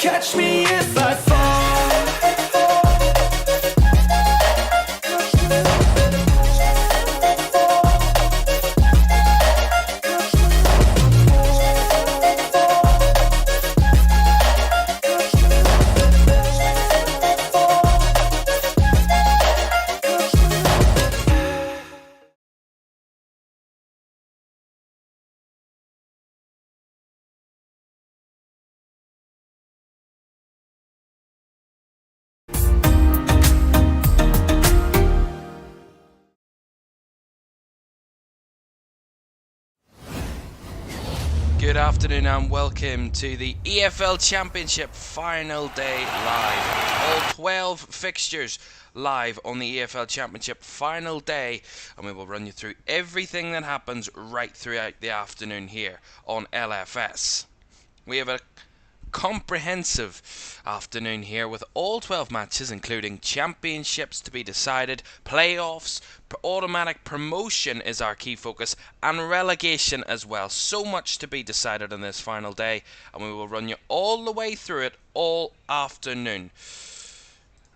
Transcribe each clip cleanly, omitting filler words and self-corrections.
catch me if I fall. Good afternoon and welcome to the EFL Championship Final Day live. All 12 fixtures live on the EFL Championship Final Day, and we will run you through everything that happens right throughout the afternoon here on LFS. We have a comprehensive afternoon here with all 12 matches, including championships to be decided, playoffs, automatic promotion is our key focus, and relegation as well. So much to be decided on this final day, and we will run you all the way through it all afternoon.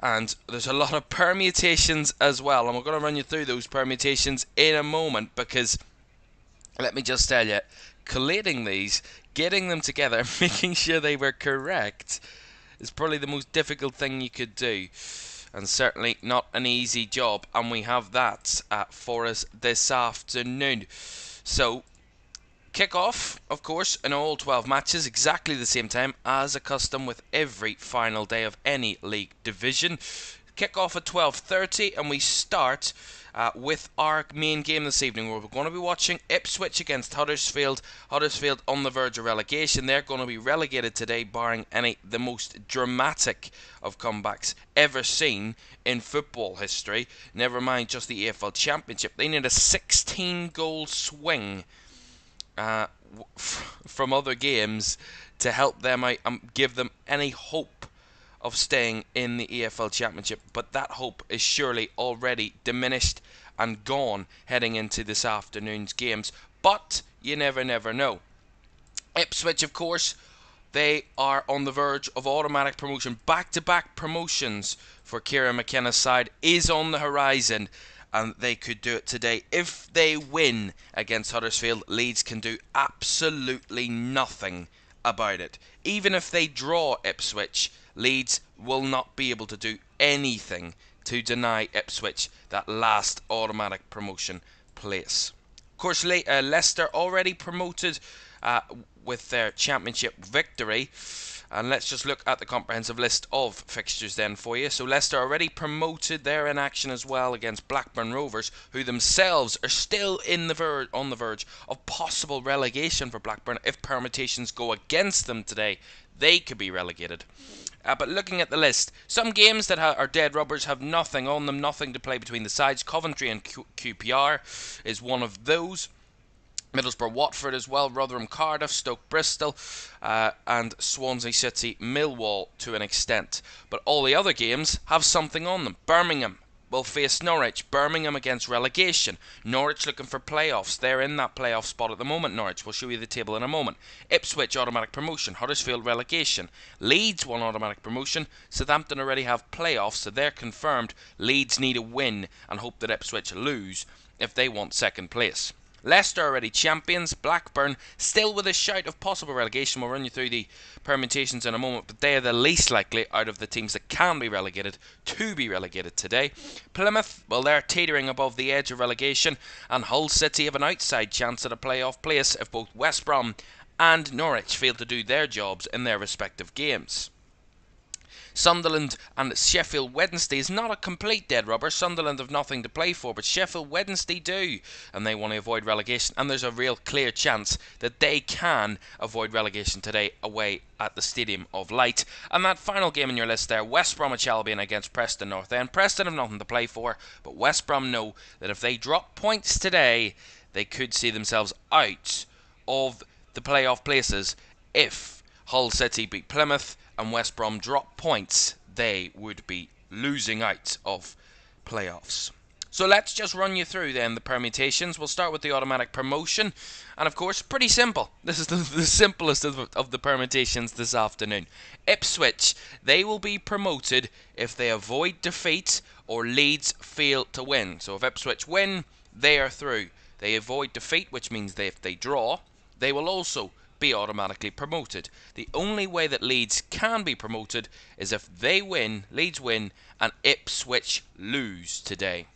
And there's a lot of permutations as well, and we're going to run you through those permutations in a moment, because let me just tell you, collating these, getting them together, making sure they were correct is probably the most difficult thing you could do, and certainly not an easy job, and we have that for us this afternoon. So, kick off, of course, in all 12 matches, exactly the same time as accustomed with every final day of any league division. Kick off at 12:30, and we start with our main game this evening, where we're going to be watching Ipswich against Huddersfield. Huddersfield on the verge of relegation. They're going to be relegated today, barring the most dramatic of comebacks ever seen in football history. Never mind just the EFL Championship. They need a 16-goal swing from other games to help them out and give them any hope of staying in the EFL Championship, but that hope is surely already diminished and gone heading into this afternoon's games. But you never know. Ipswich, of course, they are on the verge of automatic promotion. Back-to-back promotions for Kieran McKenna's side is on the horizon, and they could do it today. If they win against Huddersfield, Leeds can do absolutely nothing about it. Even if they draw Ipswich, Leeds will not be able to do anything to deny Ipswich that last automatic promotion place. Of course, Leicester already promoted with their championship victory. And let's just look at the comprehensive list of fixtures then for you. So Leicester already promoted. They're in action as well against Blackburn Rovers, who themselves are still on the verge of possible relegation for Blackburn. If permutations go against them today, they could be relegated. But looking at the list, some games that are dead rubbers have nothing on them, nothing to play between the sides. Coventry and QPR is one of those. Middlesbrough, Watford as well, Rotherham, Cardiff, Stoke, Bristol, and Swansea City, Millwall to an extent. But all the other games have something on them. Birmingham will face Norwich. Birmingham against relegation. Norwich looking for playoffs. They're in that playoff spot at the moment, Norwich. We'll show you the table in a moment. Ipswich, automatic promotion. Huddersfield, relegation. Leeds, one automatic promotion. Southampton already have playoffs, so they're confirmed. Leeds need a win and hope that Ipswich lose if they want second place. Leicester already champions. Blackburn still with a shout of possible relegation. We'll run you through the permutations in a moment, but they are the least likely out of the teams that can be relegated to be relegated today. Plymouth, well, they're teetering above the edge of relegation, and Hull City have an outside chance at a playoff place if both West Brom and Norwich fail to do their jobs in their respective games. Sunderland and Sheffield Wednesday is not a complete dead rubber. Sunderland have nothing to play for, but Sheffield Wednesday do, and they want to avoid relegation, and there's a real clear chance that they can avoid relegation today away at the Stadium of Light. And that final game in your list there, West Bromwich Albion against Preston North End. Preston have nothing to play for, but West Brom know that if they drop points today, they could see themselves out of the playoff places. If Hull City beat Plymouth and West Brom drop points, they would be losing out of playoffs. So let's just run you through then the permutations. We'll start with the automatic promotion, and of course, pretty simple. This is the simplest of the permutations this afternoon. Ipswich, they will be promoted if they avoid defeat or Leeds fail to win. So if Ipswich win, they are through. They avoid defeat, which means if they draw, they will also be automatically promoted. The only way that Leeds can be promoted is if they win, Leeds win, and Ipswich lose today,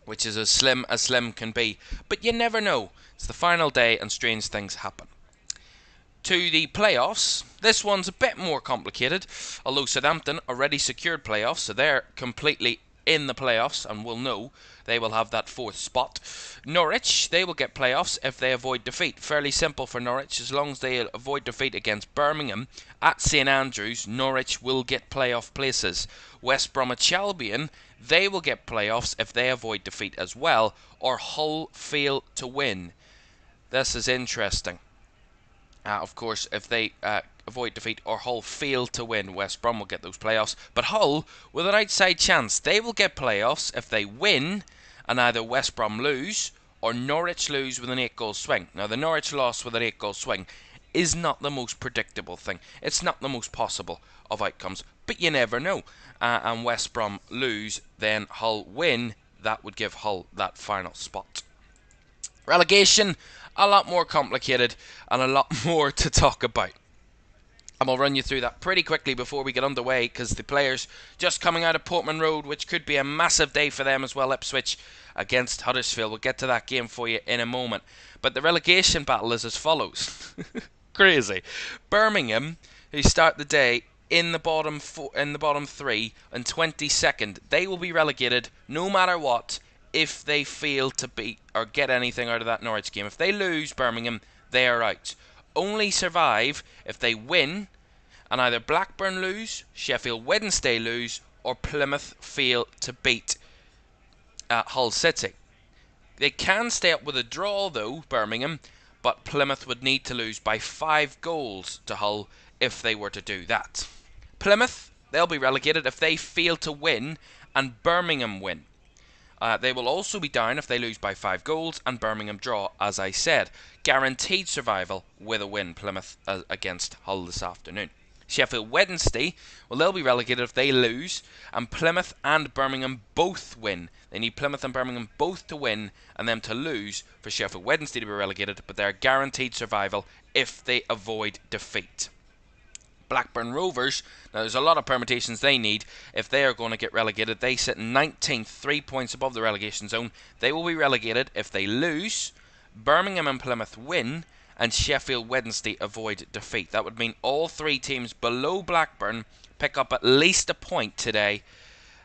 which is as slim can be. But you never know. It's the final day and strange things happen. To the playoffs, this one's a bit more complicated, although Southampton already secured playoffs, so they're completely in the playoffs and will know they will have that 4th spot. Norwich, they will get playoffs if they avoid defeat. Fairly simple for Norwich. As long as they avoid defeat against Birmingham at St Andrews, Norwich will get playoff places. West Bromwich Albion, they will get playoffs if they avoid defeat as well, or Hull fail to win. This is interesting. Of course, if they avoid defeat or Hull fail to win, West Brom will get those playoffs. But Hull, with an outside chance, they will get playoffs if they win and either West Brom lose or Norwich lose with an 8-goal swing. Now, the Norwich loss with an 8-goal swing is not the most predictable thing. It's not the most possible of outcomes, but you never know. And West Brom lose, then Hull win. That would give Hull that final spot. Relegation, a lot more complicated and a lot more to talk about. And we'll run you through that pretty quickly before we get underway, because the players just coming out of Portman Road, which could be a massive day for them as well, Ipswich against Huddersfield. We'll get to that game for you in a moment. But the relegation battle is as follows. Crazy. Birmingham, who start the day in the bottom 3 and 22nd, they will be relegated no matter what if they fail to beat or get anything out of that Norwich game. If they lose Birmingham, they are out. Only survive if they win and either Blackburn lose, Sheffield Wednesday lose, or Plymouth fail to beat Hull City. They can stay up with a draw though, Birmingham, but Plymouth would need to lose by 5 goals to Hull if they were to do that. Plymouth, they'll be relegated if they fail to win and Birmingham win. They will also be down if they lose by 5 goals and Birmingham draw, as I said. Guaranteed survival with a win, Plymouth against Hull this afternoon. Sheffield Wednesday, well, they'll be relegated if they lose and Plymouth and Birmingham both win. They need Plymouth and Birmingham both to win and them to lose for Sheffield Wednesday to be relegated, but they're guaranteed survival if they avoid defeat. Blackburn Rovers, now there's a lot of permutations they need if they are going to get relegated. They sit 19th, 3 points above the relegation zone. They will be relegated if they lose, Birmingham and Plymouth win, and Sheffield Wednesday avoid defeat. That would mean all 3 teams below Blackburn pick up at least a point today,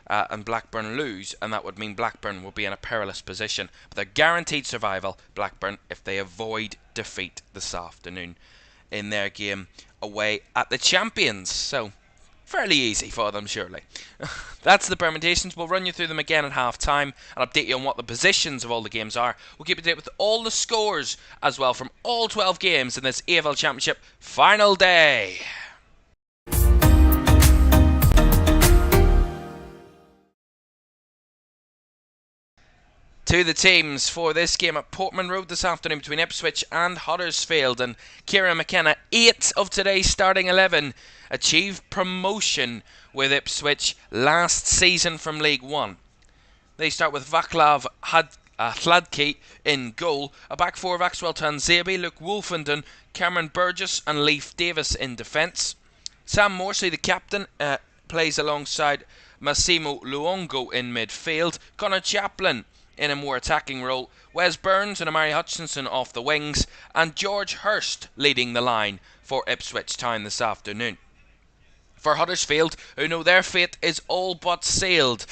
and Blackburn lose, and that would mean Blackburn will be in a perilous position. But they're guaranteed survival, Blackburn, if they avoid defeat this afternoon in their game away at the champions. So, fairly easy for them, surely. That's the permutations. We'll run you through them again at half time and update you on what the positions of all the games are. We'll keep you up to date with all the scores as well from all 12 games in this EFL Championship final day. To the teams for this game at Portman Road this afternoon between Ipswich and Huddersfield. And Kieran McKenna, 8 of today's starting 11 achieved promotion with Ipswich last season from League One. They start with Vaclav Hladky in goal, a back four of Axwell Tanzebi, Luke Wolfenden, Cameron Burgess and Leif Davis in defence. Sam Morsey, the captain, plays alongside Massimo Luongo in midfield. Connor Chaplin in a more attacking role, Wes Burns and Amari Hutchinson off the wings, and George Hurst leading the line for Ipswich Town this afternoon. For Huddersfield, who know their fate is all but sealed,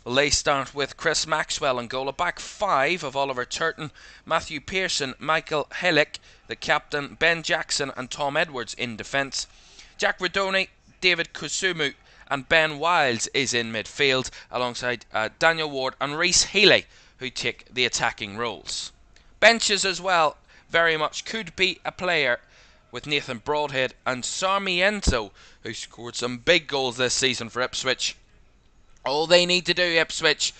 they start with Chris Maxwell in goal, a back 5 of Oliver Turton, Matthew Pearson, Michael Hillick, the captain, Ben Jackson and Tom Edwards in defence. Jack Redoni, David Kusumu and Ben Wiles is in midfield, alongside Daniel Ward and Rhys Healy, who take the attacking roles. Benches as well very much could be a player, with Nathan Broadhead and Sarmiento, who scored some big goals this season for Ipswich. All they need to do, Ipswich,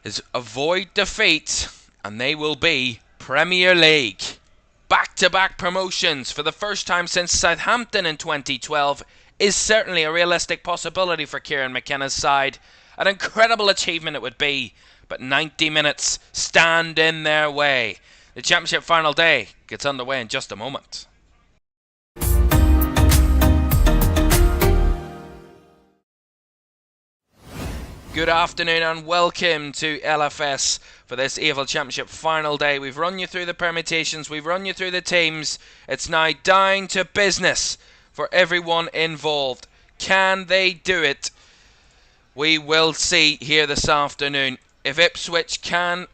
is avoid defeat, and they will be Premier League. Back-to-back promotions for the first time since Southampton in 2012 is certainly a realistic possibility for Kieran McKenna's side. An incredible achievement it would be, but 90 minutes stand in their way. The Championship final day gets underway in just a moment. Good afternoon and welcome to LFS for this EFL Championship final day. We've run you through the permutations, we've run you through the teams. It's now down to business for everyone involved. Can they do it? We will see here this afternoon. If Ipswich can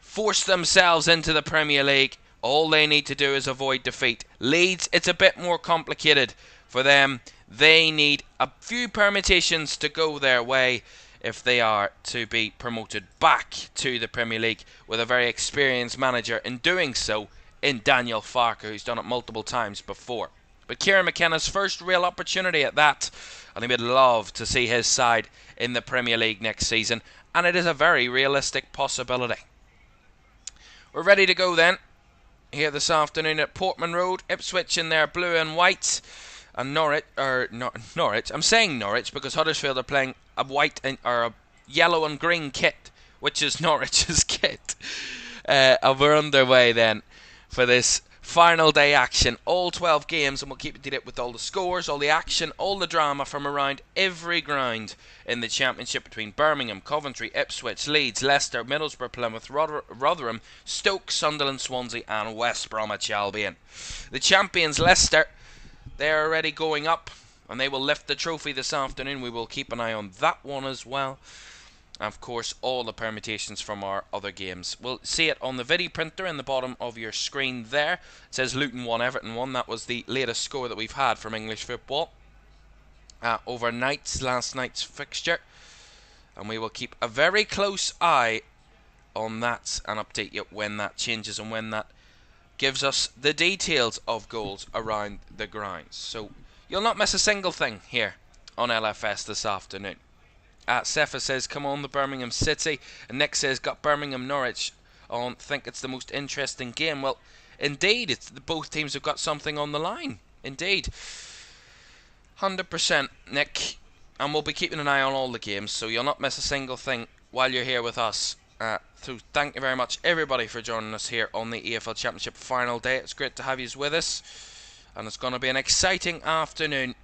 force themselves into the Premier League, all they need to do is avoid defeat. Leeds, it's a bit more complicated for them. They need a few permutations to go their way if they are to be promoted back to the Premier League with a very experienced manager in doing so in Daniel Farker, who's done it multiple times before. But Kieran McKenna's first real opportunity at that, and he would love to see his side in the Premier League next season, and it is a very realistic possibility. We're ready to go then, here this afternoon at Portman Road. Ipswich in their blue and white, and Norwich, I'm saying Norwich because Huddersfield are playing a white or a yellow and green kit, which is Norwich's kit. And we're underway then for this final day action. All 12 games, and we'll keep you up with all the scores, all the action, all the drama from around every ground in the Championship between Birmingham, Coventry, Ipswich, Leeds, Leicester, Middlesbrough, Plymouth, Rotherham, Stoke, Sunderland, Swansea and West Bromwich Albion. The champions Leicester, they're already going up, and they will lift the trophy this afternoon. We will keep an eye on that one as well. And of course, all the permutations from our other games. We'll see it on the video printer in the bottom of your screen there. It says Luton 1, Everton 1. That was the latest score that we've had from English football overnight, last night's fixture. And we will keep a very close eye on that and update you when that changes and when that gives us the details of goals around the grounds. So you'll not miss a single thing here on LFS this afternoon. Sefa says, come on, the Birmingham City. And Nick says, got Birmingham Norwich on. Think it's the most interesting game. Well, indeed, both teams have got something on the line. Indeed. 100%, Nick. And we'll be keeping an eye on all the games, so you'll not miss a single thing while you're here with us. So thank you very much, everybody, for joining us here on the EFL Championship final day. It's great to have you with us. And it's going to be an exciting afternoon,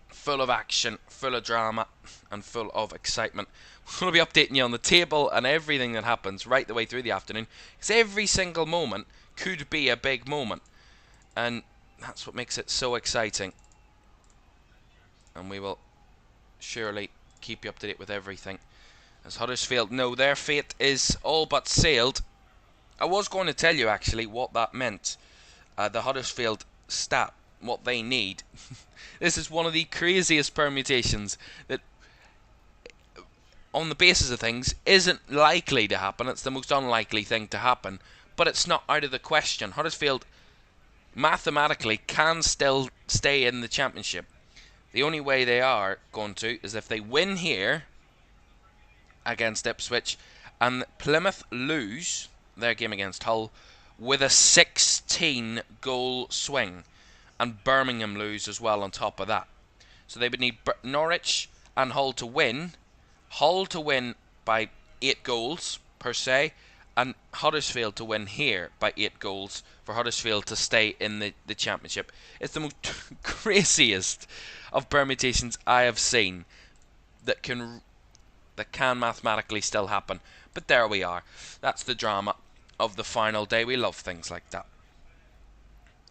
full of action, full of drama, and full of excitement. We're going to be updating you on the table and everything that happens right the way through the afternoon, because every single moment could be a big moment, and that's what makes it so exciting. And we will surely keep you up to date with everything, as Huddersfield know their fate is all but sealed. I was going to tell you actually what that meant, the Huddersfield stat, what they need. This is one of the craziest permutations that, on the basis of things, isn't likely to happen. It's the most unlikely thing to happen, but it's not out of the question. Huddersfield mathematically can still stay in the Championship. The only way they are going to is if they win here against Ipswich and Plymouth lose their game against Hull with a 16 goal swing, and Birmingham lose as well on top of that. So they would need Norwich and Hull to win by 8 goals per se, and Huddersfield to win here by 8 goals for Huddersfield to stay in the Championship. It's the most craziest of permutations I have seen that can mathematically still happen. But there we are. That's the drama of the final day. We love things like that.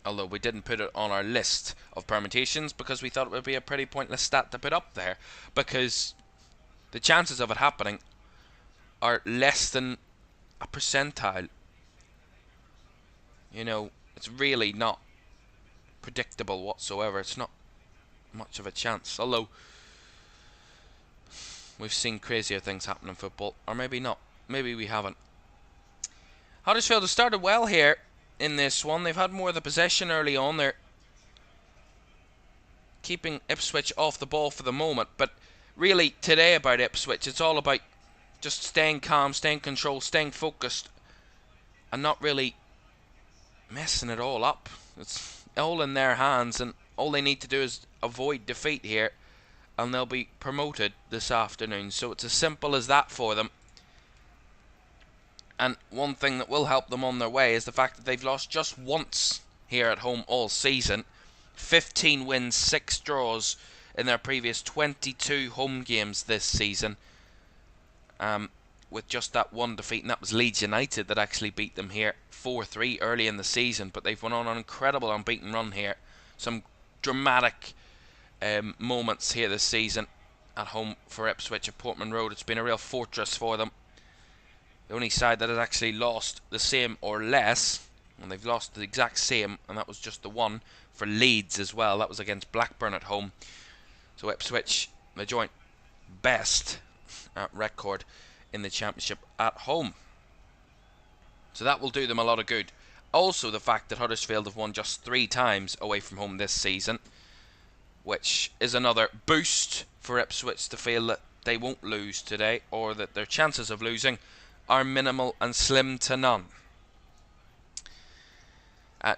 Although we didn't put it on our list of permutations because we thought it would be a pretty pointless stat to put up there, because the chances of it happening are less than a percentile. You know, it's really not predictable whatsoever. It's not much of a chance. Although we've seen crazier things happen in football, or maybe not. Maybe we haven't. Huddersfield have started well here in this one. They've had more of the possession early on. They're keeping Ipswich off the ball for the moment, but really today about Ipswich, it's all about just staying calm, staying controlled, staying focused, and not really messing it all up. It's all in their hands, and all they need to do is avoid defeat here, and they'll be promoted this afternoon. So it's as simple as that for them. And one thing that will help them on their way is the fact that they've lost just once here at home all season. 15 wins, 6 draws in their previous 22 home games this season. With just that one defeat, and that was Leeds United that actually beat them here 4-3 early in the season. But they've went on an incredible unbeaten run here. Some dramatic moments here this season at home for Ipswich at Portman Road. It's been a real fortress for them. The only side that has actually lost the same or less, and they've lost the exact same, and that was just the one for Leeds as well. That was against Blackburn at home. So Ipswich, the joint best record in the Championship at home. So that will do them a lot of good. Also, the fact that Huddersfield have won just 3 times away from home this season, which is another boost for Ipswich to feel that they won't lose today, or that their chances of losing are minimal and slim to none.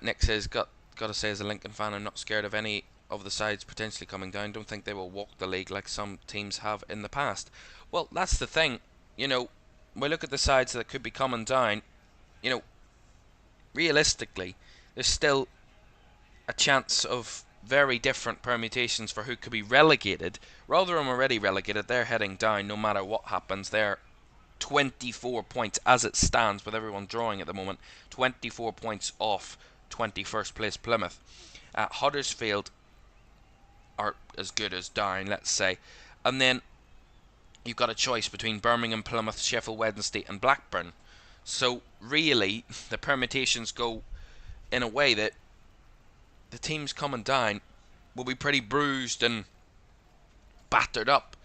Nick says, got to say, as a Lincoln fan, I'm not scared of any of the sides potentially coming down. Don't think they will walk the league like some teams have in the past. Well, that's the thing. You know, we look at the sides that could be coming down. You know, realistically, there's still a chance of very different permutations for who could be relegated. Rotherham already relegated. They're heading down no matter what happens. They're 24 points as it stands, with everyone drawing at the moment. 24 points off 21st place Plymouth. Huddersfield are as good as down, let's say. And then you've got a choice between Birmingham, Plymouth, Sheffield Wednesday and Blackburn. So really, the permutations go in a way that the teams coming down will be pretty bruised and battered up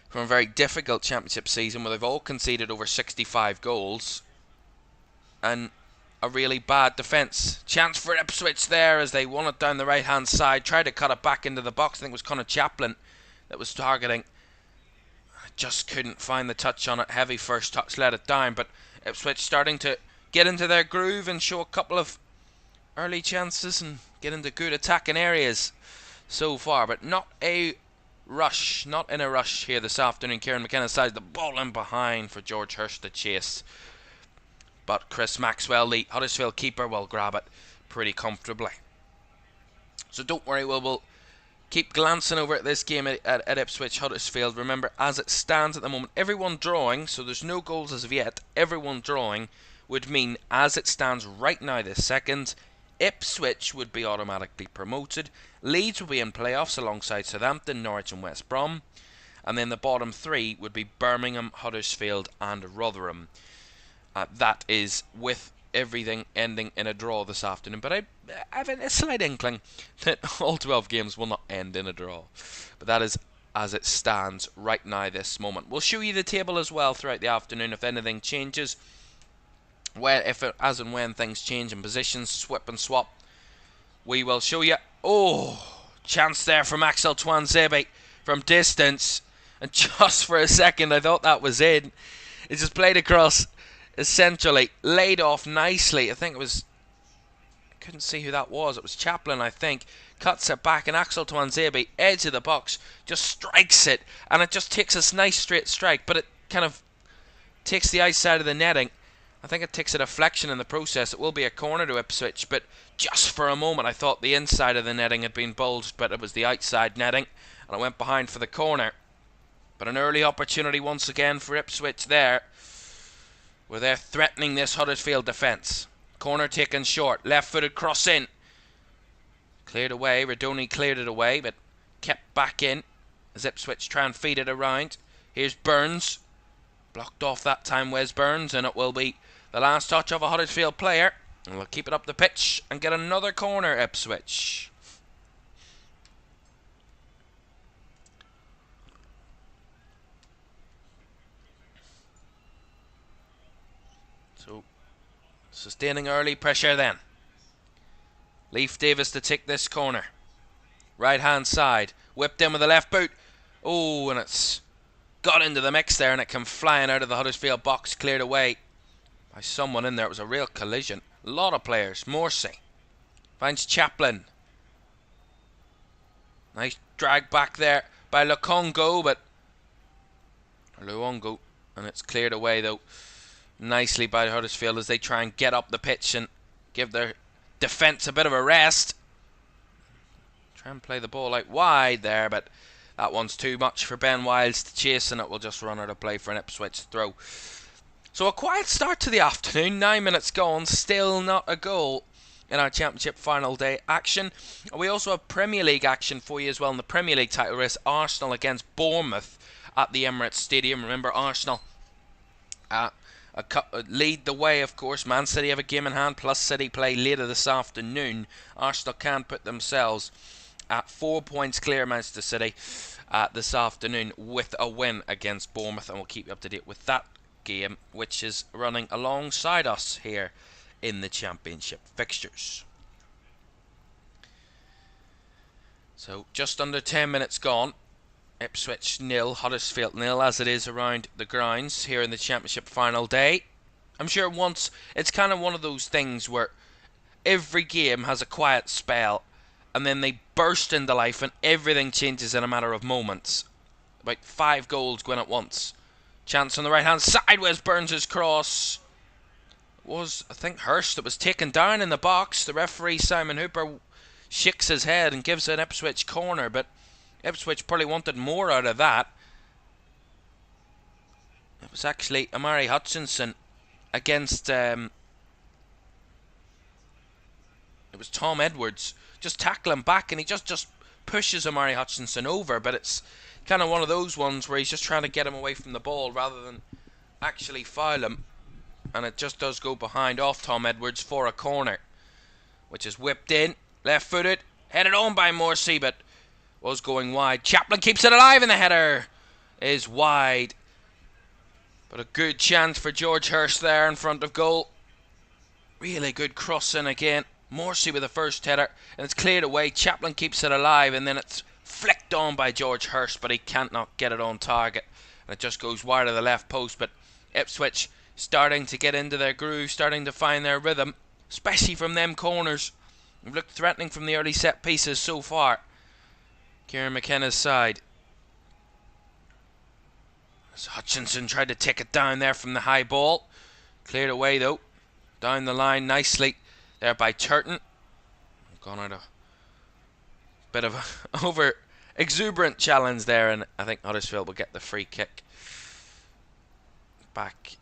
from a very difficult Championship season where they've all conceded over 65 goals and a really bad defence. Chance for Ipswich there as they won it down the right hand side, tried to cut it back into the box. I think it was Connor Chaplin that was targeting. Just couldn't find the touch on it. Heavy first touch, let it down, but Ipswich starting to get into their groove and show a couple of early chances and get into good attacking areas so far, but not in a rush here this afternoon. Kieran McKenna sides the ball in behind for George Hirsch to chase, but Chris Maxwell, the Huddersfield keeper, will grab it pretty comfortably. So don't worry, we'll keep glancing over at this game at Ipswich Huddersfield. Remember, as it stands at the moment, everyone drawing, so there's no goals as of yet. Everyone drawing would mean, as it stands right now this second, Ipswich would be automatically promoted. Leeds will be in playoffs alongside Southampton, Norwich and West Brom. And then the bottom 3 would be Birmingham, Huddersfield and Rotherham. That is with everything ending in a draw this afternoon. But I have a slight inkling that all 12 games will not end in a draw. But that is as it stands right now this moment. We'll show you the table as well throughout the afternoon if anything changes. As and when things change in positions, swip and swap, we will show you. Oh, chance there from Axel Tuanzebe from distance, and just for a second I thought that was in. It just played across, essentially laid off nicely. I think it was, I couldn't see who that was. It was Chaplin, I think. Cuts it back, and Axel Tuanzebe, edge of the box, just strikes it, and it just takes a nice straight strike, but it kind of takes the outside of the netting. I think it takes a deflection in the process. It will be a corner to Ipswich, but just for a moment I thought the inside of the netting had been bulged, but it was the outside netting, and it went behind for the corner. But an early opportunity once again for Ipswich there, where they're threatening this Huddersfield defence. Corner taken short, left-footed cross in. Cleared away, Radoni cleared it away, but kept back in as Ipswich try and feed it around. Here's Burns. Blocked off that time, Wes Burns, and it will be the last touch of a Huddersfield player. And we'll keep it up the pitch and get another corner, Ipswich. So, sustaining early pressure then. Leif Davis to take this corner. Right hand side. Whipped in with the left boot. Oh, and it's got into the mix there, and it came flying out of the Huddersfield box, cleared away by someone in there. It was a real collision. A lot of players. Morrissey finds Chaplin. Nice drag back there by Luongo, and it's cleared away though nicely by Huddersfield as they try and get up the pitch and give their defence a bit of a rest. Try and play the ball out wide there, but that one's too much for Ben Wiles to chase, and it will just run out of play for an Ipswich throw. So a quiet start to the afternoon. 9 minutes gone, still not a goal in our Championship final day action. We also have Premier League action for you as well in the Premier League title race. Arsenal against Bournemouth at the Emirates Stadium. Remember, Arsenal lead the way, of course. Man City have a game in hand, plus City play later this afternoon. Arsenal can put themselves at 4 points clear Manchester City this afternoon with a win against Bournemouth, and we'll keep you up to date with that game, which is running alongside us here in the Championship fixtures. So just under 10 minutes gone. Ipswich 0, Huddersfield 0, as it is around the grounds here in the Championship final day. I'm sure once it's kind of one of those things where every game has a quiet spell and then they burst into life and everything changes in a matter of moments. About 5 goals going at once. Chance on the right hand side. Wes Burns' cross was, I think, Hurst that was taken down in the box. The referee, Simon Hooper, shakes his head and gives an Ipswich corner, but Ipswich probably wanted more out of that. It was actually Amari Hutchinson against it was Tom Edwards just tackling back, and he just pushes Amari Hutchinson over, but it's kind of one of those ones where he's just trying to get him away from the ball rather than actually foul him, and it just does go behind off Tom Edwards for a corner, which is whipped in, left footed, headed on by Morrissey, but was going wide. Chaplin keeps it alive, and the header is wide, but a good chance for George Hurst there in front of goal. Really good crossing again. Morrissey with the first header, and it's cleared away. Chaplin keeps it alive, and then it's flicked on by George Hurst, but he can't not get it on target, and it just goes wide of the left post. But Ipswich starting to get into their groove, starting to find their rhythm, especially from them corners. They've looked threatening from the early set pieces so far. Kieran McKenna's side. As Hutchinson tried to take it down there from the high ball. Cleared away though. Down the line nicely there by Turton. Gone out a bit of an over exuberant challenge there, and I think Huddersfield will get the free kick back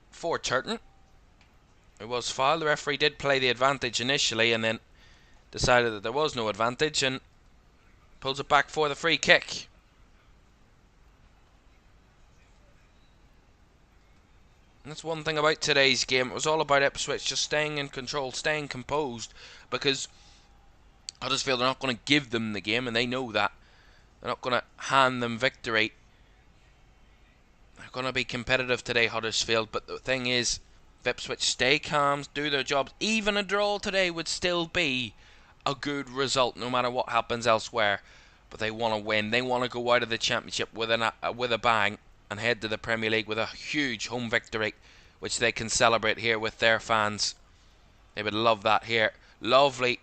for Turton. It was foul. The referee did play the advantage initially and then decided that there was no advantage and pulls it back for the free kick. And that's one thing about today's game. It was all about Ipswich just staying in control, staying composed, because Huddersfield are not going to give them the game, and they know that. They're not going to hand them victory. They're going to be competitive today, Huddersfield, but the thing is, if Ipswich stay calm, do their jobs, even a draw today would still be a good result no matter what happens elsewhere. But they want to win. They want to go out of the Championship with a bang and head to the Premier League with a huge home victory, which they can celebrate here with their fans. They would love that here. Lovely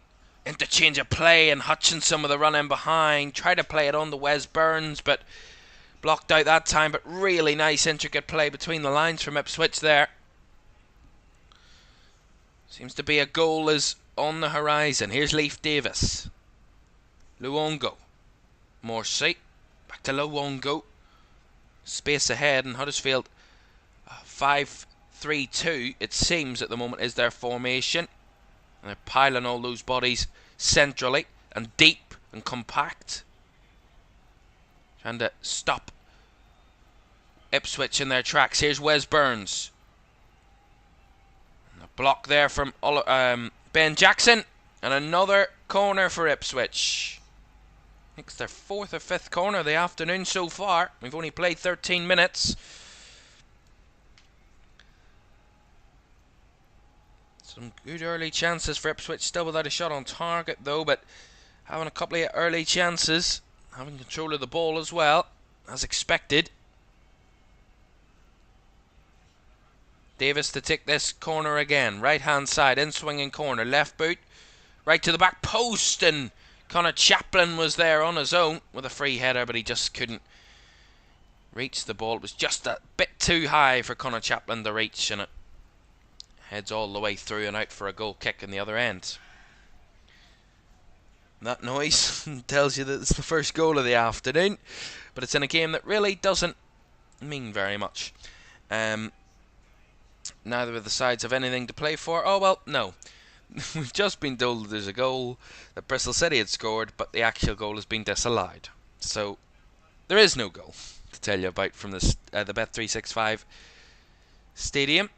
interchange of play, and Hutchinson with a run in behind. Tried to play it on to Wes Burns, but blocked out that time. But really nice intricate play between the lines from Ipswich there. Seems to be a goal is on the horizon. Here's Leif Davis. Luongo. Morrissey. Back to Luongo. Space ahead, and Huddersfield 5-3-2 it seems at the moment is their formation, and they're piling all those bodies centrally and deep and compact, trying to stop Ipswich in their tracks. Here's Wes Burns, and a block there from Ben Jackson, and another corner for Ipswich. I think it's their 4th or 5th corner of the afternoon so far. We've only played 13 minutes. Some good early chances for Ipswich. Still without a shot on target though, but having a couple of early chances. Having control of the ball as well. as expected. Davis to take this corner again. Right hand side, in swinging corner. Left boot, right to the back post. And Connor Chaplin was there on his own with a free header, but he just couldn't reach the ball. It was just a bit too high for Connor Chaplin to reach, and it heads all the way through and out for a goal kick in the other end. That noise tells you that it's the first goal of the afternoon, but it's in a game that really doesn't mean very much. Neither of the sides have anything to play for. Oh, well, no. We've just been told there's a goal that Bristol City had scored, but the actual goal has been disallowed. So, there is no goal to tell you about from this, the Bet365 stadium.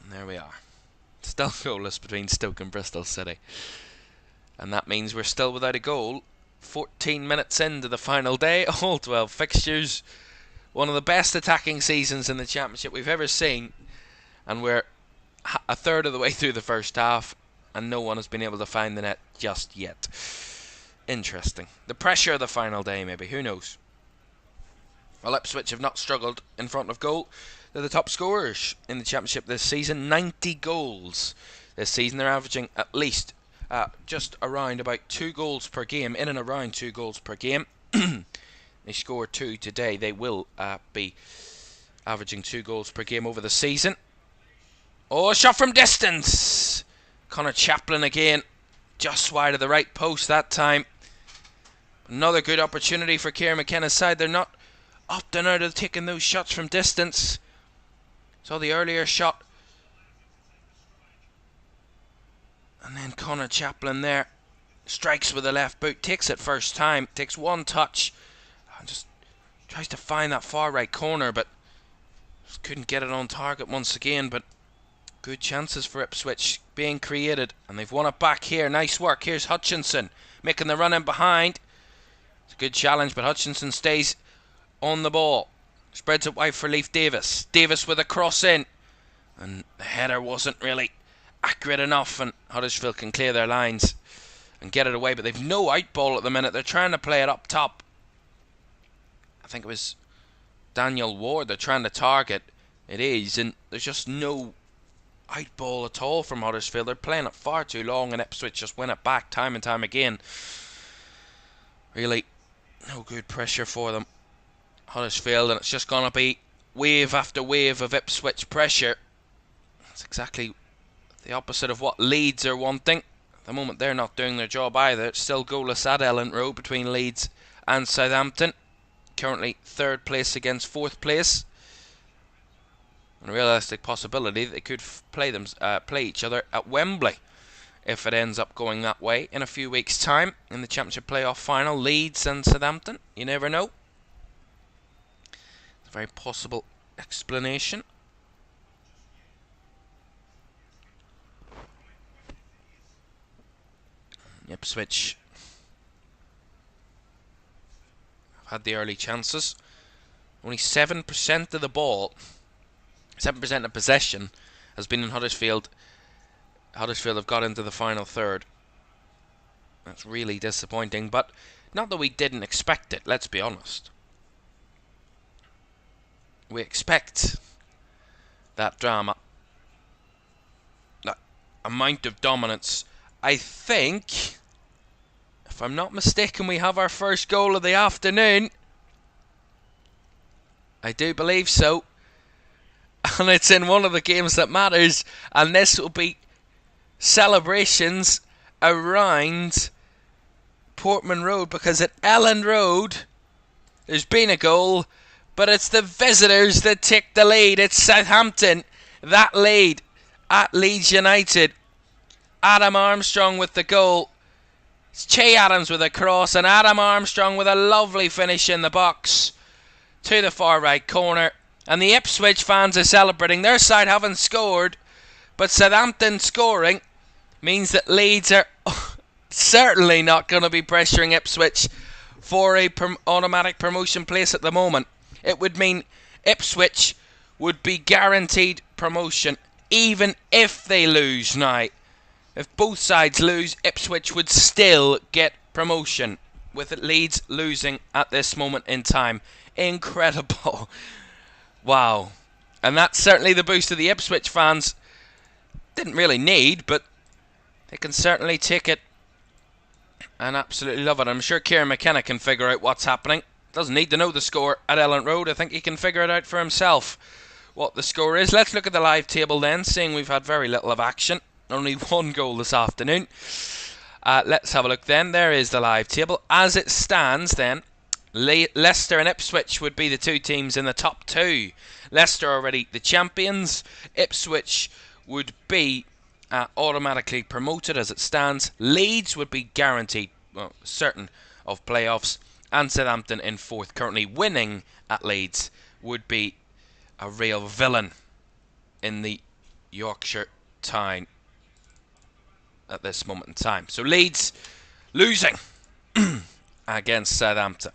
And there we are. Still goalless between Stoke and Bristol City. And that means we're still without a goal 14 minutes into the final day. All 12 fixtures. One of the best attacking seasons in the Championship we've ever seen. And we're a third of the way through the first half, and no one has been able to find the net just yet. Interesting. The pressure of the final day, maybe. Who knows? Well, Ipswich have not struggled in front of goal. They're the top scorers in the Championship this season. 90 goals this season. They're averaging at least just around about 2 goals per game. In and around 2 goals per game. They scored 2 today. They will be averaging 2 goals per game over the season. Oh, shot from distance. Connor Chaplin again. Just wide of the right post that time. Another good opportunity for Kieran McKenna's side. They're not opting out of taking those shots from distance. Saw the earlier shot. And then Connor Chaplin there. Strikes with the left boot. Takes it first time. Takes one touch. And just tries to find that far right corner. But just couldn't get it on target once again. But good chances for Ipswich being created. And they've won it back here. Nice work. Here's Hutchinson making the run in behind. It's a good challenge. But Hutchinson stays on the ball. Spreads it wide for Leif Davis. Davis with a cross in. And the header wasn't really accurate enough. And Huddersfield can clear their lines and get it away. But they've no out ball at the minute. They're trying to play it up top. I think it was Daniel Ward they're trying to target. It is. And there's just no out ball at all from Huddersfield. They're playing it far too long. And Ipswich just win it back time and time again. Really no good pressure for them. Huddersfield, and it's just going to be wave after wave of Ipswich pressure. That's exactly the opposite of what Leeds are wanting. At the moment they're not doing their job either. It's still goalless at Elland Road between Leeds and Southampton. Currently third place against fourth place. And a realistic possibility that they could play each other at Wembley if it ends up going that way in a few weeks' time in the Championship playoff final. Leeds and Southampton, you never know. Very possible explanation. Ipswich have had the early chances. Only 7% of the ball, 7% of possession has been in Huddersfield. Huddersfield have got into the final third. That's really disappointing, but not that we didn't expect it, let's be honest. We expect that drama, that amount of dominance. I think, if I'm not mistaken, we have our first goal of the afternoon. I do believe so. And it's in one of the games that matters. And this will be celebrations around Portman Road, because at Elland Road there's been a goal. But it's the visitors that take the lead. It's Southampton that lead at Leeds United. Adam Armstrong with the goal. It's Che Adams with a cross. And Adam Armstrong with a lovely finish in the box to the far right corner. And the Ipswich fans are celebrating. Their side haven't scored. But Southampton scoring means that Leeds are certainly not going to be pressuring Ipswich for a automatic promotion place at the moment. It would mean Ipswich would be guaranteed promotion even if they lose now. If both sides lose, Ipswich would still get promotion. with Leeds losing at this moment in time. Incredible. Wow. And that's certainly the boost of the Ipswich fans didn't really need, but they can certainly take it and absolutely love it. I'm sure Kieran McKenna can figure out what's happening. Doesn't need to know the score at Elland Road. I think he can figure it out for himself what the score is. Let's look at the live table then, seeing we've had very little of action. Only one goal this afternoon. Let's have a look then. There is the live table. As it stands then, Leicester and Ipswich would be the two teams in the top two. Leicester already the champions. Ipswich would be automatically promoted as it stands. Leeds would be guaranteed, well, certain of playoffs. And Southampton in fourth. Currently winning at Leeds would be a real villain in the Yorkshire town at this moment in time. So Leeds losing against Southampton.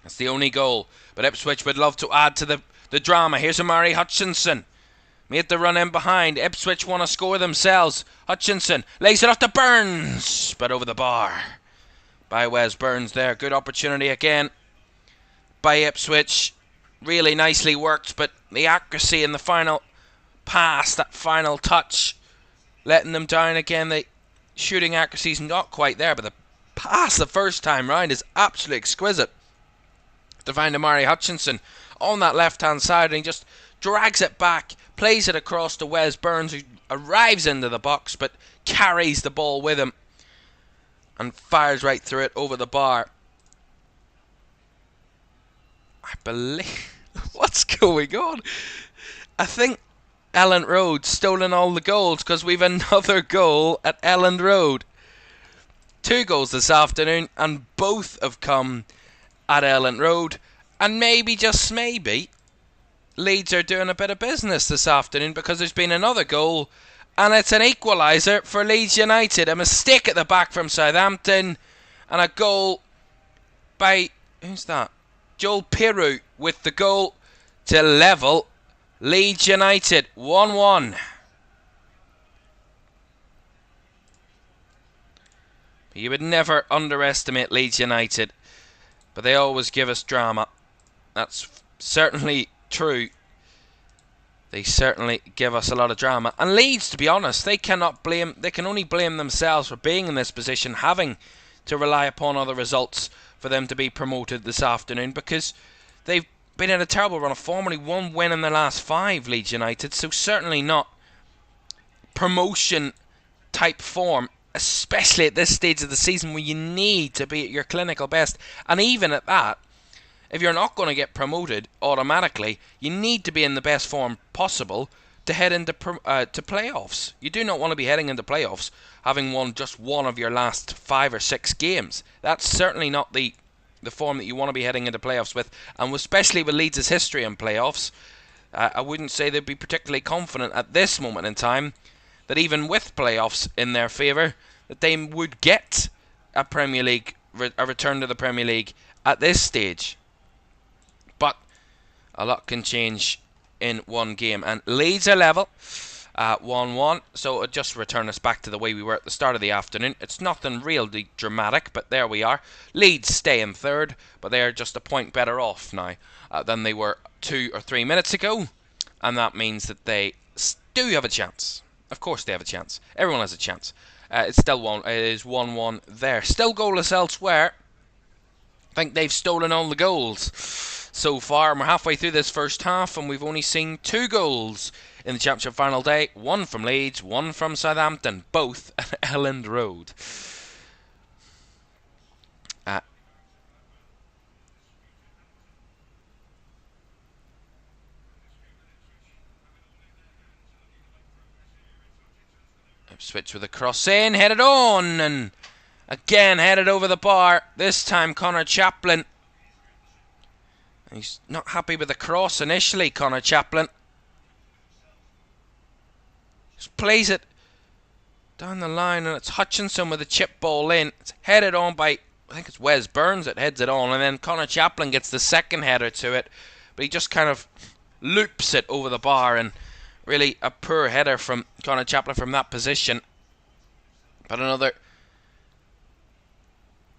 That's the only goal. But Ipswich would love to add to the drama. Here's Amari Hutchinson. Made the run in behind. Ipswich want to score themselves. Hutchinson lays it off to Burns, but over the bar by Wes Burns there. Good opportunity again by Ipswich. Really nicely worked, but the accuracy in the final pass, that final touch, letting them down again. The shooting accuracy is not quite there, but the pass the first time round is absolutely exquisite. To find Amari Hutchinson on that left-hand side, and he just drags it back, plays it across to Wes Burns, who arrives into the box, but carries the ball with him and fires right through it over the bar. I believe... What's going on? I think Elland Road stolen all the goals, because we've another goal at Elland Road. 2 goals this afternoon, and both have come at Elland Road. And maybe, just maybe, Leeds are doing a bit of business this afternoon, because there's been another goal, and it's an equaliser for Leeds United. A mistake at the back from Southampton, and a goal by, who's that? Joel Piroux with the goal to level Leeds United 1-1. You would never underestimate Leeds United, but they always give us drama. That's certainly true. They certainly give us a lot of drama. And Leeds, to be honest, they can only blame themselves for being in this position, having to rely upon other results for them to be promoted this afternoon, because they've been in a terrible run of form. Only 1 win in the last 5, Leeds United, so certainly not promotion type form, especially at this stage of the season where you need to be at your clinical best. And even at that, if you're not going to get promoted automatically, you need to be in the best form possible to head into to playoffs. You do not want to be heading into playoffs having won just one of your last 5 or 6 games. That's certainly not the form that you want to be heading into playoffs with, and especially with Leeds' history in playoffs, I wouldn't say they'd be particularly confident at this moment in time that even with playoffs in their favour, that they would get a Premier League, a return to the Premier League at this stage. But a lot can change in one game, and Leeds are level 1-1, so it'll just return us back to the way we were at the start of the afternoon. It's nothing really dramatic, but there we are. Leeds stay in third, but they are just a point better off now than they were 2 or 3 minutes ago, and that means that they do have a chance. Of course they have a chance. Everyone has a chance. It's still it is 1-1 there. Still goalless elsewhere. I think they've stolen all the goals so far, and we're halfway through this first half, and we've only seen 2 goals in the Championship Final day. 1 from Leeds, 1 from Southampton, both at Elland Road. Ipswich with a cross in, headed on, and again headed over the bar. This time Connor Chaplin. He's not happy with the cross initially, Connor Chaplin. Just plays it down the line, and it's Hutchinson with a chip ball in. It's headed on by, I think it's Wes Burns that heads it on, and then Connor Chaplin gets the second header to it, but he just kind of loops it over the bar, and really a poor header from Connor Chaplin from that position. But another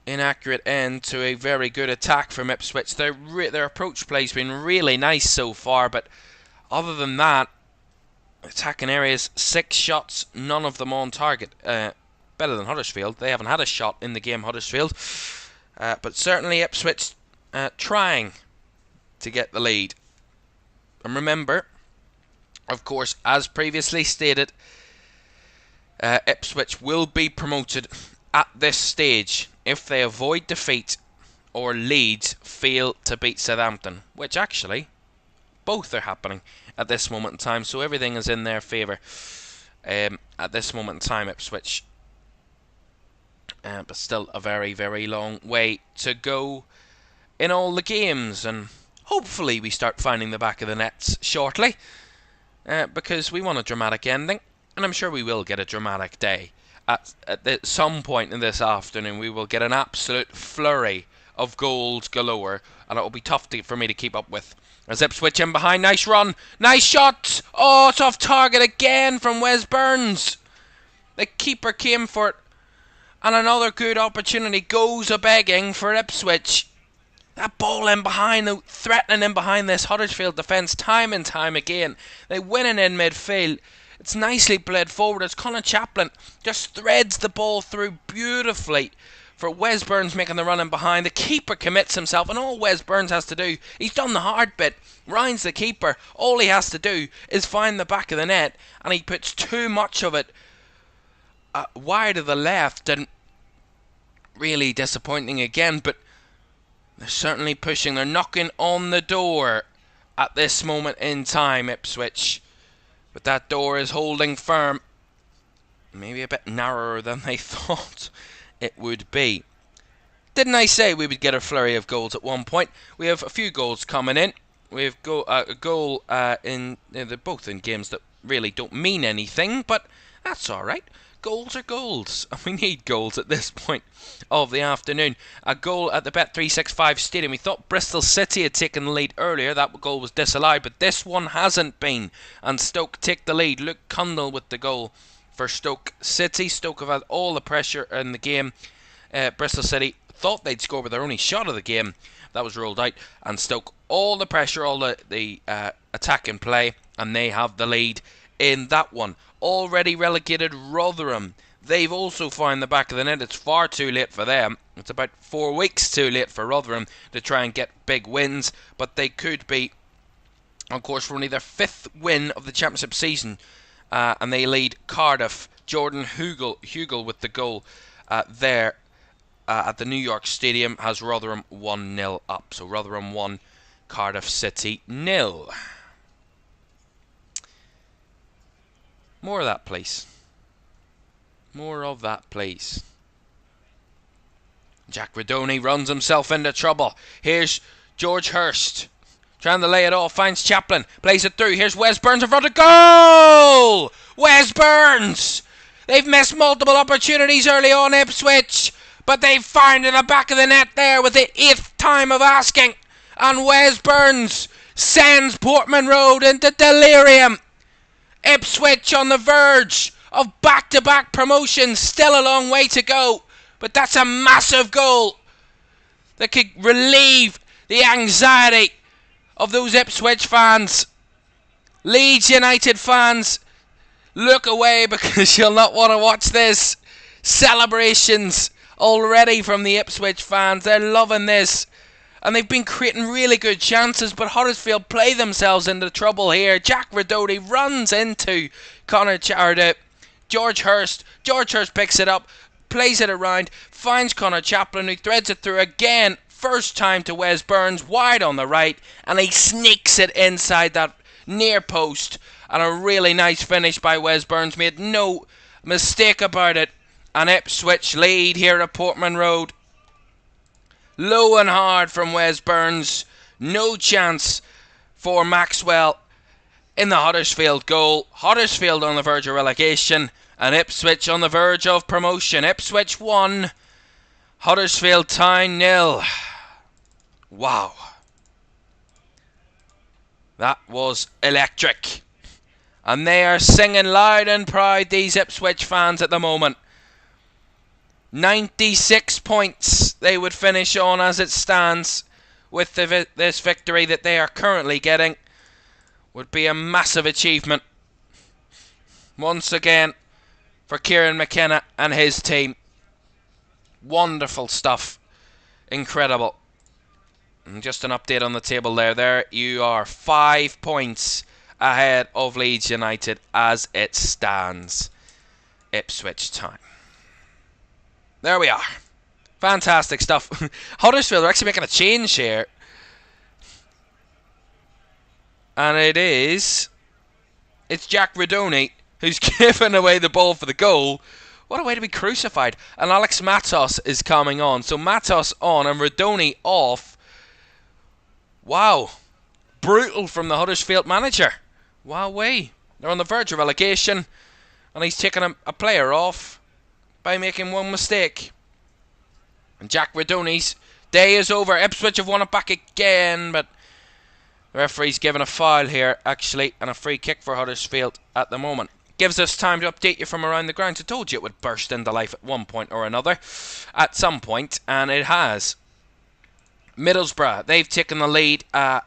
inaccurate end to a very good attack from Ipswich. Their approach play's been really nice so far, but other than that, attacking areas, 6 shots, none of them on target. Better than Huddersfield. They haven't had a shot in the game, Huddersfield. But certainly Ipswich trying to get the lead. And remember, of course, as previously stated, Ipswich will be promoted at this stage if they avoid defeat or Leeds fail to beat Southampton, which actually both are happening at this moment in time, so everything is in their favour at this moment in time, Ipswich. But still a very, very long way to go in all the games, and hopefully we start finding the back of the nets shortly, because we want a dramatic ending, and I'm sure we will get a dramatic day. At some point in this afternoon we will get an absolute flurry of goals galore, and it will be tough for me to keep up with. As Ipswich in behind, nice run, nice shot, oh, it's off target again from Wes Burns. The keeper came for it, and another good opportunity goes a-begging for Ipswich. That ball in behind, threatening in behind this Huddersfield defence time and time again. They win it in midfield. It's nicely played forward as Connor Chaplin just threads the ball through beautifully for Wes Burns making the run in behind. The keeper commits himself, and all Wes Burns has to do, he's done the hard bit. Ryan's the keeper. All he has to do is find the back of the net, and he puts too much of it wide of the left, and really disappointing again, but they're certainly pushing. They're knocking on the door at this moment in time, Ipswich. But that door is holding firm. Maybe a bit narrower than they thought it would be. Didn't I say we would get a flurry of goals at one point? We have a few goals coming in. We have a goal they're both in games that really don't mean anything, but that's alright. Goals are goals, and we need goals at this point of the afternoon. A goal at the Bet365 Stadium. We thought Bristol City had taken the lead earlier. That goal was disallowed, but this one hasn't been. And Stoke take the lead. Luke Cundle with the goal for Stoke City. Stoke have had all the pressure in the game. Bristol City thought they'd score with their only shot of the game. That was ruled out. And Stoke, all the pressure, all the attack in play, and they have the lead in that one. Already relegated Rotherham. They've also found the back of the net. It's far too late for them. It's about 4 weeks too late for Rotherham to try and get big wins, but they could be, of course, for only their 5th win of the Championship season, and they lead Cardiff. Jordan Hugel with the goal there at the New York Stadium has Rotherham 1-0 up. So Rotherham 1, Cardiff City 0. More of that, please. More of that, please. Jack Redoni runs himself into trouble. Here's George Hurst. Trying to lay it off. Finds Chaplin. Plays it through. Here's Wes Burns in front of goal! Wes Burns! They've missed multiple opportunities early on, Ipswich, but they've found in the back of the net there with the 8th time of asking. And Wes Burns sends Portman Road into delirium. Ipswich on the verge of back-to-back promotions. Still a long way to go, but that's a massive goal that could relieve the anxiety of those Ipswich fans. Leeds United fans, look away because you'll not want to watch this. Celebrations already from the Ipswich fans. They're loving this. And they've been creating really good chances, but Huddersfield play themselves into trouble here. Jack Redoni runs into George Hurst. George Hurst picks it up, plays it around, finds Connor Chaplin, who threads it through again. First time to Wes Burns, wide on the right, and he sneaks it inside that near post. And a really nice finish by Wes Burns, made no mistake about it. And Ipswich lead here at Portman Road. Low and hard from Wes Burns. No chance for Maxwell in the Huddersfield goal. Huddersfield on the verge of relegation, and Ipswich on the verge of promotion. Ipswich 1, Huddersfield Town 0. Wow. That was electric. And they are singing loud and proud, these Ipswich fans, at the moment. 96 points they would finish on as it stands with this victory that they are currently getting. Would be a massive achievement once again for Kieran McKenna and his team. Wonderful stuff. Incredible. And just an update on the table there you are 5 points ahead of Leeds United as it stands. Ipswich time. There we are. Fantastic stuff. Huddersfield are actually making a change here. And it's Jack Redoni who's given away the ball for the goal. What a way to be crucified. And Alex Matos is coming on. So Matos on and Redoni off. Wow. Brutal from the Huddersfield manager. Wowee. They're on the verge of relegation. And he's taking a player off by making one mistake. And Jack Redoni's day is over. Ipswich have won it back again. But the referee's given a foul here, actually. And a free kick for Huddersfield at the moment. Gives us time to update you from around the ground. I told you it would burst into life at one point or another. At some point. And it has. Middlesbrough, they've taken the lead at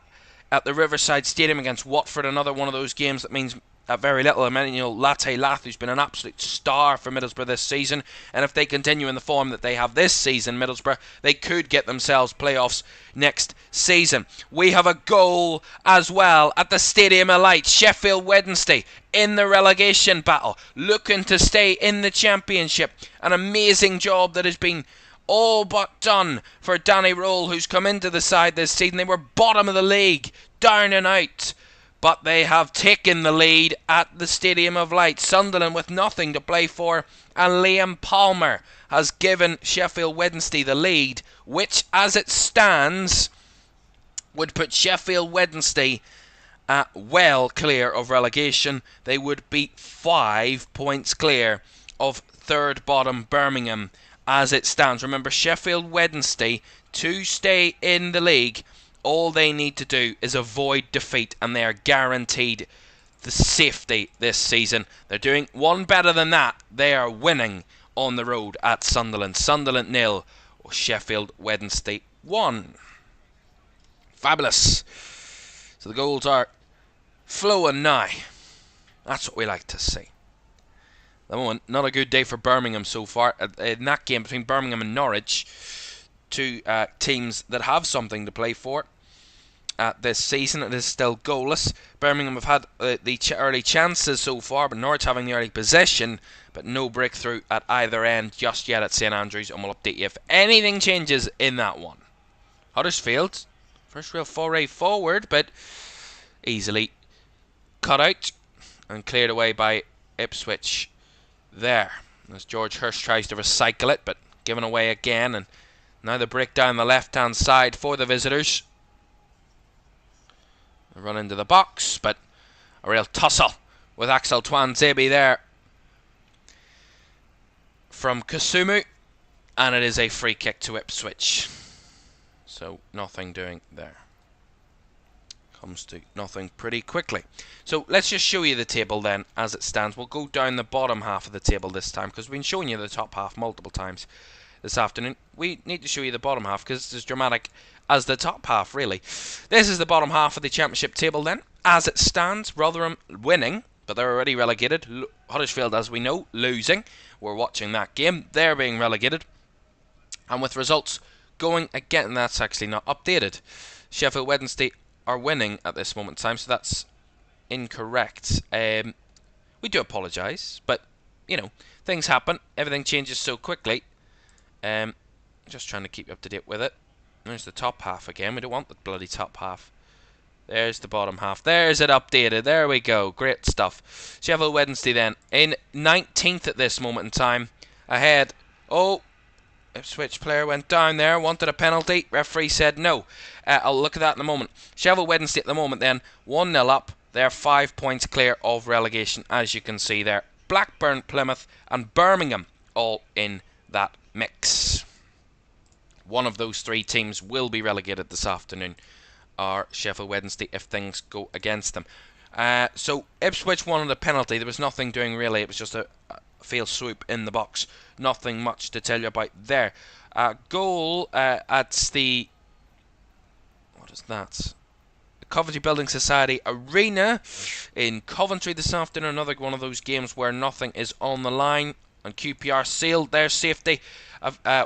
the Riverside Stadium against Watford. Another one of those games that means very little. Emmanuel Latte-Lath, who's been an absolute star for Middlesbrough this season. And if they continue in the form that they have this season, Middlesbrough, they could get themselves playoffs next season. We have a goal as well at the Stadium of Light. Sheffield Wednesday in the relegation battle, looking to stay in the Championship. An amazing job that has been all but done for Danny Roll, who's come into the side this season. They were bottom of the league, down and out. But they have taken the lead at the Stadium of Light. Sunderland with nothing to play for. And Liam Palmer has given Sheffield Wednesday the lead, which, as it stands, would put Sheffield Wednesday well clear of relegation. They would be 5 points clear of third bottom Birmingham as it stands. Remember, Sheffield Wednesday, to stay in the league, all they need to do is avoid defeat, and they are guaranteed the safety this season. They're doing one better than that. They are winning on the road at Sunderland. Sunderland 0, Sheffield Wednesday 1. Fabulous. So the goals are flowing now. That's what we like to see. At the moment, not a good day for Birmingham so far. In that game between Birmingham and Norwich, two teams that have something to play for this season. It is still goalless. Birmingham have had the early chances so far, but Norwich having the early possession, but no breakthrough at either end just yet at St Andrews, and we'll update you if anything changes in that one. Huddersfield, first real foray forward, but easily cut out and cleared away by Ipswich there, as George Hirsch tries to recycle it, but given away again. And now the break down the left hand side for the visitors. They run into the box, but a real tussle with Axel Twanzebe there from Kasumu, and it is a free kick to Ipswich. So nothing doing there. Comes to nothing pretty quickly. So let's just show you the table then as it stands. We'll go down the bottom half of the table this time, because we've been showing you the top half multiple times this afternoon. We need to show you the bottom half because it's as dramatic as the top half, really. This is the bottom half of the Championship table then as it stands. Rotherham winning, but they're already relegated. Huddersfield, as we know, losing. We're watching that game. They're being relegated, and with results going again, that's actually not updated. Sheffield Wednesday are winning at this moment in time, so that's incorrect. We do apologise, but you know, things happen. Everything changes so quickly. Just trying to keep you up to date with it. There's the top half again. We don't want the bloody top half. There's the bottom half. There's it updated. There we go. Great stuff. Sheffield Wednesday then in 19th at this moment in time. Ahead. Oh, Ipswich player went down there. Wanted a penalty. Referee said no. I'll look at that in a moment. Sheffield Wednesday at the moment then 1-0 up. They're 5 points clear of relegation, as you can see there. Blackburn, Plymouth and Birmingham all in that mix. One of those three teams will be relegated this afternoon, or Sheffield Wednesday, if things go against them. So Ipswich wanted a penalty. There was nothing doing really. It was just a field swoop in the box. Nothing much to tell you about there. Goal at the... what is that? Coventry Building Society Arena in Coventry this afternoon. Another one of those games where nothing is on the line. And QPR sealed their safety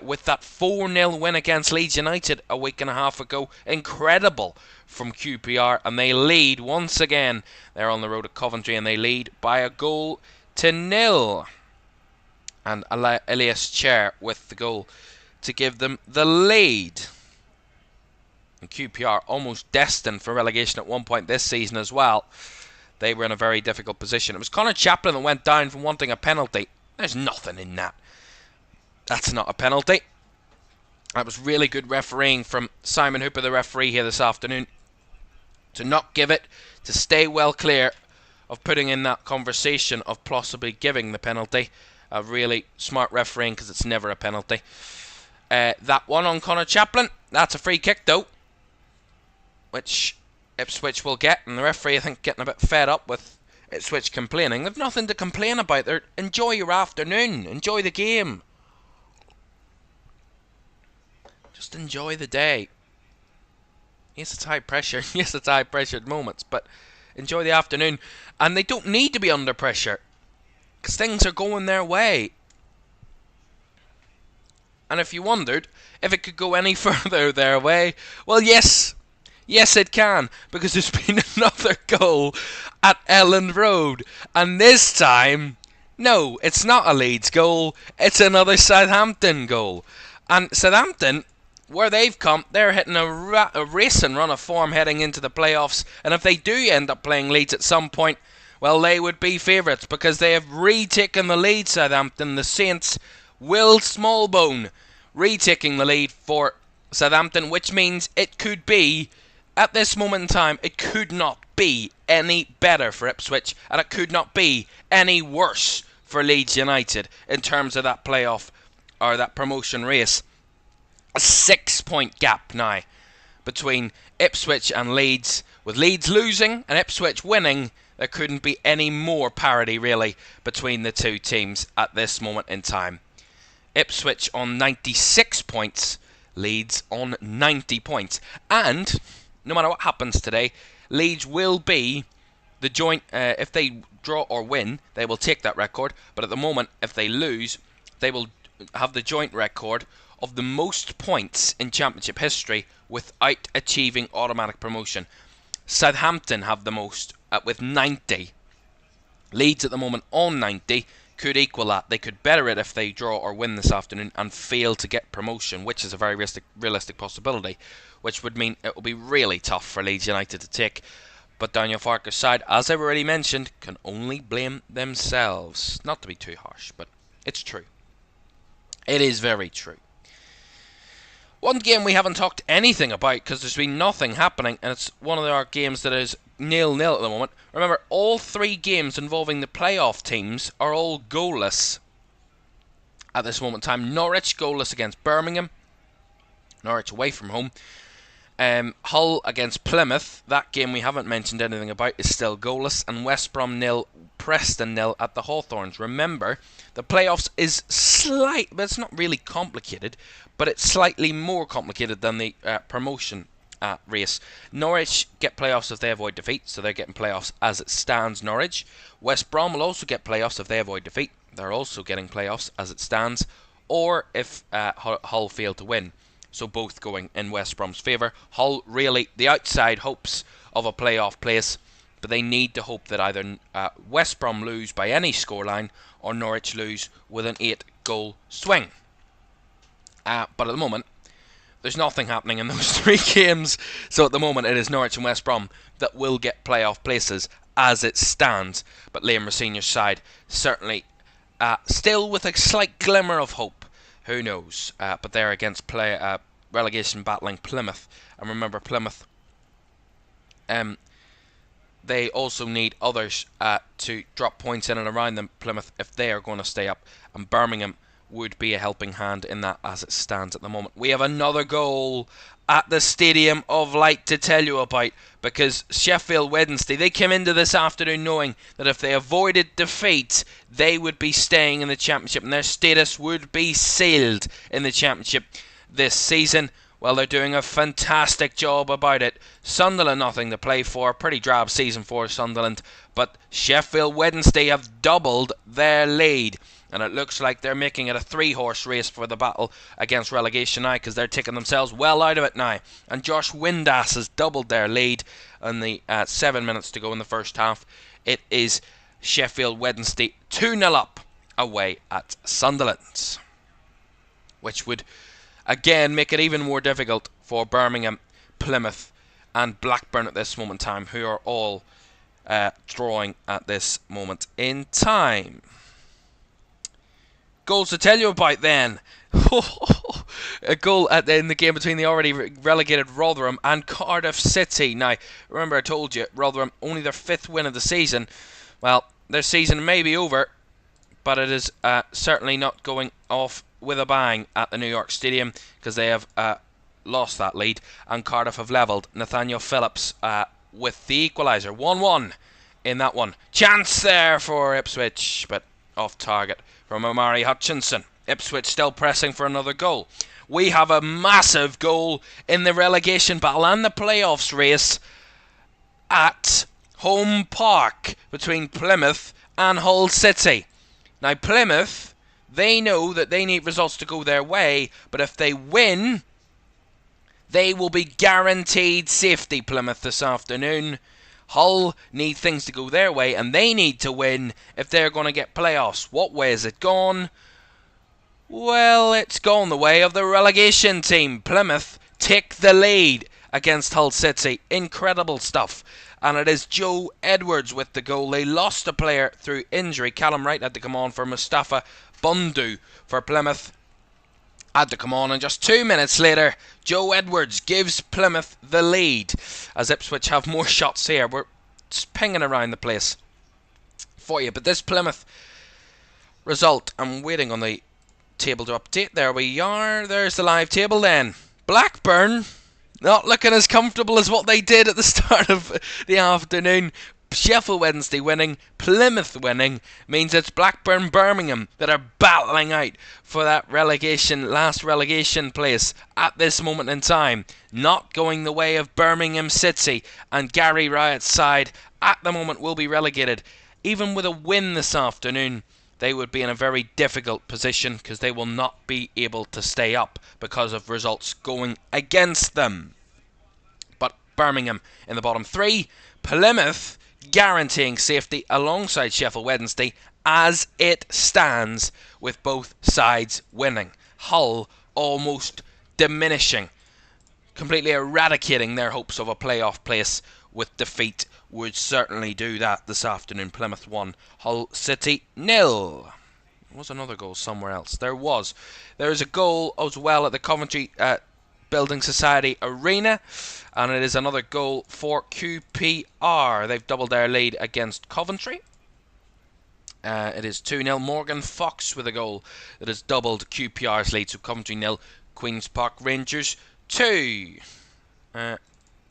with that 4-0 win against Leeds United a week and a half ago. Incredible from QPR. And they lead once again. They're on the road at Coventry and they lead by a goal to 0. And Elias Chair with the goal to give them the lead. And QPR almost destined for relegation at one point this season as well. They were in a very difficult position. It was Connor Chaplin that went down from wanting a penalty. There's nothing in that. That's not a penalty. That was really good refereeing from Simon Hooper, the referee here this afternoon, to not give it, to stay well clear of putting in that conversation of possibly giving the penalty. A really smart refereeing, because it's never a penalty. That one on Connor Chaplin, that's a free kick though, which Ipswich will get, and the referee I think getting a bit fed up with Ipswich complaining. They've nothing to complain about. Enjoy your afternoon, enjoy the game, just enjoy the day. Yes, it's high pressure, yes, it's high pressured moments, but enjoy the afternoon. And they don't need to be under pressure, because things are going their way. And if you wondered if it could go any further their way, well, yes, it can, because there's been another goal at Elland Road. And this time, no, it's not a Leeds goal, it's another Southampton goal. And Southampton, where they've come, they're hitting a racing run of form heading into the playoffs. And if they do end up playing Leeds at some point, well, they would be favourites, because they have retaken the lead, Southampton. The Saints, Will Smallbone, retaking the lead for Southampton, which means it could be, at this moment in time, it could not be any better for Ipswich, and it could not be any worse for Leeds United in terms of that playoff, or that promotion race. A 6-point gap now between Ipswich and Leeds. With Leeds losing and Ipswich winning, there couldn't be any more parity, really, between the two teams at this moment in time. Ipswich on 96 points, Leeds on 90 points. And no matter what happens today, Leeds will be the joint... if they draw or win, they will take that record. But at the moment, if they lose, they will have the joint record of the most points in Championship history without achieving automatic promotion. Southampton have the most with 90. Leeds at the moment on 90 could equal that. They could better it if they draw or win this afternoon and fail to get promotion, which is a very realistic possibility, which would mean it will be really tough for Leeds United to take. But Daniel Farke's side, as I've already mentioned, can only blame themselves. Not to be too harsh, but it's true. It is very true. One game we haven't talked anything about because there's been nothing happening, and it's one of our games that is 0-0 at the moment. Remember, all 3 games involving the playoff teams are all goalless at this moment in time. Norwich goalless against Birmingham. Norwich away from home. Hull against Plymouth. That game we haven't mentioned anything about is still goalless. And West Brom 0, Preston 0 at the Hawthorns. Remember, the playoffs is slight, but it's not really complicated, but it's slightly more complicated than the promotion race. Norwich get playoffs if they avoid defeat, so they're getting playoffs as it stands, Norwich. West Brom will also get playoffs if they avoid defeat. They're also getting playoffs as it stands, or if Hull fail to win. So both going in West Brom's favour. Hull really the outside hopes of a playoff place, but they need to hope that either West Brom lose by any scoreline or Norwich lose with an 8-goal swing. But at the moment, there's nothing happening in those 3 games. So at the moment, it is Norwich and West Brom that will get playoff places as it stands. But Liam Rosenior's side certainly still with a slight glimmer of hope. Who knows? But they're against relegation battling Plymouth. And remember, Plymouth, they also need others to drop points in and around them, Plymouth, if they are going to stay up. And Birmingham would be a helping hand in that as it stands at the moment. We have another goal at the Stadium of Light to tell you about, because Sheffield Wednesday, they came into this afternoon knowing that if they avoided defeat, they would be staying in the Championship and their status would be sealed in the Championship this season. Well, they're doing a fantastic job about it. Sunderland nothing to play for, pretty drab season for Sunderland, but Sheffield Wednesday have doubled their lead. And it looks like they're making it a 3-horse race for the battle against relegation now, because they're taking themselves well out of it now. And Josh Windass has doubled their lead in the 7 minutes to go in the first half. It is Sheffield Wednesday 2-0 up away at Sunderland, which would again make it even more difficult for Birmingham, Plymouth and Blackburn at this moment in time, who are all drawing at this moment in time. Goals to tell you about then. A goal in the game between the already relegated Rotherham and Cardiff City. Now, remember I told you, Rotherham only their 5th win of the season. Well, their season may be over, but it is certainly not going off with a bang at the New York Stadium, because they have lost that lead, and Cardiff have levelled. Nathaniel Phillips with the equaliser. 1-1 in that one. Chance there for Ipswich, but off target from Omari Hutchinson. Ipswich still pressing for another goal. We have a massive goal in the relegation battle and the playoffs race at home park between Plymouth and Hull City. Now Plymouth, they know that they need results to go their way, but if they win, they will be guaranteed safety, Plymouth, this afternoon. Hull need things to go their way, and they need to win if they're going to get playoffs. What way has it gone? Well, it's gone the way of the relegation team. Plymouth take the lead against Hull City. Incredible stuff. And it is Joe Edwards with the goal. They lost a player through injury. Callum Wright had to come on for Mustafa Bundu for Plymouth. Had to come on, and just 2 minutes later, Joe Edwards gives Plymouth the lead, as Ipswich have more shots here. We're just pinging around the place for you. But this Plymouth result, I'm waiting on the table to update. There we are. There's the live table then. Blackburn not looking as comfortable as what they did at the start of the afternoon. Sheffield Wednesday winning, Plymouth winning, means it's Blackburn, Birmingham that are battling out for that last relegation place at this moment in time. Not going the way of Birmingham City, and Gary Ryott's side at the moment will be relegated. Even with a win this afternoon, they would be in a very difficult position, because they will not be able to stay up because of results going against them. But Birmingham in the bottom 3, Plymouth guaranteeing safety alongside Sheffield Wednesday as it stands, with both sides winning. Hull almost diminishing, completely eradicating their hopes of a playoff place with defeat. Would certainly do that this afternoon. Plymouth 1, Hull City 0. There was another goal somewhere else. There is a goal as well at the Coventry Building Society Arena, and it is another goal for QPR. They've doubled their lead against Coventry. It is 2-0. Morgan Fox with a goal that has doubled QPR's lead. So Coventry 0, Queen's Park Rangers 2.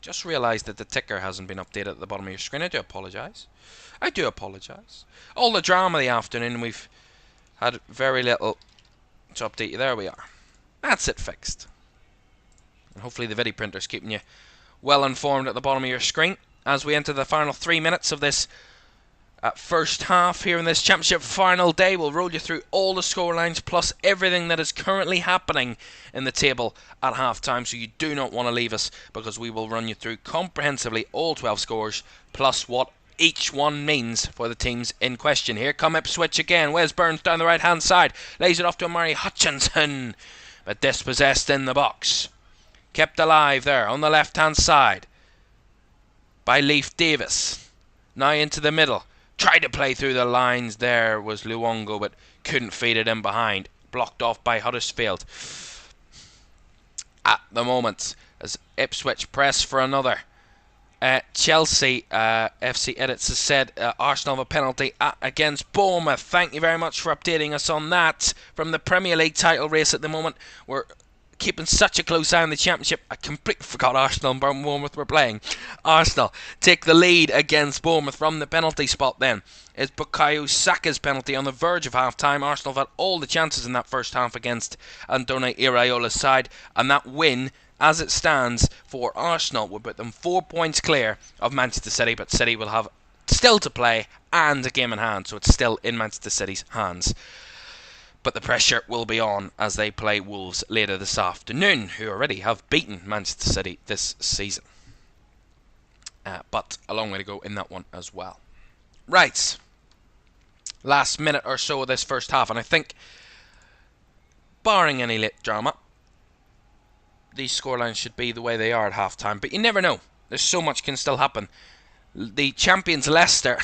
Just realised that the ticker hasn't been updated at the bottom of your screen. I do apologise. All the drama of the afternoon, we've had very little to update you. There we are. That's it fixed. And hopefully the video printer's keeping you well informed at the bottom of your screen as we enter the final 3 minutes of this first half here in this Championship Final day. We'll roll you through all the scorelines plus everything that is currently happening in the table at half time, so you do not want to leave us, because we will run you through comprehensively all 12 scores plus what each one means for the teams in question. Here come Ipswich again. Wes Burns down the right hand side, lays it off to Omari Hutchinson, but dispossessed in the box. Kept alive there on the left hand side by Leif Davis. Now into the middle. Tried to play through the lines. There was Luongo, but couldn't feed it in behind. Blocked off by Huddersfield. At the moment, as Ipswich press for another. Chelsea FC Edits has said Arsenal have a penalty against Bournemouth. Thank you very much for updating us on that. From the Premier League title race at the moment, we're keeping such a close eye on the Championship. I completely forgot Arsenal and Bournemouth were playing. Arsenal take the lead against Bournemouth from the penalty spot then. It's Bukayo Saka's penalty on the verge of half-time. Arsenal have had all the chances in that first half against Andone Iraiola's side, and that win, as it stands for Arsenal, will put them 4 points clear of Manchester City, but City will have still to play and a game in hand, so it's still in Manchester City's hands. But the pressure will be on as they play Wolves later this afternoon, who already have beaten Manchester City this season. But a long way to go in that one as well. Right. Last minute or so of this first half, and I think, barring any late drama, these scorelines should be the way they are at half-time, but you never know. There's so much can still happen. The champions Leicester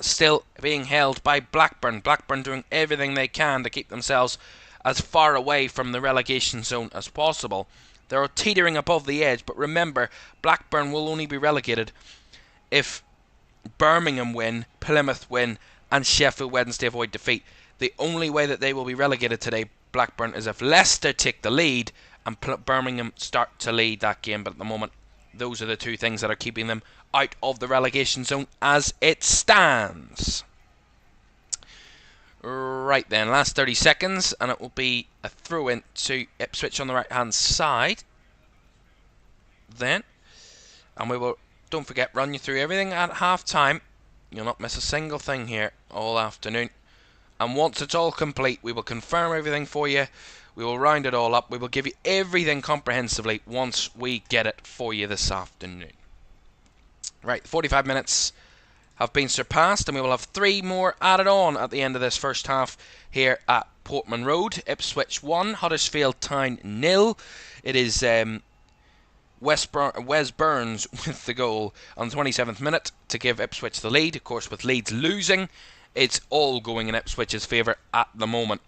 still being held by Blackburn. Blackburn doing everything they can to keep themselves as far away from the relegation zone as possible. They're teetering above the edge, but remember, Blackburn will only be relegated if Birmingham win, Plymouth win, and Sheffield Wednesday avoid defeat. The only way that they will be relegated today, Blackburn, is if Leicester take the lead and Birmingham start to lead that game. But at the moment, those are the two things that are keeping them out of the relegation zone as it stands. Right then, last 30 seconds, and it will be a throw-in to Ipswich on the right-hand side. Then, and we will, don't forget, run you through everything at half-time. You'll not miss a single thing here all afternoon. And once it's all complete, we will confirm everything for you. We will round it all up. We will give you everything comprehensively once we get it for you this afternoon. Right, 45 minutes have been surpassed, and we will have 3 more added on at the end of this first half here at Portman Road. Ipswich 1, Huddersfield Town 0. It is Wes Burns with the goal on the 27th minute to give Ipswich the lead. Of course, with Leeds losing, it's all going in Ipswich's favour at the moment.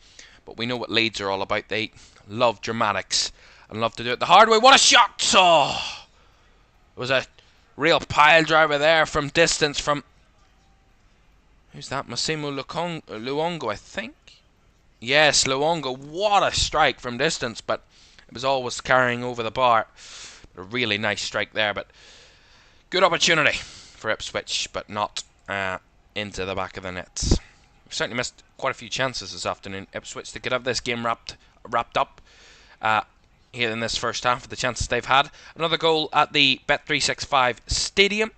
But we know what Leeds are all about. They love dramatics and love to do it the hard way. What a shot! Oh! It was a real pile driver there from distance from... Who's that? Massimo Luongo, I think? Yes, Luongo. What a strike from distance, but it was always carrying over the bar. A really nice strike there, but good opportunity for Ipswich, but not into the back of the nets. We've certainly missed quite a few chances this afternoon. Ipswich, they could have this game wrapped up here in this first half of the chances they've had. Another goal at the Bet365 Stadium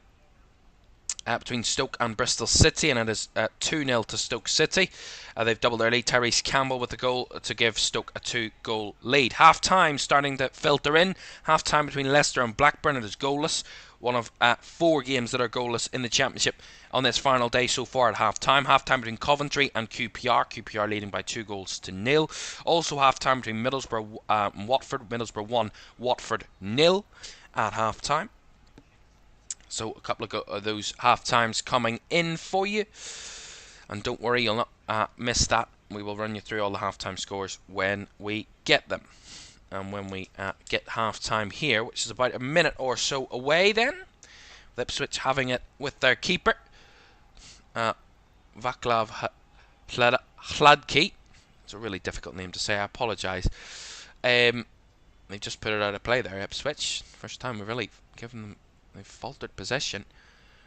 between Stoke and Bristol City, and it is 2-0 to Stoke City. They've doubled their lead. Tyrese Campbell with the goal to give Stoke a 2-goal lead. Half-time starting to filter in. Half-time between Leicester and Blackburn. It is goalless. One of 4 games that are goalless in the Championship on this final day so far at half-time. Half-time between Coventry and QPR. QPR leading by 2-0. Also half-time between Middlesbrough and Watford. Middlesbrough 1, Watford 0 at half-time. So a couple of those half-times coming in for you. And don't worry, you'll not miss that. We will run you through all the half-time scores when we get them. And when we get half-time here, which is about a minute or so away then, with Ipswich having it with their keeper, Vaclav Hladky. It's a really difficult name to say, I apologise. They've just put it out of play there, Ipswich. First time we've really given them... They've faltered possession,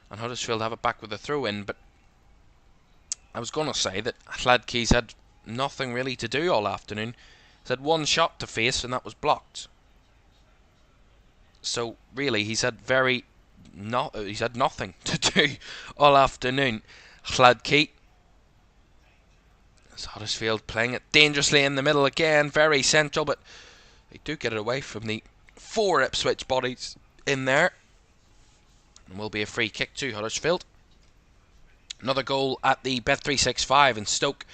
and Huddersfield have it back with a throw-in, but I was going to say that Hladky's had nothing really to do all afternoon. He's had 1 shot to face, and that was blocked. So, really, he's had nothing to do all afternoon. Hladky. As Huddersfield playing it dangerously in the middle again, very central, but they do get it away from the 4 Ipswich bodies in there. And will be a free kick to Huddersfield. Another goal at the Bet365 in Stoke.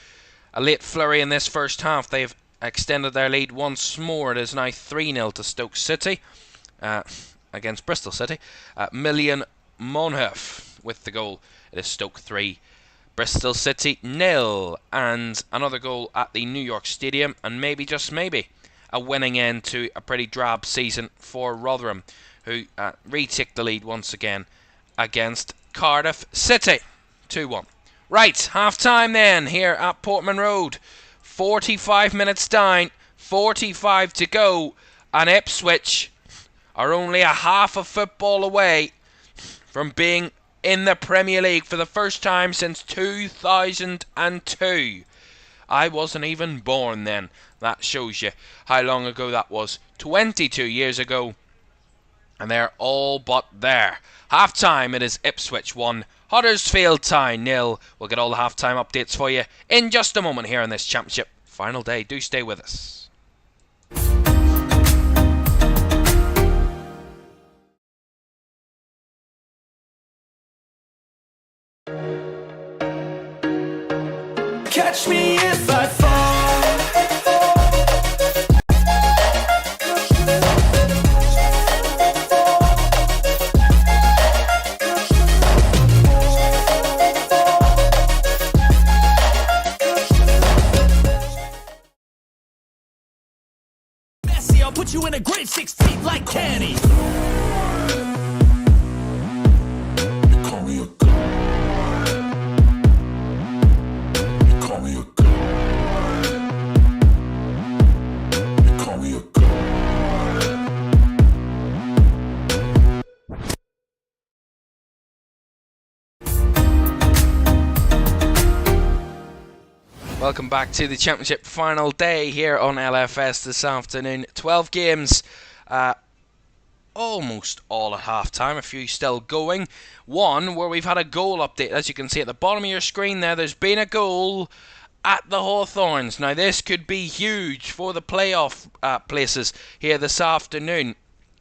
A late flurry in this first half. They've extended their lead once more. It is now 3-0 to Stoke City against Bristol City. Million Monhoff with the goal. It is Stoke 3, Bristol City 0. And another goal at the New York Stadium. And maybe, just maybe, a winning end to a pretty drab season for Rotherham, who retake the lead once again against Cardiff City. 2-1. Right, half-time then here at Portman Road. 45 minutes down, 45 to go, and Ipswich are only a half of football away from being in the Premier League for the first time since 2002. I wasn't even born then. That shows you how long ago that was. 22 years ago. And they're all but there. Half-time, it is Ipswich 1, Huddersfield Town 0. We'll get all the half-time updates for you in just a moment here on this Championship Final Day. Do stay with us. Catch me if I fall. Messi, I'll put you in a grade 6 feet like Kenny. Welcome back to the Championship Final Day here on LFS this afternoon. 12 games, almost all at half-time, a few still going. One where we've had a goal update. As you can see at the bottom of your screen there's been a goal at the Hawthorns. Now this could be huge for the playoff places here this afternoon.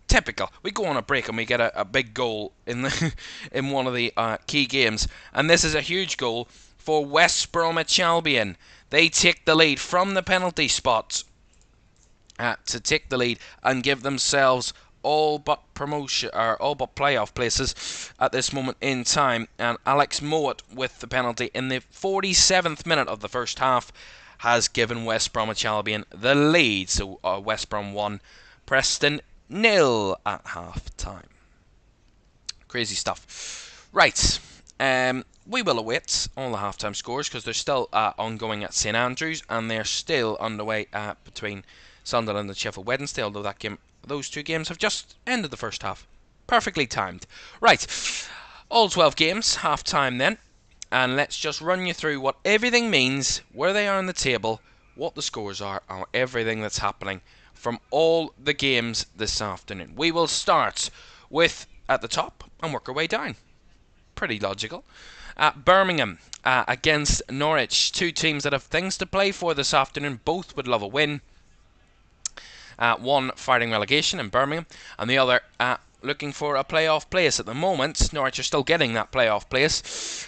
Typical. We go on a break and we get a big goal in the in one of the key games. And this is a huge goal for West Bromwich Albion. They take the lead from the penalty spot to take the lead and give themselves all but promotion or all but playoff places at this moment in time. And Alex Mowat with the penalty in the 47th minute of the first half has given West Bromwich Albion the lead. So West Brom 1, Preston 0 at half time. Crazy stuff. Right. We will await all the halftime scores because they're still ongoing at St Andrews, and they're still underway between Sunderland and Sheffield Wednesday, although those two games have just ended the first half. Perfectly timed. Right, all 12 games, half-time then, and let's just run you through what everything means, where they are on the table, what the scores are, and everything that's happening from all the games this afternoon. We will start with at the top and work our way down. Pretty logical. Birmingham against Norwich. Two teams that have things to play for this afternoon. Both would love a win. One fighting relegation in Birmingham, and the other looking for a playoff place. At the moment, Norwich are still getting that playoff place.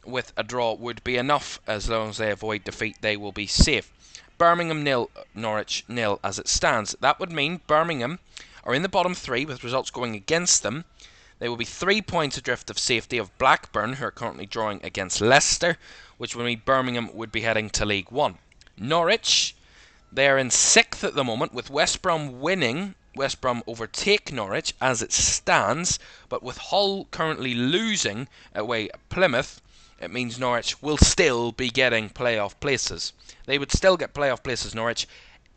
With a draw would be enough. As long as they avoid defeat, they will be safe. Birmingham 0, Norwich 0 as it stands. That would mean Birmingham are in the bottom three with results going against them. They will be 3 points adrift of safety of Blackburn, who are currently drawing against Leicester, which would mean Birmingham would be heading to League One. Norwich, they are in 6th at the moment, with West Brom winning. West Brom overtake Norwich as it stands, but with Hull currently losing away at Plymouth, it means Norwich will still be getting playoff places. They would still get playoff places, Norwich,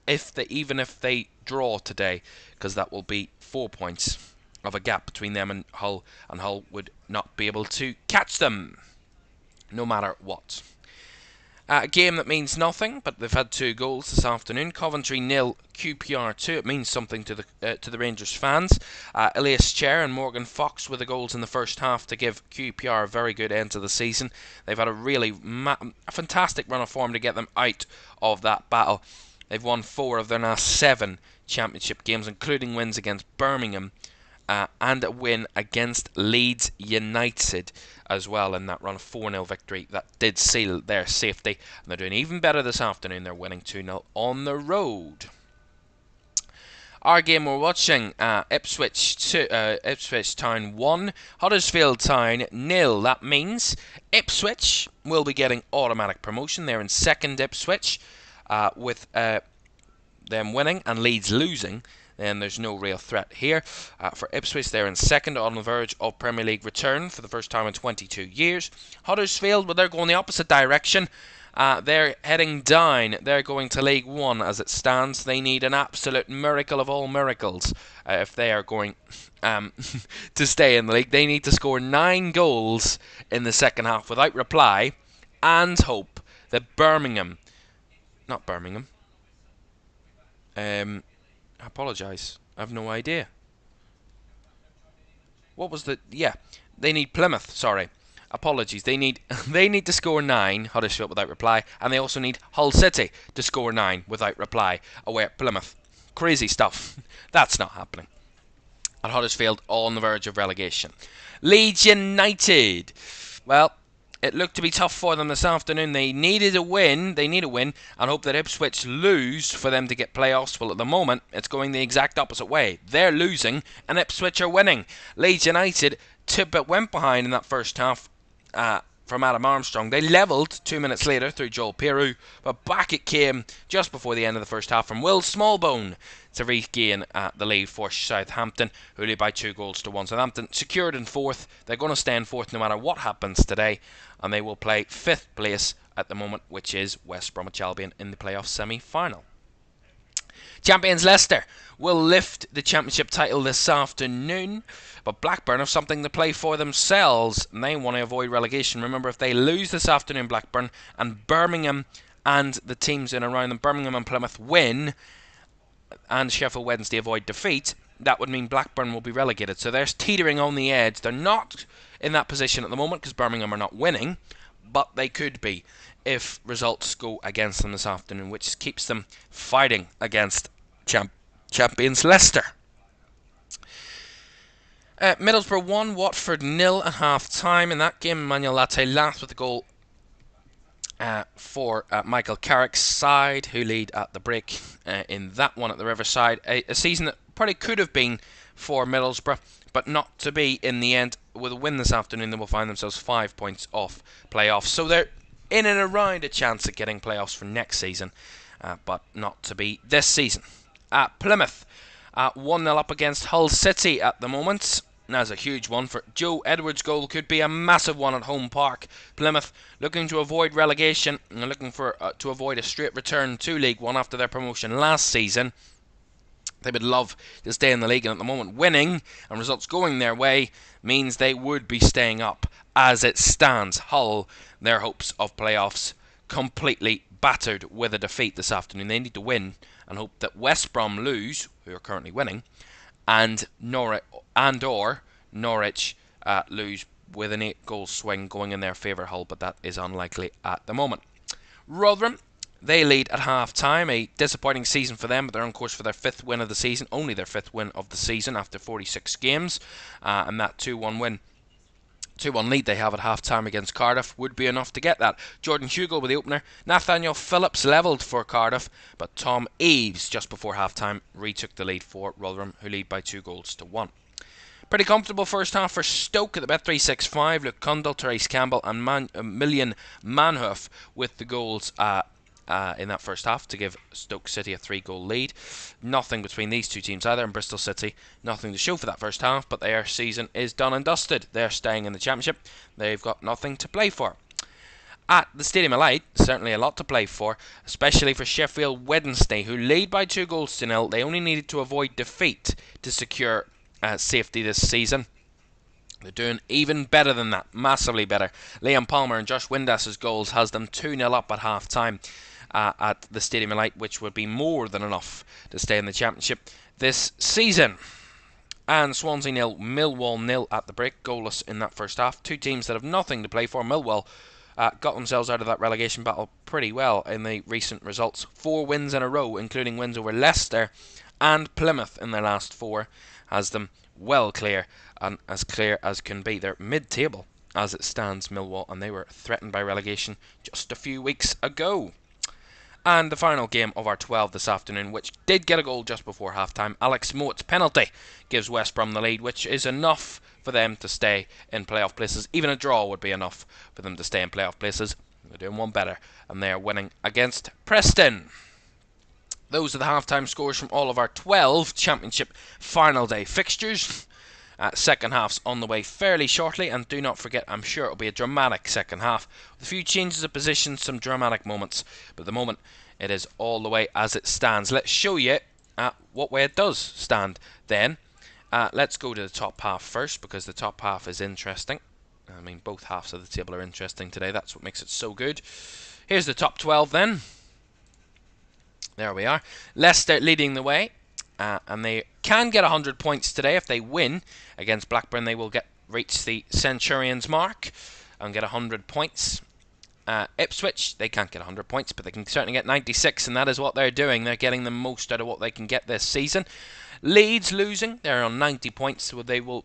even if they draw today, because that will be 4 points of a gap between them and Hull would not be able to catch them, no matter what. A game that means nothing, but they've had 2 goals this afternoon. Coventry 0, QPR 2. It means something to the Rangers fans. Elias Chair and Morgan Fox with the goals in the first half to give QPR a very good end to the season. They've had a really fantastic run of form to get them out of that battle. They've won 4 of their last 7 championship games, including wins against Birmingham, and a win against Leeds United as well in that run, 4-0 victory that did seal their safety. And they're doing even better this afternoon. They're winning 2-0 on the road. Our game we're watching, Ipswich Town 1, Huddersfield Town 0. That means Ipswich will be getting automatic promotion. They're in 2nd Ipswich with them winning and Leeds losing. then there's no real threat here. For Ipswich, they're in second, on the verge of Premier League return for the first time in 22 years. Huddersfield, well, they're going the opposite direction. They're heading down. They're going to League One as it stands. They need an absolute miracle of all miracles if they are going to stay in the league. They need to score 9 goals in the second half without reply, and hope that I apologise, I have no idea. What was the... Yeah, they need Plymouth, sorry. Apologies, they need to score 9, Huddersfield without reply, and they also need Hull City to score 9 without reply away at Plymouth. Crazy stuff. That's not happening. And Huddersfield on the verge of relegation. Leeds United. Well, it looked to be tough for them this afternoon. They needed a win. They need a win and hope that Ipswich lose for them to get playoffs. Well, at the moment, it's going the exact opposite way. They're losing and Ipswich are winning. Leeds United went behind in that first half from Adam Armstrong. They levelled 2 minutes later through Joel Peru, but back it came just before the end of the first half from Will Smallbone to regain the lead for Southampton, who lead by 2-1. Southampton secured in 4th. They're going to stay in 4th no matter what happens today, and they will play 5th place at the moment, which is West Bromwich Albion in the playoff semi-final. Champions Leicester will lift the championship title this afternoon, but Blackburn have something to play for themselves, and they want to avoid relegation. Remember, if they lose this afternoon, Blackburn, and Birmingham and the teams in and around them, Birmingham and Plymouth, win, and Sheffield Wednesday avoid defeat, that would mean Blackburn will be relegated. So they're teetering on the edge. They're not in that position at the moment because Birmingham are not winning, but they could be if results go against them this afternoon, which keeps them fighting against champions Leicester. Middlesbrough 1, Watford 0 at half-time. In that game, Emmanuel Latte-Lath with the goal for Michael Carrick's side, who lead at the break in that one at the Riverside. A season that probably could have been for Middlesbrough, but not to be in the end. With a win this afternoon, they will find themselves 5 points off playoffs. So they're in and around a chance at getting playoffs for next season, but not to be this season. Plymouth 1-0 up against Hull City at the moment. That's a huge one. For Joe Edwards' goal could be a massive one at home park. Plymouth looking to avoid relegation and looking for to avoid a straight return to League One after their promotion last season. They would love to stay in the league, and at the moment winning and results going their way means they would be staying up. As it stands, Hull, their hopes of playoffs completely battered with a defeat this afternoon. They need to win and hope that West Brom lose, who are currently winning, and Norwich lose with an 8-goal swing going in their favour, Hull, but that is unlikely at the moment. Rotherham, they lead at half-time. A disappointing season for them, but they're on course for their 5th win of the season, only their 5th win of the season after 46 games, and that 2-1 lead they have at half-time against Cardiff would be enough to get that. Jordan Hugo with the opener. Nathaniel Phillips levelled for Cardiff, but Tom Eaves just before half-time retook the lead for Rotherham, who lead by 2-1. Pretty comfortable first half for Stoke at the Bet365. Luke Cundle, Therese Campbell and Million Manhoef with the goals in that first half to give Stoke City a 3-goal lead. Nothing between these two teams either, and Bristol City nothing to show for that first half, but their season is done and dusted. They're staying in the Championship. They've got nothing to play for. At the Stadium of Light, certainly a lot to play for, especially for Sheffield Wednesday, who lead by 2-0. They only needed to avoid defeat to secure safety this season. They're doing even better than that, massively better. Liam Palmer and Josh Windas's goals has them 2-0 up at half-time at the Stadium of Light, which would be more than enough to stay in the Championship this season. And Swansea 0, Millwall 0 at the break, goalless in that first half. Two teams that have nothing to play for. Millwall got themselves out of that relegation battle pretty well in the recent results. 4 wins in a row, including wins over Leicester and Plymouth in their last 4, has them well clear, and as clear as can be. They're mid-table as it stands, Millwall, and they were threatened by relegation just a few weeks ago. And the final game of our 12 this afternoon, which did get a goal just before half-time. Alex Moat's penalty gives West Brom the lead, which is enough for them to stay in playoff places. Even a draw would be enough for them to stay in playoff places. They're doing one better, and they are winning against Preston. Those are the half-time scores from all of our 12 Championship Final Day fixtures. Second half's on the way fairly shortly, and do not forget, I'm sure it'll be a dramatic second half with a few changes of position, some dramatic moments, but at the moment it is all the way as it stands. Let's show you what way it does stand then. Let's go to the top half first, because the top half is interesting. I mean, both halves of the table are interesting today. That's what makes it so good. Here's the top 12 then. There we are. Leicester leading the way. And they can get 100 points today. If they win against Blackburn, they will reach the Centurions mark and get 100 points. Ipswich, they can't get 100 points, but they can certainly get 96, and that is what they're doing. They're getting the most out of what they can get this season. Leeds losing, they're on 90 points, so they will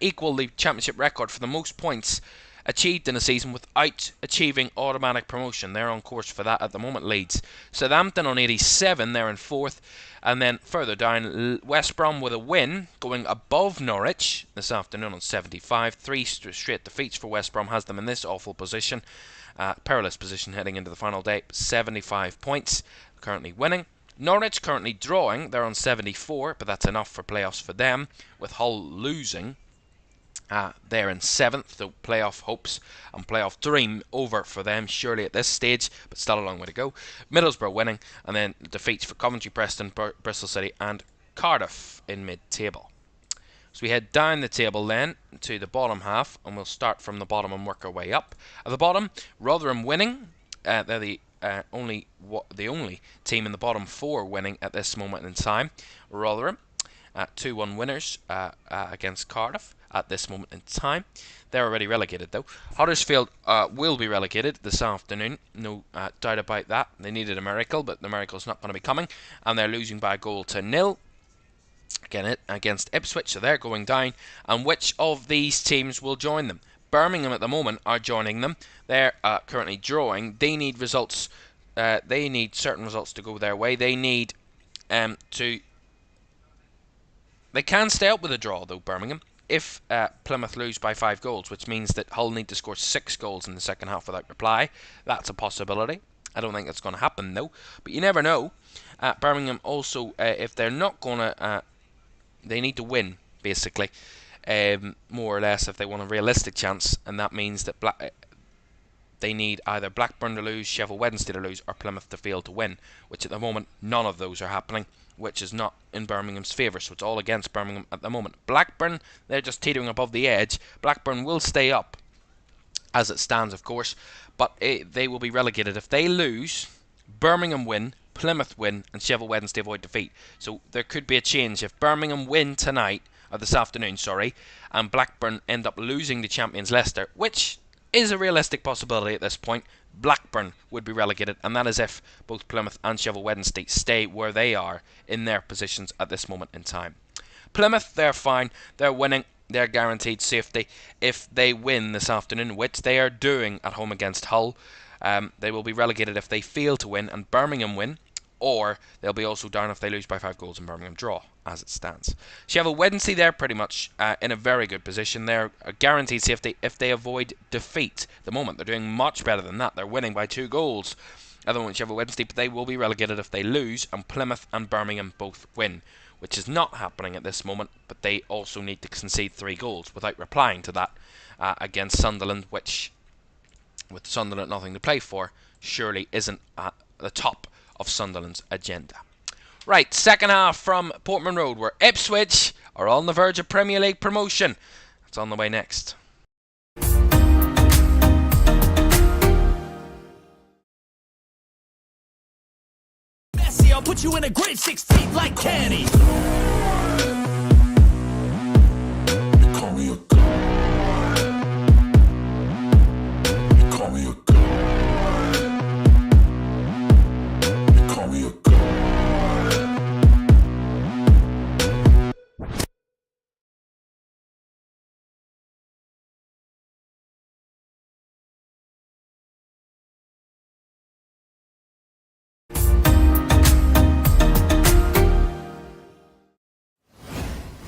equal the championship record for the most points achieved in a season without achieving automatic promotion. They're on course for that at the moment, Leeds. Southampton on 87, they're in 4th. And then further down, West Brom with a win, going above Norwich this afternoon on 75. 3 straight defeats for West Brom has them in this awful position. Perilous position heading into the final day. 75 points, currently winning. Norwich currently drawing, they're on 74, but that's enough for playoffs for them, with Hull losing. They're in 7th, so playoff hopes and playoff dream over for them, surely at this stage, but still a long way to go. Middlesbrough winning, and then defeats for Coventry, Preston, Bristol City and Cardiff in mid-table. So we head down the table then to the bottom half, and we'll start from the bottom and work our way up. At the bottom, Rotherham winning. They're the only team in the bottom 4 winning at this moment in time. Rotherham, 2-1 winners against Cardiff at this moment in time. They're already relegated though. Huddersfield will be relegated this afternoon, no doubt about that. They needed a miracle, but the miracle's not going to be coming, and they're losing by a goal to 0 against Ipswich, so they're going down. And which of these teams will join them? Birmingham at the moment are joining them. They're currently drawing. They need results. They need certain results to go their way. They need to. They can stay up with a draw though, Birmingham, if Plymouth lose by 5 goals, which means that Hull need to score 6 goals in the second half without reply. That's a possibility. I don't think that's going to happen though, but you never know. Birmingham also, if they're not going to, they need to win basically, more or less, if they want a realistic chance, and that means that they need either Blackburn to lose, Sheffield Wednesday to lose, or Plymouth to fail to win, which at the moment none of those are happening, which is not in Birmingham's favour, so it's all against Birmingham at the moment. Blackburn, they're just teetering above the edge. Blackburn will stay up as it stands, of course, but they will be relegated. If they lose, Birmingham win, Plymouth win, and Sheffield Wednesday avoid defeat. So there could be a change. If Birmingham win tonight, or this afternoon, sorry, and Blackburn end up losing to champions Leicester, which is a realistic possibility at this point, Blackburn would be relegated, and that is if both Plymouth and Sheffield Wednesday stay where they are in their positions at this moment in time. Plymouth, they're fine, they're winning, they're guaranteed safety. If they win this afternoon, which they are doing at home against Hull, they will be relegated if they fail to win and Birmingham win, or they'll be also down if they lose by 5 goals and Birmingham draw, as it stands. Sheffield Wednesday, they're pretty much in a very good position. They're a guaranteed safety if they avoid defeat. At the moment, they're doing much better than that. They're winning by 2 goals at the moment, Sheffield Wednesday, but they will be relegated if they lose and Plymouth and Birmingham both win, which is not happening at this moment, but they also need to concede 3 goals without replying to that against Sunderland, which, with Sunderland nothing to play for, surely isn't at the top of Sunderland's agenda. Right, second half from Portman Road, where Ipswich are on the verge of Premier League promotion. That's on the way next. Messi, I'll put you in a grid 6 feet like Kenny. Call me a god. Call me a god. Call me a god.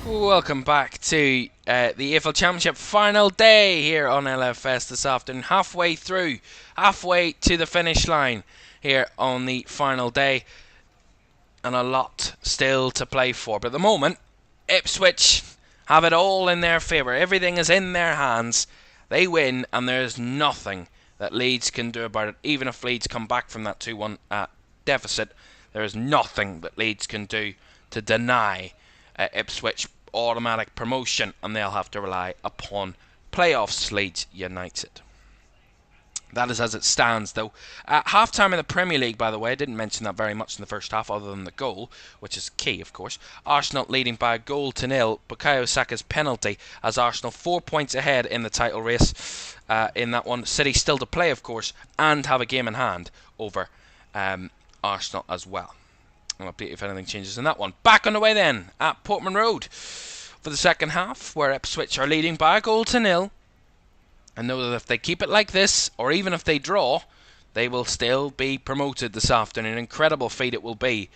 Welcome back to the EFL Championship Final day here on LFS this afternoon. Halfway to the finish line here on the final day. and a lot still to play for. But at the moment, Ipswich have it all in their favour. Everything is in their hands. They win, and there's nothing that Leeds can do about it. Even if Leeds come back from that 2-1 deficit, there is nothing that Leeds can do to deny Ipswich automatic promotion, and they'll have to rely upon playoffs. Leeds United. That is as it stands, though. At half-time in the Premier League, by the way, I didn't mention that very much in the first half, other than the goal, which is key, of course. Arsenal leading by a goal to nil. Bukayo Saka's penalty, as Arsenal 4 points ahead in the title race in that one. City still to play, of course, and have a game in hand over Arsenal as well. I'll update you if anything changes in that one. Back on the way then at Portman Road for the second half, where Ipswich are leading by a goal to nil. And know that if they keep it like this, or even if they draw, they will still be promoted this afternoon. An incredible feat it will be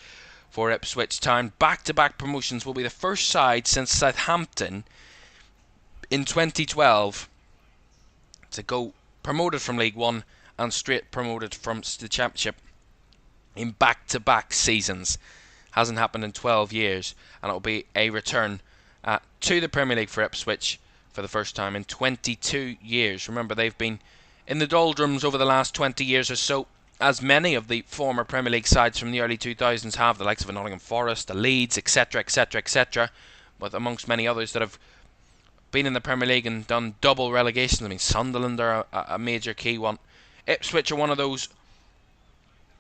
for Ipswich Town. Back-to-back promotions will be the first side since Southampton in 2012 to go promoted from League One and straight promoted from the Championship in back-to-back seasons. Hasn't happened in 12 years, and it will be a return to the Premier League for Ipswich for the first time in 22 years. Remember, they've been in the doldrums over the last 20 years or so, as many of the former Premier League sides from the early 2000s have, the likes of Nottingham Forest, the Leeds, etc., etc., etc., but amongst many others that have been in the Premier League and done double relegations. I mean, Sunderland are a major key one. Ipswich are one of those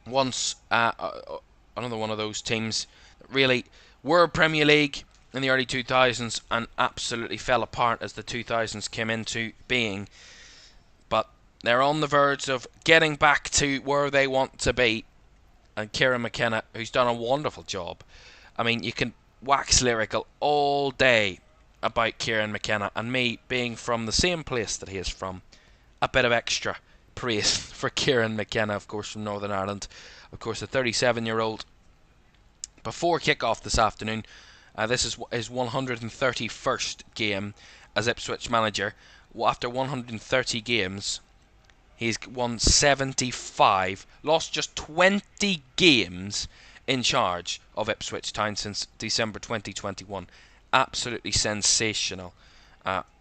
another one of those teams that really were Premier League in the early 2000s and absolutely fell apart as the 2000s came into being. But they're on the verge of getting back to where they want to be. And Kieran McKenna, who's done a wonderful job. I mean, you can wax lyrical all day about Kieran McKenna, and me being from the same place that he is from, a bit of extra praise for Kieran McKenna, of course, from Northern Ireland. Of course, the 37-year-old. Before kick-off this afternoon, this is his 131st game as Ipswich manager. After 130 games, he's won 75, lost just 20 games in charge of Ipswich Town since December 2021. Absolutely sensational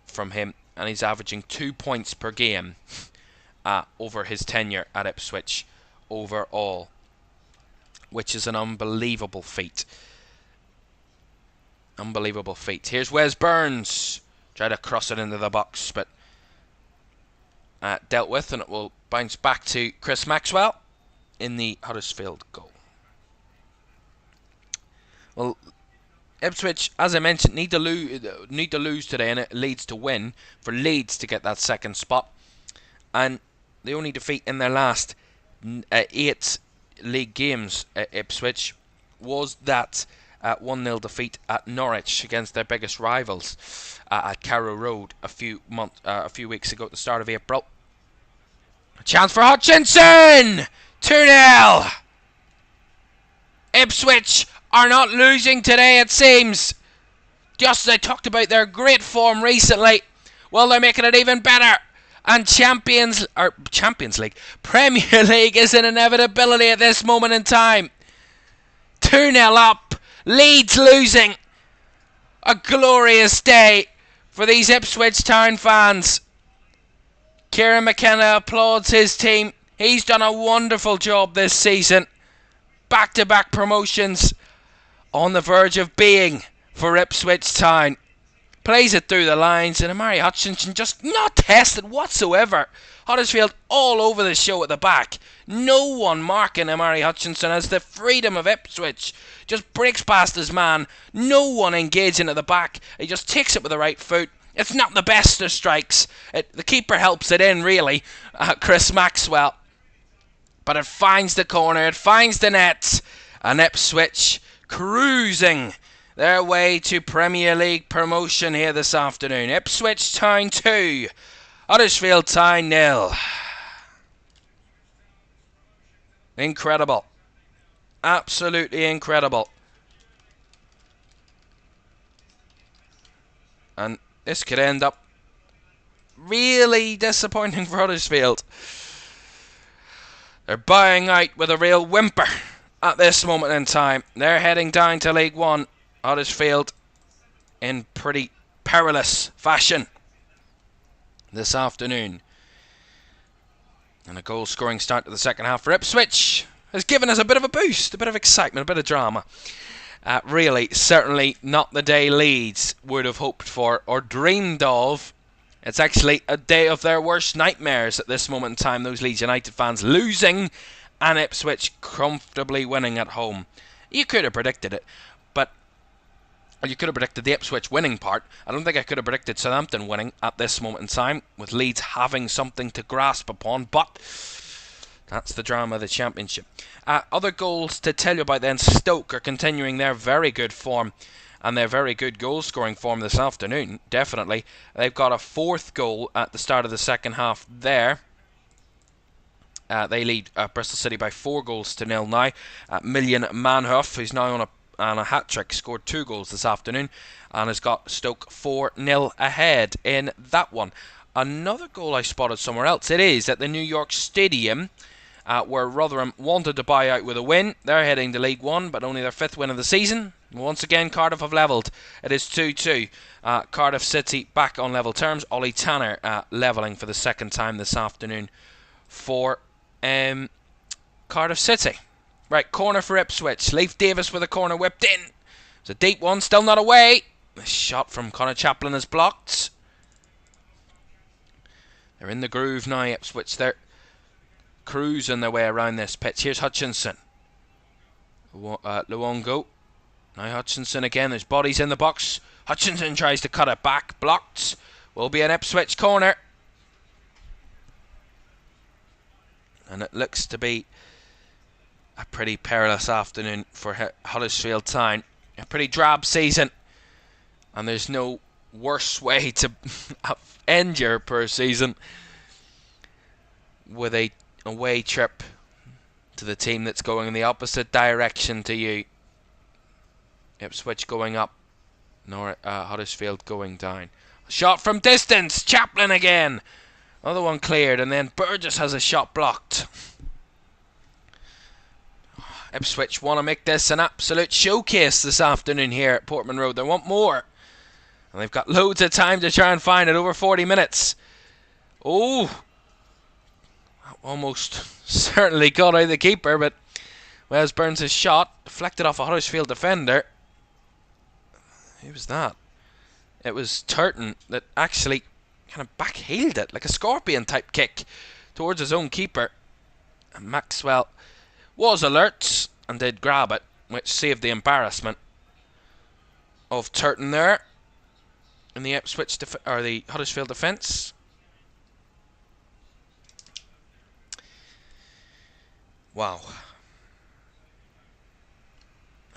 from him, and he's averaging 2 points per game over his tenure at Ipswich overall, which is an unbelievable feat. Unbelievable feat. Here's Wes Burns. Try to cross it into the box, but dealt with, and it will bounce back to Chris Maxwell in the Huddersfield goal. Well, Ipswich, as I mentioned, need to lose today, and it leads to win for Leeds to get that second spot. And the only defeat in their last 8 league games at Ipswich was that 1-0 defeat at Norwich against their biggest rivals at Carrow Road a few weeks ago at the start of April. A chance for Hutchinson! 2-0! Ipswich are not losing today, it seems. Just as I talked about their great form recently, well, they're making it even better. And Champions League, Premier League is an inevitability at this moment in time. 2-0 up. Leeds losing. A glorious day for these Ipswich Town fans. Kieran McKenna applauds his team. He's done a wonderful job this season. Back-to-back promotions on the verge of being for Ipswich Town. Plays it through the lines, and Amari Hutchinson just not tested whatsoever. Huddersfield all over the show at the back. No one marking Amari Hutchinson as the freedom of Ipswich. Just breaks past his man. No one engaging at the back. He just takes it with the right foot. It's not the best of strikes. The keeper helps it in, really, Chris Maxwell. But it finds the corner, it finds the net, and Ipswich cruising their way to Premier League promotion here this afternoon. Ipswich Town 2, Huddersfield Town 0. Incredible. Absolutely incredible. And this could end up really disappointing for Huddersfield. They're bowing out with a real whimper at this moment in time. They're heading down to League One, Huddersfield, in pretty perilous fashion this afternoon. And a goal-scoring start to the second half for Ipswich has given us a bit of a boost, a bit of excitement, a bit of drama. Really, certainly not the day Leeds would have hoped for or dreamed of. It's actually a day of their worst nightmares at this moment in time. Those Leeds United fans losing and Ipswich comfortably winning at home. You could have predicted it, but you could have predicted the Ipswich winning part. I don't think I could have predicted Southampton winning at this moment in time, with Leeds having something to grasp upon, but that's the drama of the Championship. Other goals to tell you about then. Stoke are continuing their very good form and their very good goal-scoring form this afternoon, definitely. They've got a fourth goal at the start of the second half there. They lead Bristol City by 4-0 now. Million Manhoef, who's now on a hat-trick, scored 2 goals this afternoon and has got Stoke 4-0 ahead in that one. Another goal I spotted somewhere else. It is at the New York Stadium, where Rotherham wanted to buy out with a win. They're heading to League One, but only their 5th win of the season. Once again, Cardiff have levelled. It is 2-2. Cardiff City back on level terms. Ollie Tanner levelling for the second time this afternoon for Cardiff City. Right, corner for Ipswich. Leif Davis with a corner whipped in. It's a deep one, still not away. The shot from Connor Chaplin is blocked. They're in the groove now, Ipswich. They're cruising their way around this pitch. Here's Hutchinson. Luongo. Now Hutchinson again. There's bodies in the box. Hutchinson tries to cut it back. Blocked. Will be an Ipswich corner. And it looks to be a pretty perilous afternoon for Huddersfield Town. A pretty drab season. And there's no worse way to end your per season with a away trip to the team that's going in the opposite direction to you. Ipswich going up, Huddersfield going down. Shot from distance, Chaplin again. Another one cleared, and then Burgess has a shot blocked. Ipswich want to make this an absolute showcase this afternoon here at Portman Road. They want more. And they've got loads of time to try and find it, over 40 minutes. Oh, almost certainly got out of the keeper, but Wes Burns' shot deflected off a Huddersfield defender. Who was that? It was Turton that actually kind of backheeled it like a scorpion type kick towards his own keeper. And Maxwell was alert and did grab it, which saved the embarrassment of Turton there in the Ipswich or the Huddersfield defence. Wow.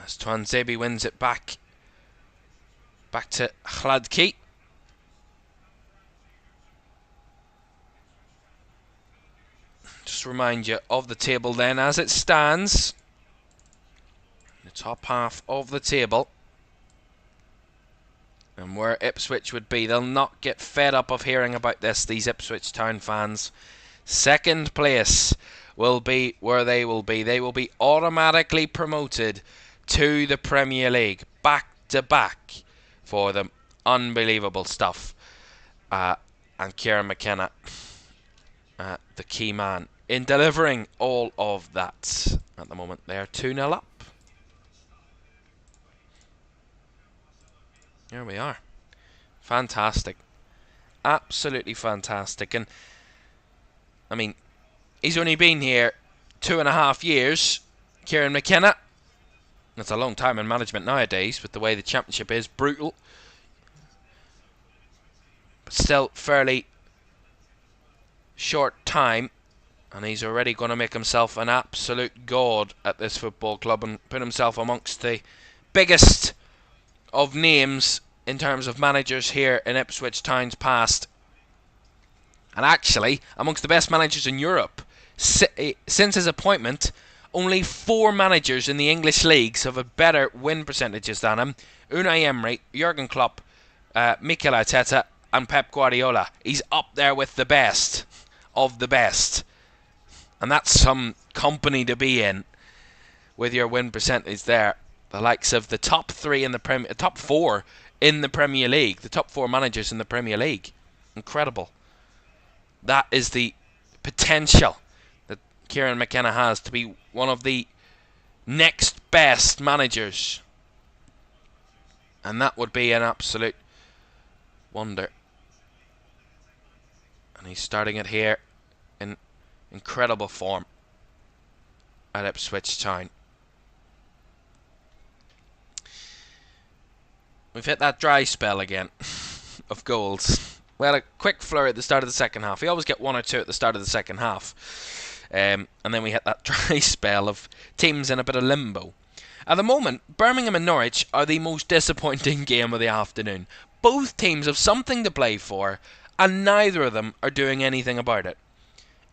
As Twanzebe wins it back to Hladky. Just remind you of the table then as it stands. The top half of the table. And where Ipswich would be. They'll not get fed up of hearing about this, these Ipswich Town fans. Second place will be where they will be. They will be automatically promoted to the Premier League. Back to back for them. Unbelievable stuff. And Kieran McKenna, the key man in delivering all of that. At the moment they are 2-0 up. Here we are. Fantastic. Absolutely fantastic. And I mean, he's only been here 2.5 years, Kieran McKenna. That's a long time in management nowadays with the way the Championship is. Brutal. But still fairly short time. And he's already going to make himself an absolute god at this football club and put himself amongst the biggest of names in terms of managers here in Ipswich Town's past. And actually, amongst the best managers in Europe. Since his appointment, only 4 managers in the English leagues have a better win percentages than him. Unai Emery, Jurgen Klopp, Mikel Arteta and Pep Guardiola. He's up there with the best of the best. And that's some company to be in with your win percentage there. The likes of the top 3 in the top 4 in the Premier League, the top 4 managers in the Premier League. Incredible. That is the potential that Kieran McKenna has to be one of the next best managers. And that would be an absolute wonder. And he's starting it here in incredible form at Ipswich Town. We've hit that dry spell again of goals. We had a quick flurry at the start of the second half. We always get 1 or 2 at the start of the second half. And then we hit that dry spell of teams in a bit of limbo. At the moment, Birmingham and Norwich are the most disappointing game of the afternoon. Both teams have something to play for, and neither of them are doing anything about it.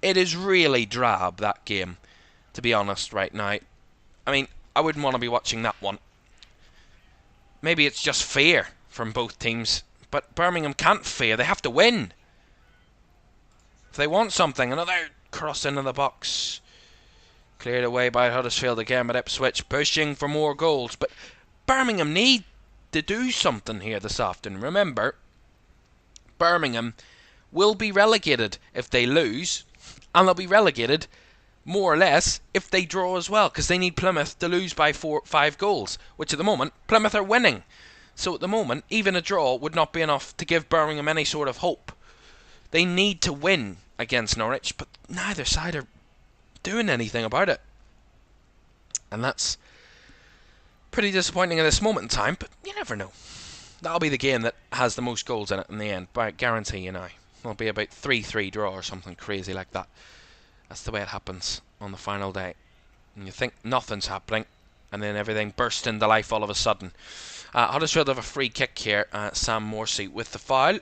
It is really drab, that game, to be honest, right now. I mean, I wouldn't want to be watching that one. Maybe it's just fear from both teams, but Birmingham can't fear. They have to win. If they want something, another cross into the box. Cleared away by Huddersfield again, but Ipswich pushing for more goals. But Birmingham need to do something here this afternoon. Remember, Birmingham will be relegated if they lose, and they'll be relegated more or less if they draw as well, because they need Plymouth to lose by 5 goals, which at the moment Plymouth are winning. So at the moment, even a draw would not be enough to give Birmingham any sort of hope. They need to win against Norwich, but neither side are doing anything about it. And that's pretty disappointing at this moment in time, but you never know. That'll be the game that has the most goals in it in the end, by guarantee you now. It'll be about 3-3 draw or something crazy like that. That's the way it happens on the final day. And you think nothing's happening, and then everything bursts into life all of a sudden. Huddersfield have a free kick here. Sam Morsey with the foul.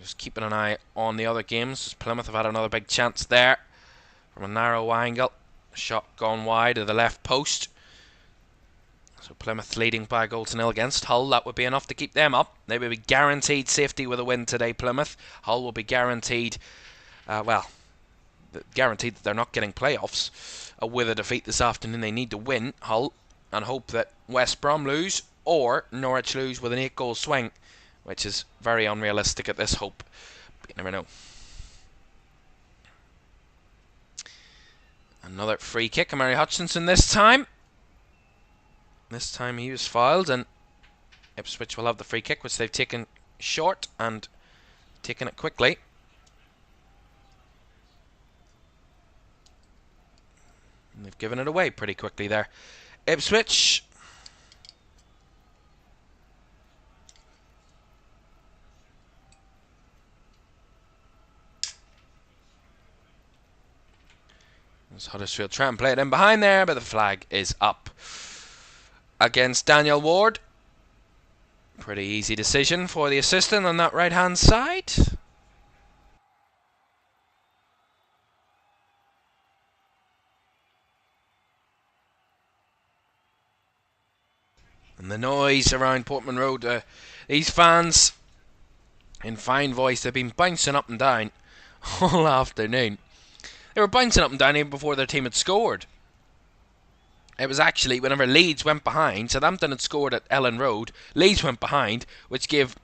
Just keeping an eye on the other games. Plymouth have had another big chance there from a narrow angle. Shot gone wide of the left post. So Plymouth leading by a goal to 0 against Hull. That would be enough to keep them up. They will be guaranteed safety with a win today, Plymouth. Hull will be guaranteed, guaranteed that they're not getting playoffs with a defeat this afternoon. They need to win, Hull, and hope that West Brom lose or Norwich lose with an 8-goal swing, which is very unrealistic at this hope. But you never know. Another free kick, Murray Hutchinson this time. This time he was fouled, and Ipswich will have the free kick, which they've taken short and taken it quickly. And they've given it away pretty quickly there. Ipswich. As Huddersfield try and play it in behind there, but the flag is up against Daniel Ward. Pretty easy decision for the assistant on that right hand side. And the noise around Portman Road, these fans in fine voice, they've been bouncing up and down all afternoon. They were bouncing up and down even before their team had scored. It was actually whenever Leeds went behind, Southampton had scored at Ellen Road, Leeds went behind, which gave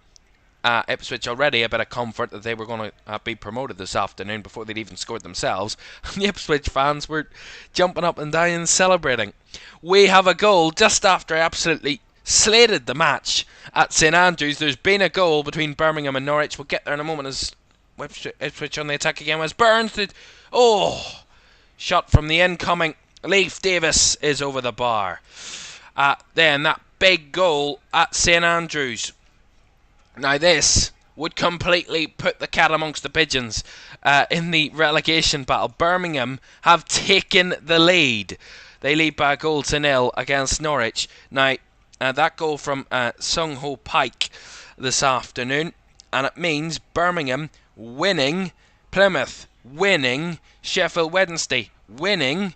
Ipswich already a bit of comfort that they were going to be promoted this afternoon before they'd even scored themselves. And the Ipswich fans were jumping up and down and celebrating. We have a goal just after I absolutely slated the match at St Andrews. There's been a goal between Birmingham and Norwich. We'll get there in a moment as Ipswich on the attack again. As Burns did, shot from the incoming Leif Davis is over the bar. Then that big goal at St Andrews. Now this would completely put the cat amongst the pigeons in the relegation battle. Birmingham have taken the lead. They lead by a goal to 0 against Norwich. Now that goal from Sung Ho Pike this afternoon, and it means Birmingham winning, Plymouth winning, Sheffield Wednesday winning.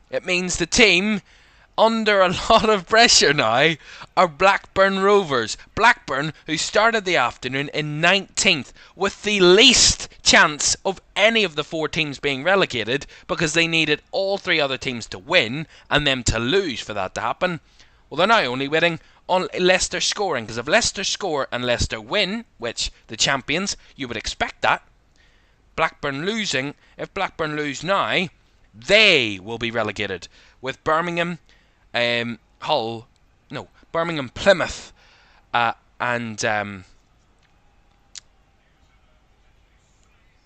It means the team under a lot of pressure now are Blackburn Rovers. Blackburn, who started the afternoon in 19th with the least chance of any of the 4 teams being relegated, because they needed all 3 other teams to win and them to lose for that to happen. Well, they're now only waiting on Leicester scoring, because if Leicester score and Leicester win, which the champions, you would expect that, Blackburn losing, if Blackburn lose now, they will be relegated, with Birmingham, Birmingham, Plymouth, and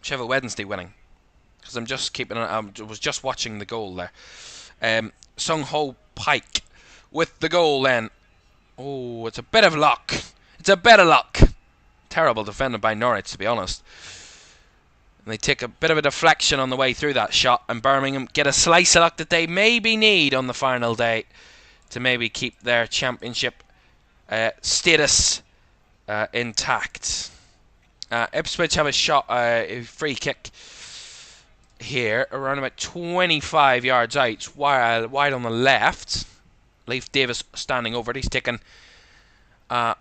Sheffield Wednesday winning. Because I'm just keeping I was just watching the goal there. Sung Ho Pike with the goal then. Oh, it's a bit of luck. It's a bit of luck. Terrible defended by Norwich, to be honest. And they take a bit of a deflection on the way through that shot, and Birmingham get a slice of luck that they maybe need on the final day to maybe keep their championship status intact. Ipswich have a shot, a free kick here, around about 25 yards out, wide on the left. Leif Davis standing over it. He's taken the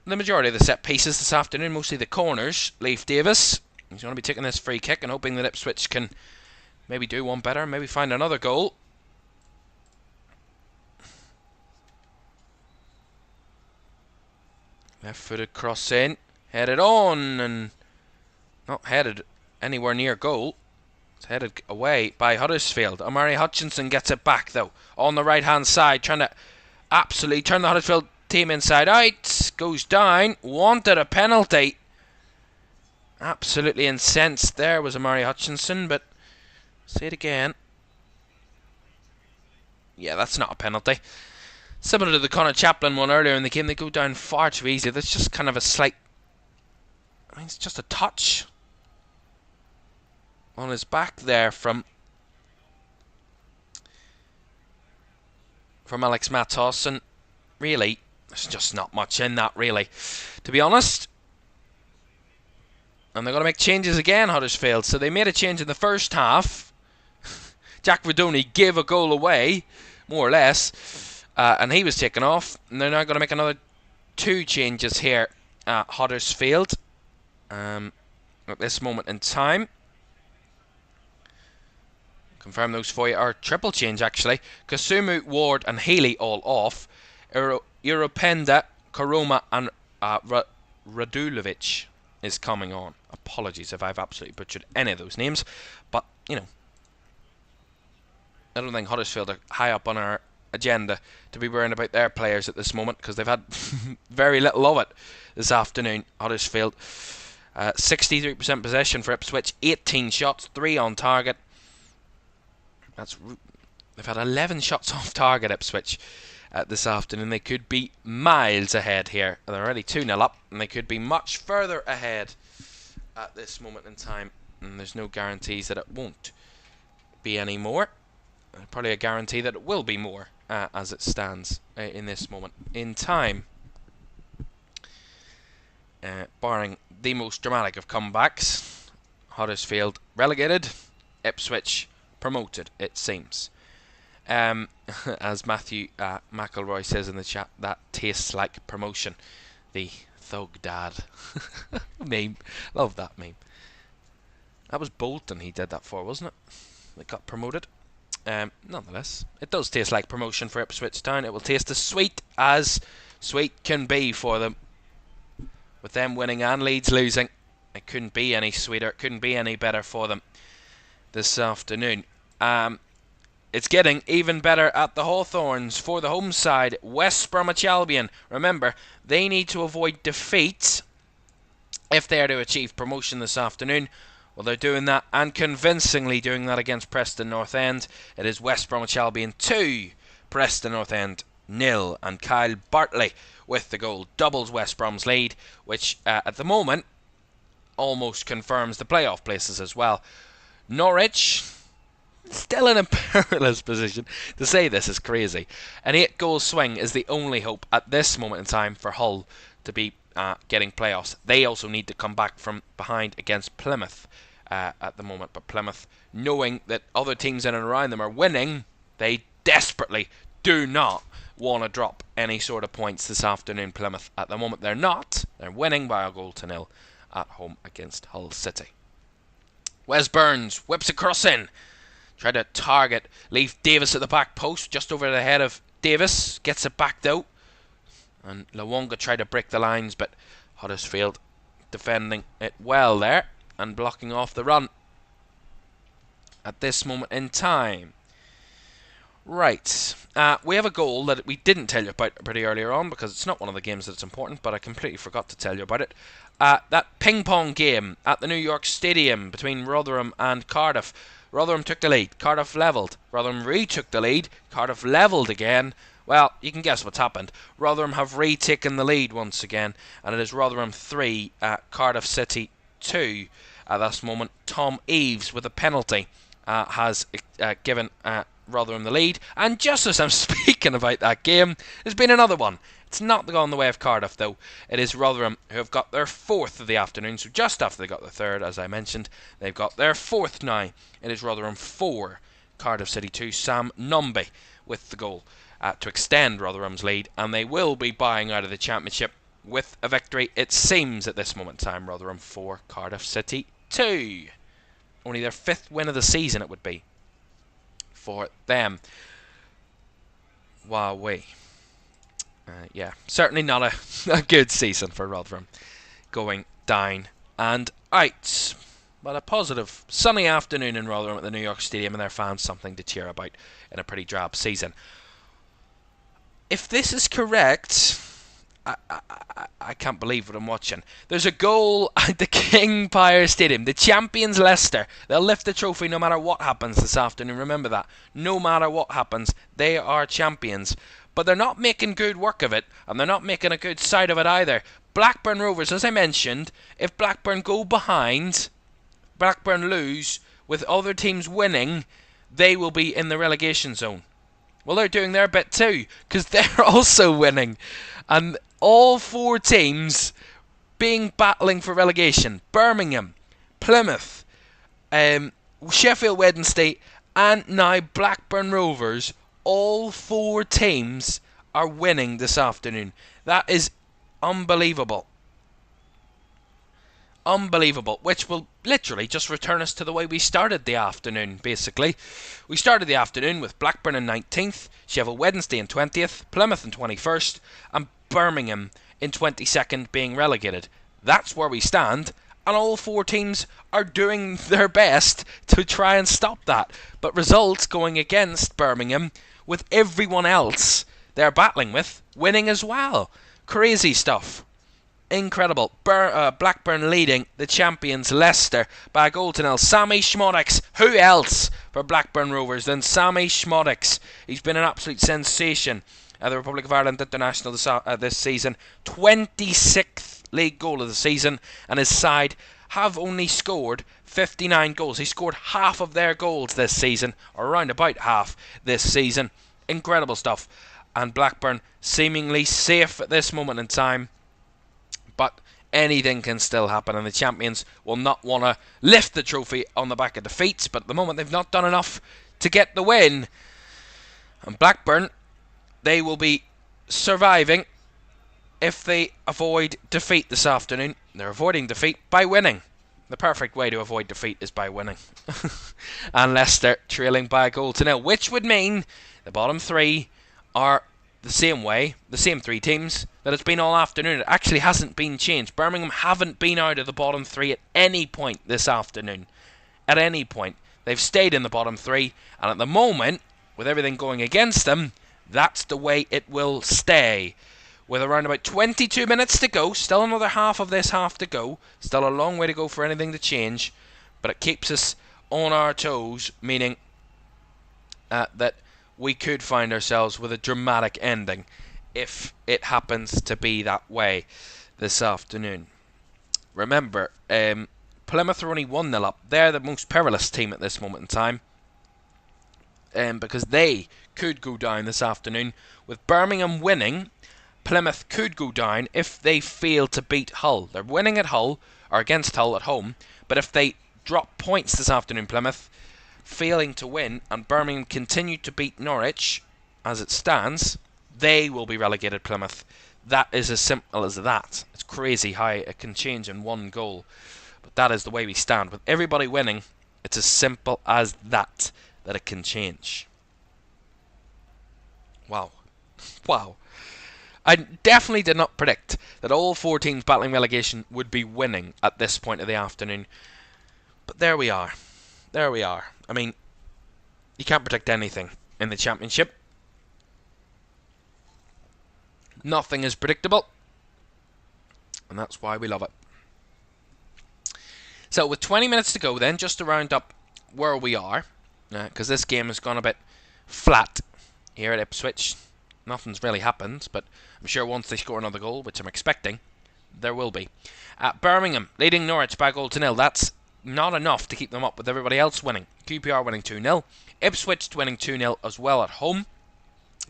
majority of the set pieces this afternoon, mostly the corners. Leif Davis, he's going to be taking this free kick and hoping that Ipswich can maybe do one better, maybe find another goal. Left-footed cross in, headed on, and not headed anywhere near goal. It's headed away by Huddersfield. Omari Hutchinson gets it back, though, on the right-hand side, trying to absolutely turn the Huddersfield team inside out. Goes down, wanted a penalty. Absolutely incensed there was Omari Hutchinson, but say it again. Yeah, that's not a penalty. Similar to the Connor Chaplin one earlier in the game, they go down far too easily. That's just kind of a slight... I mean, it's just a touch on his back there from Alex Matos, and really, there's just not much in that, really, to be honest. And they're going to make changes again, Huddersfield. So they made a change in the first half. Jack Verdoni gave a goal away, more or less, and he was taken off. And they're now going to make another 2 changes here at Huddersfield at this moment in time. Confirm those for you. Or triple change, actually. Kasumu, Ward and Healy all off. Europenda, Karoma and Radulovic is coming on. Apologies if I've absolutely butchered any of those names. But, you know, I don't think Huddersfield are high up on our agenda to be worrying about their players at this moment, because they've had very little of it this afternoon. Huddersfield, 63% possession for Ipswich, 18 shots, 3 on target. They've had 11 shots off target, Ipswich, this afternoon. They could be miles ahead here. They're already 2-0 up, and they could be much further ahead at this moment in time. And there's no guarantees that it won't be any more. Probably a guarantee that it will be more as it stands in this moment in time. Barring the most dramatic of comebacks, Huddersfield relegated, Ipswich promoted, it seems. As Matthew McElroy says in the chat, that tastes like promotion. The thug dad meme. Love that meme. That was Bolton he did that for, wasn't it? That got promoted. Nonetheless, it does taste like promotion for Ipswich Town. It will taste as sweet can be for them. With them winning and Leeds losing, it couldn't be any sweeter, it couldn't be any better for them this afternoon. It's getting even better at the Hawthorns for the home side. West Bromwich Albion, remember, they need to avoid defeat if they are to achieve promotion this afternoon. Well, they're doing that, and convincingly doing that against Preston North End. It is West Bromwich Albion 2, Preston North End 0, and Kyle Bartley with the goal doubles West Brom's lead, which at the moment almost confirms the playoff places as well. Norwich still in a perilous position. To say this is crazy. An 8-goal swing is the only hope at this moment in time for Hull to be getting playoffs. They also need to come back from behind against Plymouth at the moment. But Plymouth, knowing that other teams in and around them are winning, they desperately do not want to drop any sort of points this afternoon, Plymouth. At the moment, they're not. They're winning by a goal to nil at home against Hull City. Wes Burns whips across in. Try to target. Leave Davis at the back post, just over the head of Davis. Gets it backed out. And Lawonga tried to break the lines, but Huddersfield defending it well there and blocking off the run at this moment in time. Right, we have a goal that we didn't tell you about pretty earlier on because it's not one of the games that's important, but I completely forgot to tell you about it. That ping pong game at the New York Stadium between Rotherham and Cardiff. Rotherham took the lead, Cardiff levelled. Rotherham retook the lead, Cardiff levelled again. Well, you can guess what's happened. Rotherham have retaken the lead once again, and it is Rotherham 3, Cardiff City 2. At this moment, Tom Eaves with a penalty has given Rotherham the lead. And just as I'm speaking about that game, there's been another one. It's not gone the way of Cardiff, though. It is Rotherham who have got their 4th of the afternoon. So just after they got the 3rd, as I mentioned, they've got their 4th now. It is Rotherham 4, Cardiff City 2. Sam Nombe with the goal to extend Rotherham's lead. And they will be buying out of the Championship with a victory, it seems, at this moment in time. Rotherham 4, Cardiff City 2. Only their 5th win of the season it would be for them. Wowee. Yeah, certainly not a good season for Rotherham. Going down and out. But a positive sunny afternoon in Rotherham at the New York Stadium, and their fans something to cheer about in a pretty drab season. If this is correct, I can't believe what I'm watching. There's a goal at the King Power Stadium. The champions Leicester. They'll lift the trophy no matter what happens this afternoon. Remember that. No matter what happens, they are champions. But they're not making good work of it, and they're not making a good side of it either. Blackburn Rovers, as I mentioned, if Blackburn go behind, Blackburn lose, with other teams winning, they will be in the relegation zone. Well, they're doing their bit too, because they're also winning. And all 4 teams battling for relegation. Birmingham, Plymouth, Sheffield Wednesday, and now Blackburn Rovers. All 4 teams are winning this afternoon. That is unbelievable. Unbelievable. Which will literally just return us to the way we started the afternoon, basically. We started the afternoon with Blackburn in 19th, Sheffield Wednesday in 20th, Plymouth in 21st, and Birmingham in 22nd being relegated. That's where we stand, and all 4 teams are doing their best to try and stop that. But results going against Birmingham, with everyone else they're battling with winning as well. Crazy stuff. Incredible. Blackburn leading the champions Leicester by a goal to nil. Sammy Schmodix. Who else for Blackburn Rovers than Sammy Schmodix? He's been an absolute sensation at the Republic of Ireland International this season. 26th league goal of the season, and his side have only scored 59 goals. He scored half of their goals this season, or around about half this season. Incredible stuff. And Blackburn seemingly safe at this moment in time. But anything can still happen, and the champions will not want to lift the trophy on the back of defeats. But at the moment, they've not done enough to get the win. And Blackburn, they will be surviving if they avoid defeat this afternoon. They're avoiding defeat by winning. The perfect way to avoid defeat is by winning. And Leicester trailing by a goal to nil, which would mean the bottom 3 are the same way, the same 3 teams that it's been all afternoon. It actually hasn't been changed. Birmingham haven't been out of the bottom 3 at any point this afternoon. At any point. They've stayed in the bottom 3, and at the moment, with everything going against them, that's the way it will stay. With around about 22 minutes to go, still another half of this half to go, still a long way to go for anything to change, but it keeps us on our toes, meaning that we could find ourselves with a dramatic ending if it happens to be that way this afternoon. Remember, Plymouth are only 1-0 up. They're the most perilous team at this moment in time, because they could go down this afternoon. With Birmingham winning, Plymouth could go down if they fail to beat Hull. They're winning at Hull, or against Hull at home, but if they drop points this afternoon, Plymouth, failing to win, and Birmingham continue to beat Norwich, as it stands, they will be relegated, Plymouth. That is as simple as that. It's crazy how it can change in one goal. But that is the way we stand. With everybody winning, it's as simple as that it can change. Wow. Wow. I definitely did not predict that all 4 teams battling relegation would be winning at this point of the afternoon. But there we are. There we are. I mean, you can't predict anything in the Championship. Nothing is predictable. And that's why we love it. So with 20 minutes to go then, just to round up where we are, because this game has gone a bit flat here at Ipswich. Nothing's really happened, but I'm sure once they score another goal, which I'm expecting, there will be. Birmingham leading Norwich by a goal to nil. That's not enough to keep them up with everybody else winning. QPR winning 2-0. Ipswich winning 2-0 as well at home.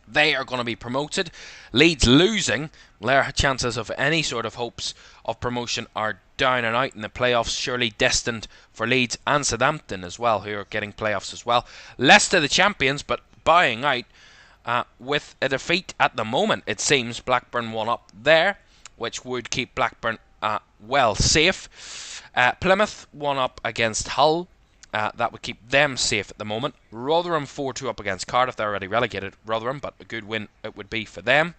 They are going to be promoted. Leeds losing. Their chances of any sort of hopes of promotion are down and out in the playoffs. Surely destined for Leeds and Southampton as well, who are getting playoffs as well. Leicester the champions, but bowing out with a defeat at the moment. It seems Blackburn 1 up there, which would keep Blackburn well safe. Plymouth 1 up against Hull. That would keep them safe at the moment. Rotherham 4-2 up against Cardiff. They're already relegated, Rotherham, but a good win it would be for them.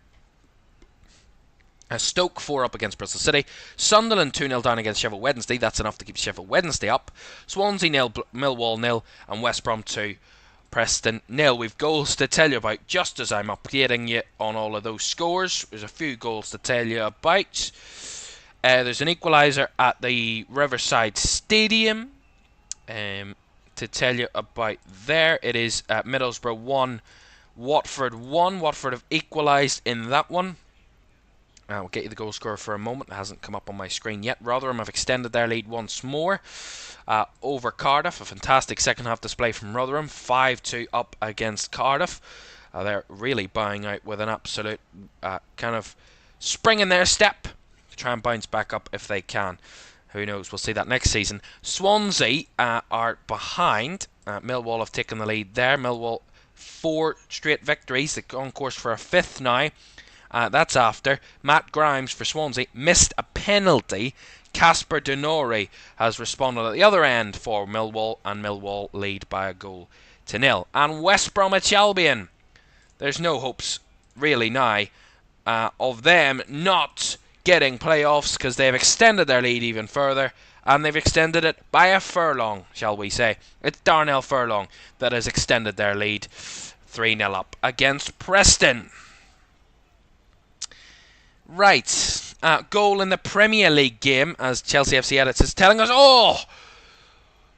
Stoke 4 up against Bristol City. Sunderland 2-0 down against Sheffield Wednesday. That's enough to keep Sheffield Wednesday up. Swansea 0, Millwall 0, and West Brom 2, Preston 0. We've goals to tell you about just as I'm updating you on all of those scores. There's a few goals to tell you about. There's an equaliser at the Riverside Stadium. To tell you about there, it is Middlesbrough 1, Watford 1. Watford have equalised in that one. We'll get you the goal scorer for a moment. It hasn't come up on my screen yet. Rotherham have extended their lead once more over Cardiff. A fantastic second half display from Rotherham. 5-2 up against Cardiff. They're really bowing out with an absolute kind of spring in their step to try and bounce back up if they can. Who knows? We'll see that next season. Swansea are behind. Millwall have taken the lead there. Millwall 4 straight victories. They're on course for a 5th now. That's after Matt Grimes for Swansea missed a penalty. Casper Denori has responded at the other end for Millwall, and Millwall lead by a goal to nil. And West Bromwich Albion, there's no hopes really now of them not getting playoffs, because they've extended their lead even further, and they've extended it by a furlong, shall we say. It's Darnell Furlong that has extended their lead. 3-0 up against Preston. Right, goal in the Premier League game, as Chelsea FC Edits is telling us. Oh,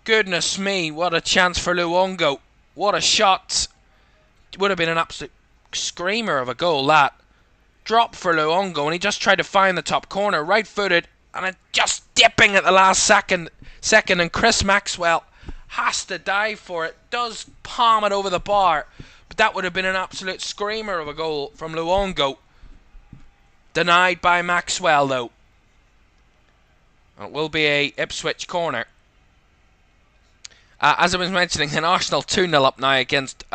goodness me, what a chance for Luongo. What a shot. It would have been an absolute screamer of a goal, that. Drop for Luongo, and he just tried to find the top corner, right-footed, and it just dipping at the last second, and Chris Maxwell has to dive for it, does palm it over the bar, but that would have been an absolute screamer of a goal from Luongo. Denied by Maxwell, though. It will be a Ipswich corner. As I was mentioning, then Arsenal 2-0 up now against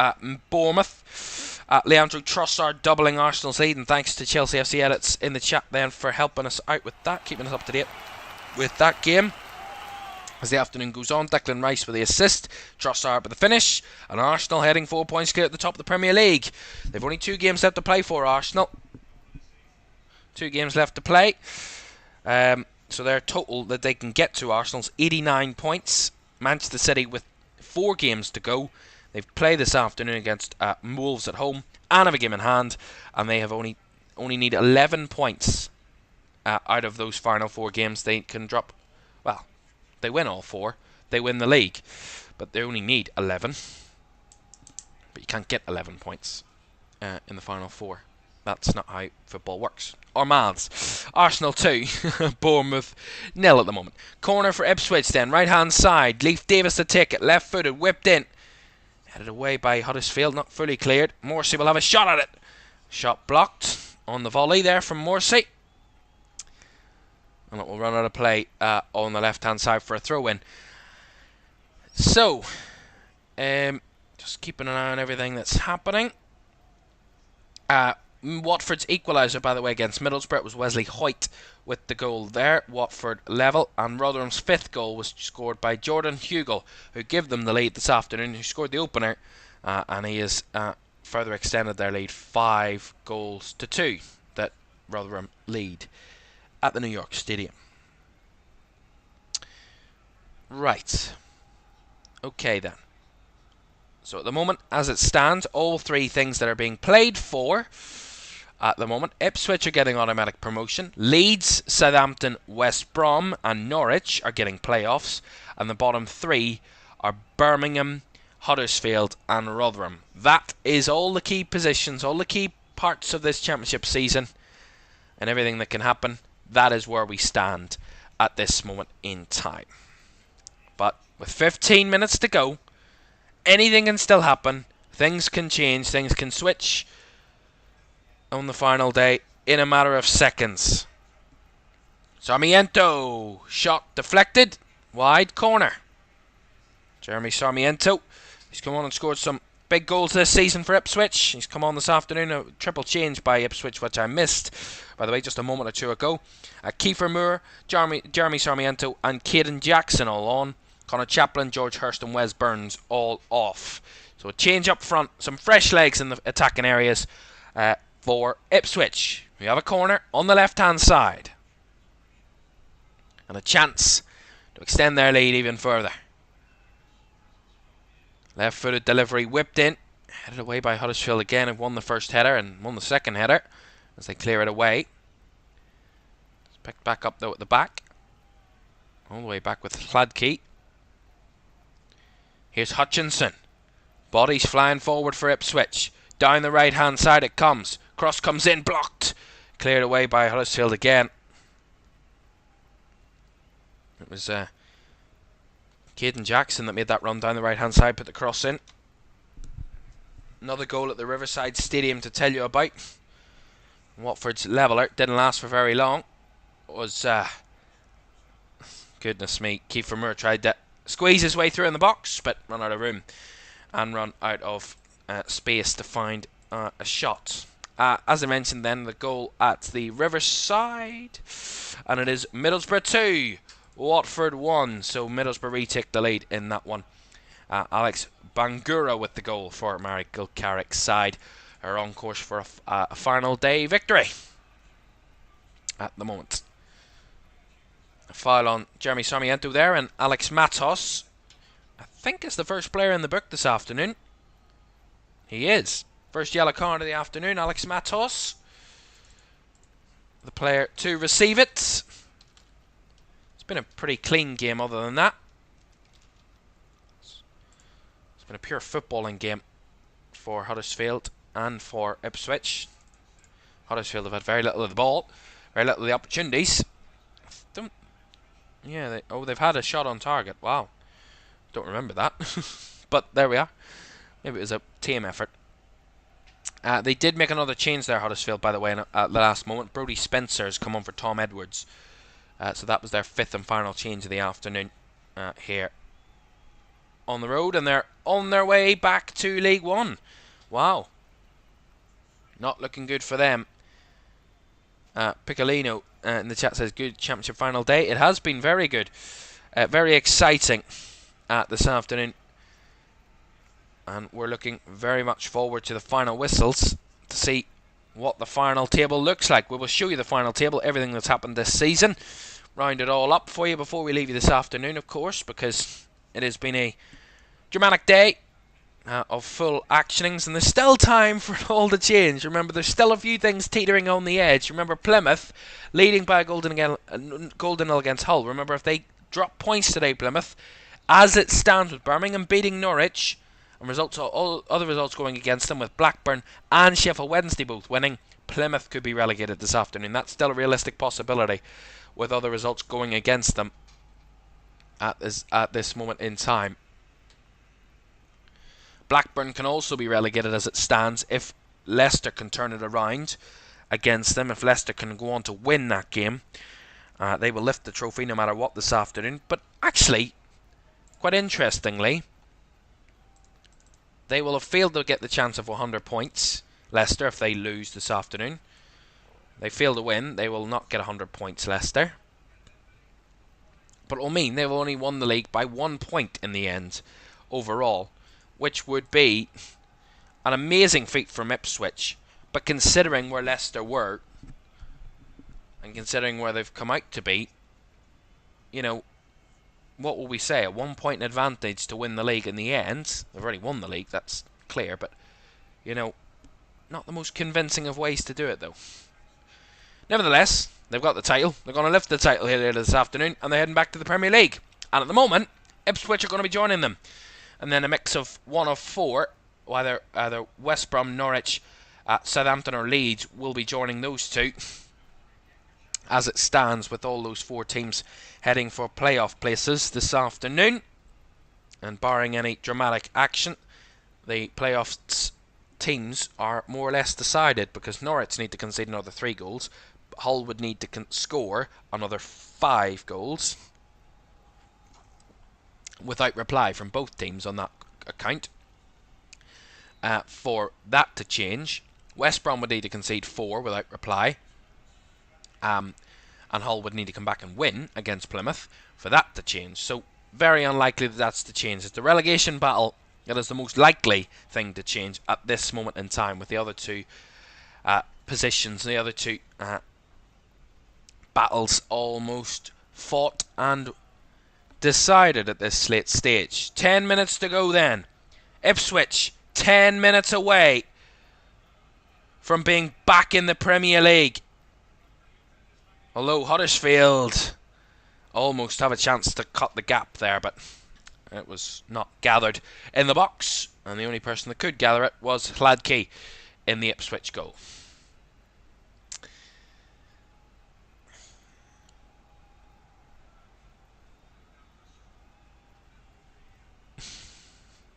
Bournemouth. Leandro Trossard doubling Arsenal's lead, and thanks to Chelsea FC Edits in the chat then for helping us out with that, keeping us up to date with that game. As the afternoon goes on, Declan Rice with the assist, Trossard with the finish, and Arsenal heading 4 points clear at the top of the Premier League. They've only 2 games left to play for Arsenal. 2 games left to play. So their total that they can get to Arsenal's 89 points. Manchester City with 4 games to go. They've played this afternoon against Wolves at home and have a game in hand, and they have only need 11 points out of those final 4 games. They can drop. Well, they win all 4. They win the league, but they only need 11. But you can't get 11 points in the final 4. That's not how football works. Or maths. Arsenal 2, Bournemouth 0 at the moment. Corner for Ipswich then, right hand side. Leif Davis to take it, left footed, whipped in. Headed away by Huddersfield, not fully cleared. Morsey will have a shot at it. Shot blocked on the volley there from Morsey. And it will run out of play on the left hand side for a throw in. So, just keeping an eye on everything that's happening. Watford's equaliser, by the way, against Middlesbrough, it was Wesley Hoyt with the goal there. Watford level, and Rotherham's 5th goal was scored by Jordan Hugill, who gave them the lead this afternoon, who scored the opener, and he has further extended their lead 5 goals to 2 that Rotherham lead at the New York Stadium. Right. Okay then. So at the moment, as it stands, all 3 things that are being played for at the moment, Ipswich are getting automatic promotion, Leeds, Southampton, West Brom and Norwich are getting playoffs, and the bottom 3 are Birmingham, Huddersfield and Rotherham. That is all the key positions, all the key parts of this championship season, and everything that can happen. That is where we stand at this moment in time. But with 15 minutes to go, anything can still happen. Things can change, things can switch on the final day in a matter of seconds. Sarmiento, shot deflected, wide corner. Jeremy Sarmiento, he's come on and scored some big goals this season for Ipswich. He's come on this afternoon, a triple change by Ipswich, which I missed, by the way, just a moment or 2 ago. Kiefer Moore, Jeremy Sarmiento and Caden Jackson all on. Connor Chaplin, George Hurst and Wes Burns all off. So a change up front, some fresh legs in the attacking areas for Ipswich. We have a corner on the left-hand side. And a chance to extend their lead even further. Left-footed delivery whipped in. Headed away by Huddersfield again, who won the first header and won the second header as they clear it away. It's picked back up though at the back. All the way back with Hladky. Here's Hutchinson. Bodies flying forward for Ipswich. Down the right hand side it comes. Cross comes in, blocked. Cleared away by Huddersfield again. It was Caden Jackson that made that run down the right hand side, put the cross in. Another goal at the Riverside Stadium to tell you about. Watford's leveller didn't last for very long. It was goodness me, Kiefer Moore tried to squeeze his way through in the box, but run out of room and run out of space to find a shot. As I mentioned then, the goal at the Riverside, and it is Middlesbrough 2, Watford 1, so Middlesbrough retake the lead in that one. Alex Bangura with the goal for Mary Kilcarrick's side, are on course for a final day victory at the moment. A foul on Jeremy Sarmiento there, and Alex Matos, I think, is the first player in the book this afternoon. He is. First yellow card of the afternoon, Alex Matos. The player to receive it. It's been a pretty clean game other than that. It's been a pure footballing game for Huddersfield and for Ipswich. Huddersfield have had very little of the ball, very little of the opportunities. They've had a shot on target. Wow. Don't remember that. But there we are. Maybe it was a team effort. They did make another change there, Huddersfield, by the way, at the last moment. Brodie Spencer has come on for Tom Edwards. So that was their 5th and final change of the afternoon here on the road. And they're on their way back to League One. Wow. Not looking good for them. Piccolino in the chat says, good championship final day. It has been very good. Very exciting this afternoon. And we're looking very much forward to the final whistles to see what the final table looks like. We will show you the final table, everything that's happened this season. Round it all up for you before we leave you this afternoon, of course, because it has been a dramatic day of full actionings, and there's still time for it all to change. Remember, there's still a few things teetering on the edge. Remember, Plymouth leading by a goal nil against Hull. Remember, if they drop points today, Plymouth, as it stands with Birmingham beating Norwich, and all other results going against them, with Blackburn and Sheffield Wednesday both winning, Plymouth could be relegated this afternoon. That's still a realistic possibility, with other results going against them at this moment in time. Blackburn can also be relegated as it stands if Leicester can turn it around against them. If Leicester can go on to win that game, they will lift the trophy no matter what this afternoon. But actually, quite interestingly, they will have failed to get the chance of 100 points. Leicester, if they lose this afternoon. They fail to win, they will not get 100 points, Leicester. But it will mean they've only won the league by 1 point in the end, overall, which would be an amazing feat from Ipswich. But considering where Leicester were, and considering where they've come out to be, you know, what will we say? A 1 point advantage to win the league in the end. They've already won the league, that's clear, but, you know, not the most convincing of ways to do it, though. Nevertheless, they've got the title. They're going to lift the title here later this afternoon, and they're heading back to the Premier League. And at the moment, Ipswich are going to be joining them. And then a mix of one of four, either West Brom, Norwich, Southampton or Leeds will be joining those two. As it stands, with all those four teams heading for playoff places this afternoon. And barring any dramatic action, the playoffs teams are more or less decided, because Norwich need to concede another 3 goals. Hull would need to score another 5 goals without reply from both teams on that account. For that to change, West Brom would need to concede 4 without reply. And Hull would need to come back and win against Plymouth for that to change. So very unlikely that that's to change. It's the relegation battle that is the most likely thing to change at this moment in time, with the other two positions, the other two battles almost fought and decided at this late stage. 10 minutes to go then. Ipswich, 10 minutes away from being back in the Premier League. Although Huddersfield almost have a chance to cut the gap there, but it was not gathered in the box, and the only person that could gather it was Hladky in the Ipswich goal.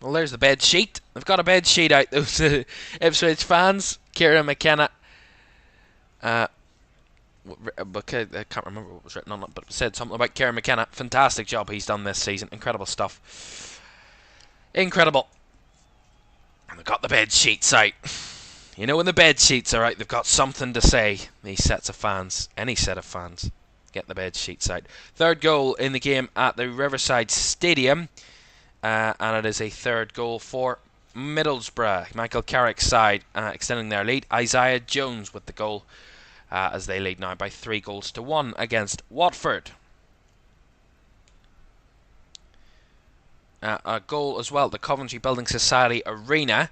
Well, there's the bed sheet. They've got a bed sheet out, those Ipswich fans. Kieran McKenna. I can't remember what was written on it, but it said something about Kieran McKenna. Fantastic job he's done this season. Incredible stuff. Incredible. And they've got the bed sheets out. You know, when the bed sheets are out, they've got something to say. These sets of fans, any set of fans, get the bed sheets out. Third goal in the game at the Riverside Stadium. And it is a third goal for Middlesbrough. Michael Carrick's side extending their lead. Isaiah Jones with the goal as they lead now by 3-1 against Watford. A goal as well at the Coventry Building Society Arena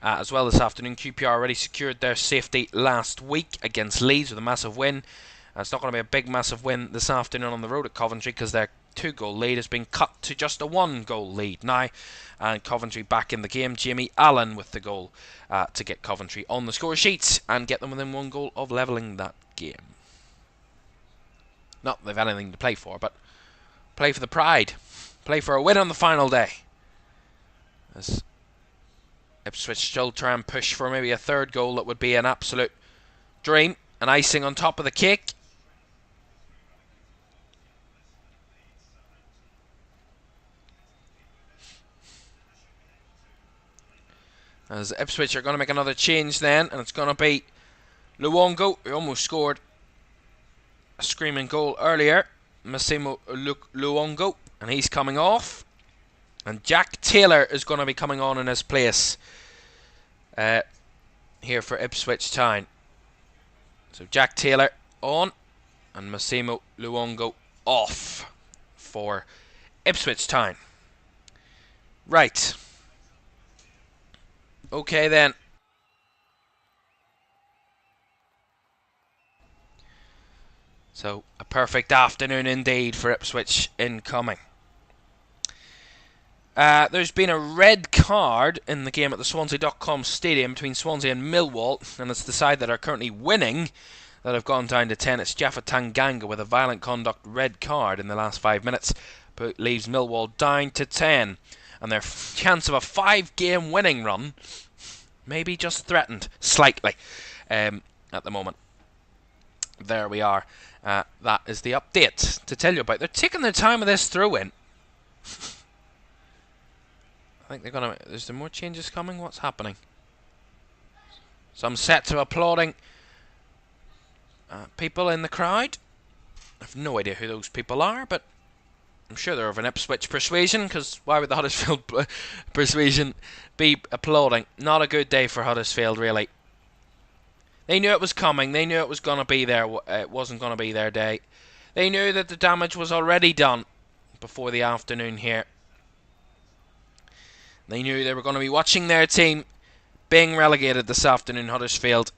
as well this afternoon. QPR already secured their safety last week against Leeds with a massive win. It's not going to be a big massive win this afternoon on the road at Coventry, because their 2-goal lead has been cut to just a 1-goal lead now, and Coventry back in the game. Jamie Allen with the goal to get Coventry on the score sheets and get them within 1 goal of levelling that game. Not that they've anything to play for, but play for the pride, play for a win on the final day, as Ipswich still try and push for maybe a 3rd goal that would be an absolute dream, an icing on top of the cake. As Ipswich are going to make another change then, and it's going to be Luongo, who almost scored a screaming goal earlier. Massimo Luongo, and he's coming off. And Jack Taylor is going to be coming on in his place here for Ipswich Town. So Jack Taylor on, and Massimo Luongo off for Ipswich Town. Right. Okay then. So, a perfect afternoon indeed for Ipswich incoming. There's been a red card in the game at the Swansea.com Stadium between Swansea and Millwall, and it's the side that are currently winning that have gone down to 10. It's Jaffa Tanganga with a violent conduct red card in the last 5 minutes, but leaves Millwall down to 10. And their chance of a 5-game winning run may be just threatened slightly at the moment. There we are. That is the update to tell you about. They're taking their time with this throw-in. I think they're gonna. Is there more changes coming? What's happening? Some sets of applauding people in the crowd. I have no idea who those people are, but I'm sure they're of an Ipswich persuasion, because why would the Huddersfield persuasion be applauding? Not a good day for Huddersfield, really. They knew it was coming. They knew it was going to be there. It wasn't going to be their day. They knew that the damage was already done before the afternoon here. They knew they were going to be watching their team being relegated this afternoon, Huddersfield.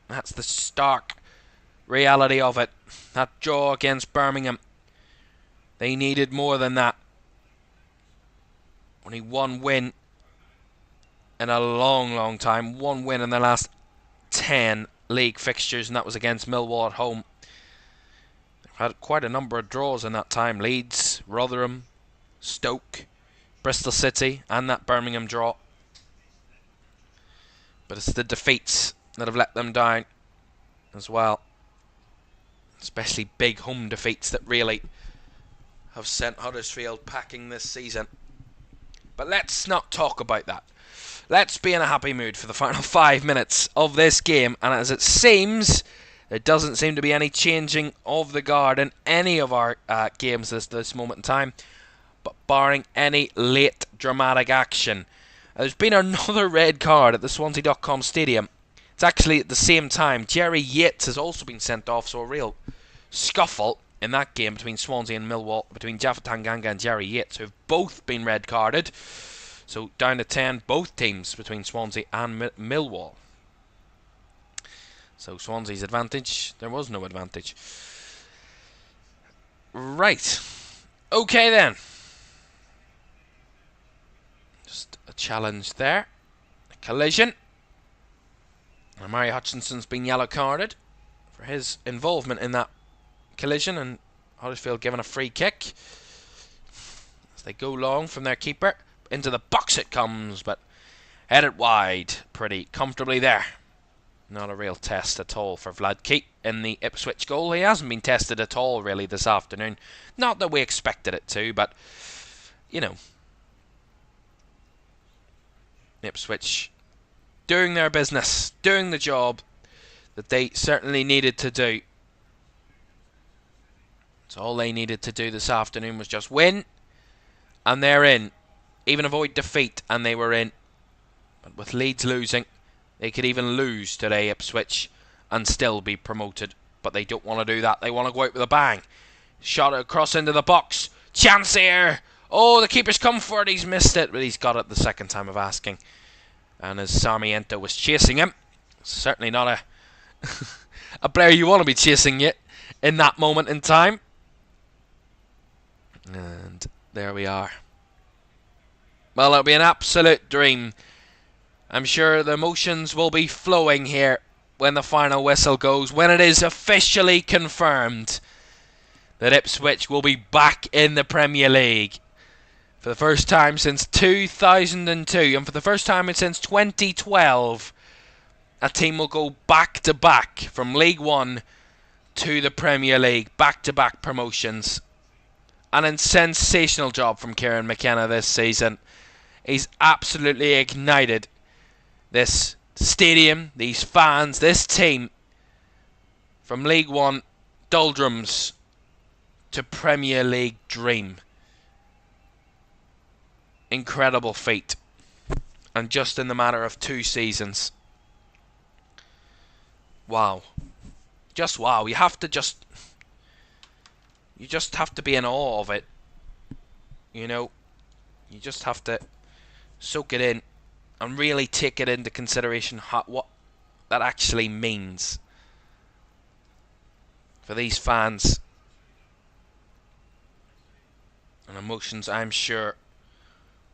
That's the stark reality of it. That draw against Birmingham. They needed more than that. Only one win in a long time. One win in the last 10 league fixtures, and that was against Millwall at home. They've had quite a number of draws in that time. Leeds, Rotherham, Stoke, Bristol City, and that Birmingham draw. But it's the defeats that have let them down as well. Especially big home defeats that really have sent Huddersfield packing this season. But let's not talk about that. Let's be in a happy mood for the final 5 minutes of this game. And as it seems, there doesn't seem to be any changing of the guard in any of our games this moment in time. But barring any late dramatic action. There's been another red card at the Swansea.com Stadium. It's actually at the same time. Jerry Yates has also been sent off, so a real scuffle in that game between Swansea and Millwall, between Jaffa Tanganga and Jerry Yates, who've both been red carded. So down to 10, both teams between Swansea and Millwall. So Swansea's advantage, there was no advantage. Right. Okay then. Just a challenge there. A collision. And Murray Hutchinson's been yellow carded for his involvement in that collision, and Huddersfield given a free kick as they go long from their keeper. Into the box it comes, but headed wide pretty comfortably there. Not a real test at all for Vladke in the Ipswich goal. He hasn't been tested at all really this afternoon. Not that we expected it to, but you know, Ipswich doing their business, doing the job that they certainly needed to do. So all they needed to do this afternoon was just win, and they're in. Even avoid defeat, and they were in. But with Leeds losing, they could even lose today, Ipswich, and still be promoted. But they don't want to do that. They want to go out with a bang. Shot it across into the box. Chance here. Oh, the keeper's come for it. He's missed it, but he's got it the second time of asking. And as Sarmiento was chasing him, certainly not a player you want to be chasing yet in that moment in time. And there we are. Well, it'll be an absolute dream. I'm sure the emotions will be flowing here when the final whistle goes, when it is officially confirmed that Ipswich will be back in the Premier League for the first time since 2002, and for the first time since 2012. A team will go back to back from League One to the Premier League, back-to-back promotions. And a sensational job from Kieran McKenna this season. He's absolutely ignited this stadium, these fans, this team from League One doldrums to Premier League dream. Incredible feat. And just in the matter of 2 seasons. Wow. Just wow. You just have to be in awe of it. You know, you just have to soak it in and really take it into consideration what that actually means for these fans. And emotions, I'm sure,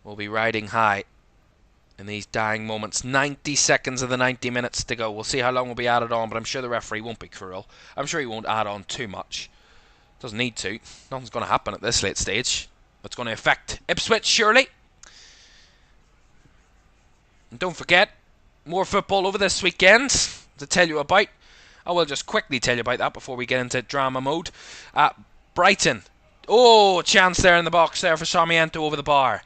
will be riding high in these dying moments. 90 seconds of the 90 minutes to go. We'll see how long will be added on, but I'm sure the referee won't be cruel. I'm sure he won't add on too much. Doesn't need to. Nothing's going to happen at this late stage. It's going to affect Ipswich, surely. And don't forget, more football over this weekend to tell you about. I will just quickly tell you about that before we get into drama mode. Brighton. Oh, chance there in the box there for Sarmiento over the bar.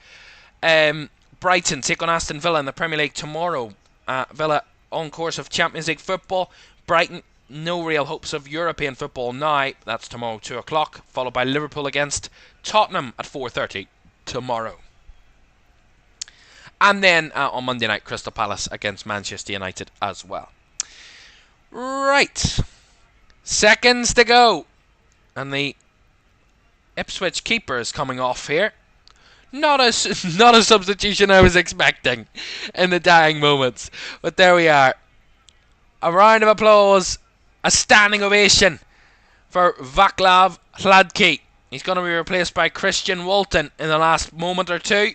Brighton take on Aston Villa in the Premier League tomorrow. Villa on course of Champions League football. Brighton, no real hopes of European football now. That's tomorrow 2 o'clock, followed by Liverpool against Tottenham at 4:30 tomorrow. And then on Monday night, Crystal Palace against Manchester United as well. Right. Seconds to go. And the Ipswich keeper is coming off here. Not a substitution I was expecting in the dying moments. But there we are. A round of applause. A standing ovation for Vaclav Hladky. He's going to be replaced by Christian Walton in the last moment or two.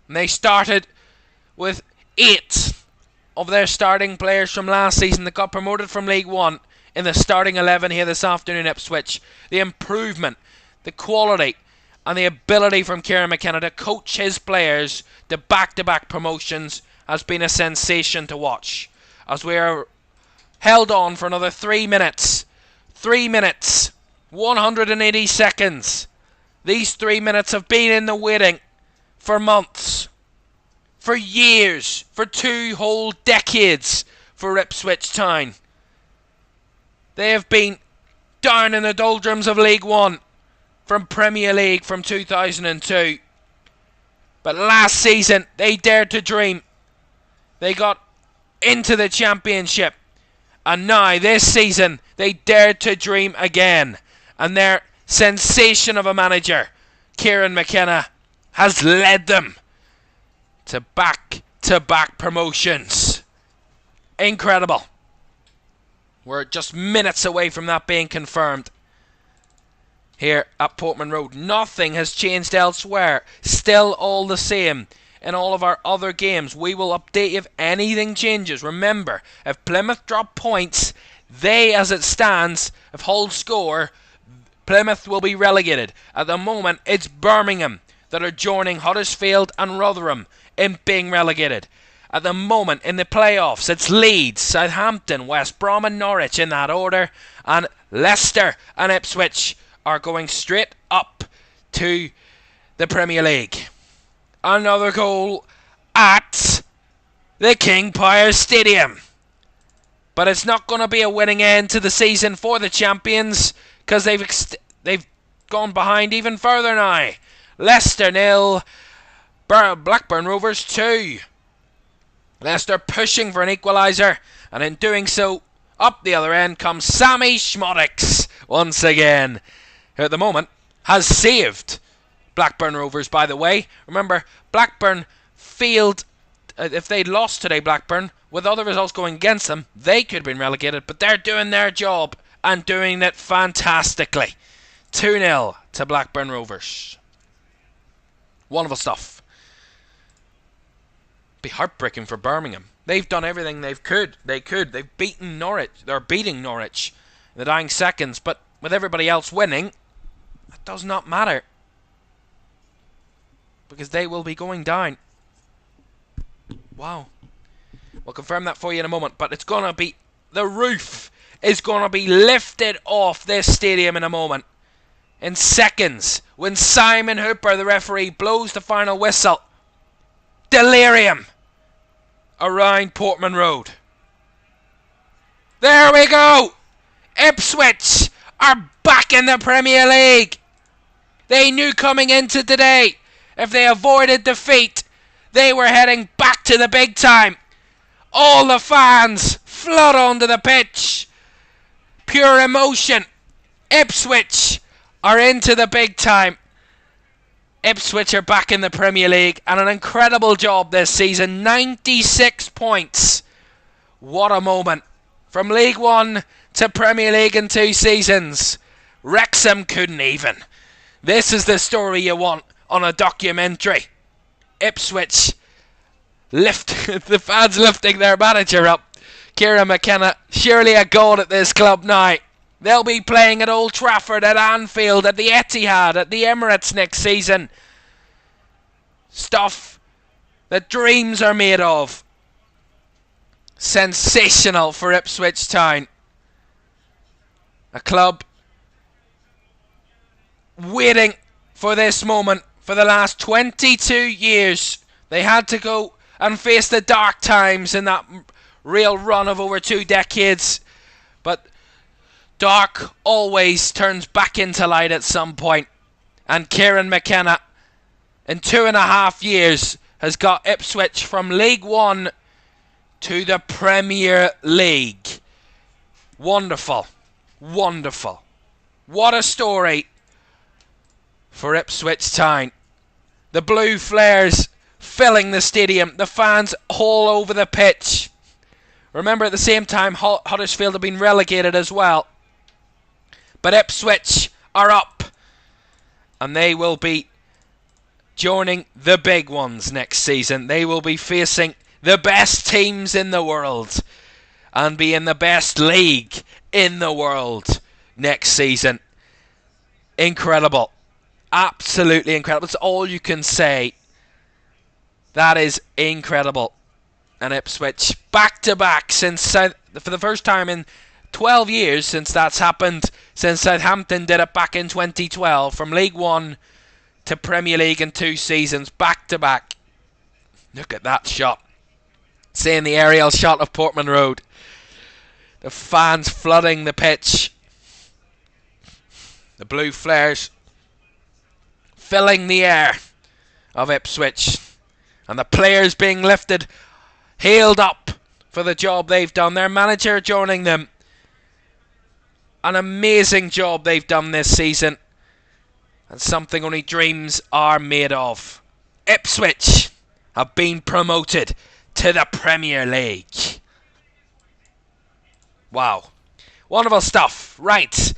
And they started with 8 of their starting players from last season that got promoted from League One in the starting 11 here this afternoon, Ipswich. The improvement, the quality and the ability from Kieran McKenna to coach his players to back-to-back promotions has been a sensation to watch. As we are held on for another 3 minutes. 3 minutes. 180 seconds. These 3 minutes have been in the waiting for months. For years. For 2 whole decades for Ipswich Town. They have been down in the doldrums of League One from Premier League from 2002. But last season they dared to dream. They got into the Championship. And now this season they dared to dream again. And their sensation of a manager, Kieran McKenna, has led them to back-to-back promotions. Incredible. We're just minutes away from that being confirmed. Here at Portman Road, nothing has changed elsewhere. Still all the same in all of our other games. We will update if anything changes. Remember, if Plymouth drop points, they, as it stands, if Hull score, Plymouth will be relegated. At the moment, it's Birmingham that are joining Huddersfield and Rotherham in being relegated. At the moment, in the playoffs, it's Leeds, Southampton, West Brom and Norwich in that order. And Leicester and Ipswich are going straight up to the Premier League. Another goal at the King Power Stadium. But it's not going to be a winning end to the season for the champions, because they've gone behind even further now. Leicester 0, Blackburn Rovers 2. Leicester pushing for an equaliser, and in doing so, up the other end comes Sammy Schmodix once again, who at the moment has saved Blackburn Rovers, by the way. Remember, Blackburn failed. If they'd lost today, Blackburn, with other results going against them, they could have been relegated, but they're doing their job and doing it fantastically. 2-0 to Blackburn Rovers. Wonderful stuff. Be heartbreaking for Birmingham. They've done everything they could. They've beaten Norwich. They're beating Norwich in the dying seconds, but with everybody else winning, that does not matter, because they will be going down. Wow. We'll confirm that for you in a moment, but it's gonna be, the roof is gonna be lifted off this stadium in a moment. In seconds, when Simon Hooper, the referee, blows the final whistle. Delirium around Portman Road. There we go. Ipswich are back in the Premier League. They knew coming into today, if they avoided defeat, they were heading back to the big time. All the fans flood onto the pitch. Pure emotion. Ipswich are into the big time. Ipswich are back in the Premier League, and an incredible job this season. 96 points. What a moment. From League One to Premier League in 2 seasons. Wrexham couldn't even. This is the story you want on a documentary. Ipswich the fans lifting their manager up. Kieran McKenna, surely a god at this club now. They'll be playing at Old Trafford, at Anfield, at the Etihad, at the Emirates next season. Stuff that dreams are made of. Sensational for Ipswich Town. A club waiting for this moment for the last 22 years. They had to go and face the dark times in that real run of over 2 decades. But dark always turns back into light at some point. And Kieran McKenna, in 2.5 years, has got Ipswich from League One to the Premier League. Wonderful. Wonderful. What a story for Ipswich Town. The blue flares filling the stadium. The fans all over the pitch. Remember, at the same time, Huddersfield have been relegated as well. But Ipswich are up. And they will be joining the big ones next season. They will be facing the best teams in the world. And be in the best league in the world next season. Incredible. Absolutely incredible. That's all you can say. That is incredible. And Ipswich back to back since for the first time in 12 years since that's happened, since Southampton did it back in 2012, from League One to Premier League in 2 seasons, back to back. Look at that shot. Seeing the aerial shot of Portman Road. The fans flooding the pitch. The blue flares filling the air of Ipswich. And the players being lifted, hailed up for the job they've done. Their manager joining them. An amazing job they've done this season. And something only dreams are made of. Ipswich have been promoted to the Premier League. Wow. Wonderful stuff. Right.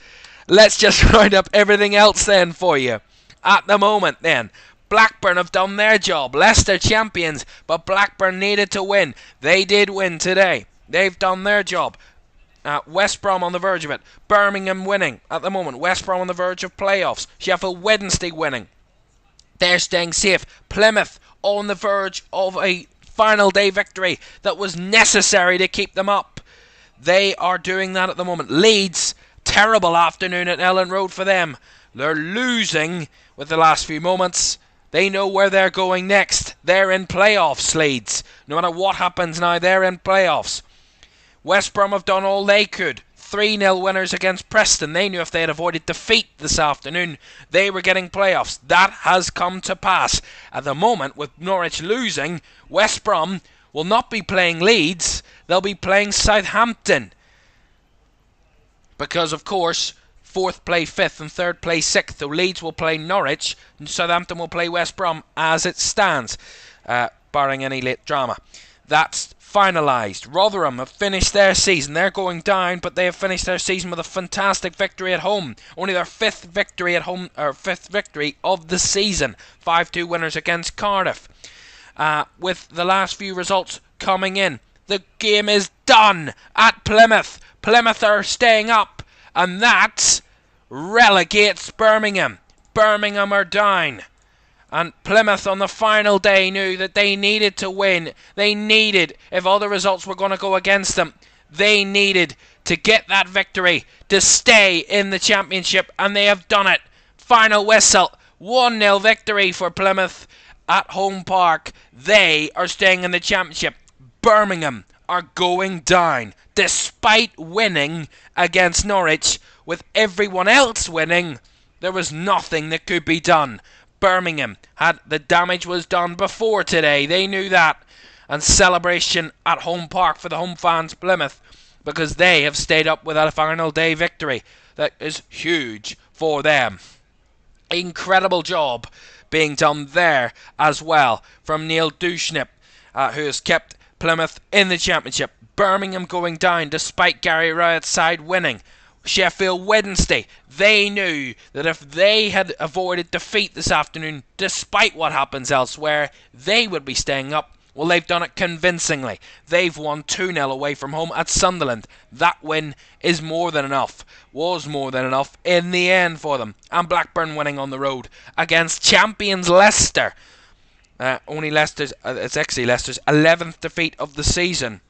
Let's just round up everything else then for you. At the moment then, Blackburn have done their job. Leicester champions, but Blackburn needed to win. They did win today. They've done their job. West Brom on the verge of it. Birmingham winning at the moment. West Brom on the verge of playoffs. Sheffield Wednesday winning. They're staying safe. Plymouth on the verge of a final day victory that was necessary to keep them up. They are doing that at the moment. Leeds, terrible afternoon at Ellen Road for them. They're losing with the last few moments. They know where they're going next. They're in playoffs, Leeds. No matter what happens now, they're in playoffs. West Brom have done all they could. 3-0 winners against Preston. They knew if they had avoided defeat this afternoon, they were getting playoffs. That has come to pass. At the moment, with Norwich losing, West Brom will not be playing Leeds. They'll be playing Southampton. Because, of course, 4th play 5th and 3rd play 6th. So Leeds will play Norwich and Southampton will play West Brom as it stands, barring any late drama. That's finalised. Rotherham have finished their season. They're going down, but they have finished their season with a fantastic victory at home. Only their 5th victory at home, or 5th victory of the season. 5-2 winners against Cardiff. With the last few results coming in, the game is done at Plymouth. Plymouth are staying up, and that relegates Birmingham. Birmingham are down. And Plymouth on the final day knew that they needed to win. They needed, if all the results were going to go against them, they needed to get that victory to stay in the Championship, and they have done it. Final whistle, 1-0 victory for Plymouth at Home Park. They are staying in the Championship. Birmingham are going down, despite winning against Norwich. With everyone else winning, there was nothing that could be done. Birmingham had the damage was done before today. They knew that. And celebration at Home Park for the home fans, Plymouth, because they have stayed up with a final day victory. That is huge for them. Incredible job being done there as well from Neil Dushnip, who has kept Plymouth in the Championship. Birmingham going down despite Gary Ryott's side winning. Sheffield Wednesday, they knew that if they had avoided defeat this afternoon, despite what happens elsewhere, they would be staying up. Well, they've done it convincingly. They've won 2-0 away from home at Sunderland. That win is more than enough. Was more than enough in the end for them. And Blackburn winning on the road against champions Leicester. It's actually Leicester's 11th defeat of the season.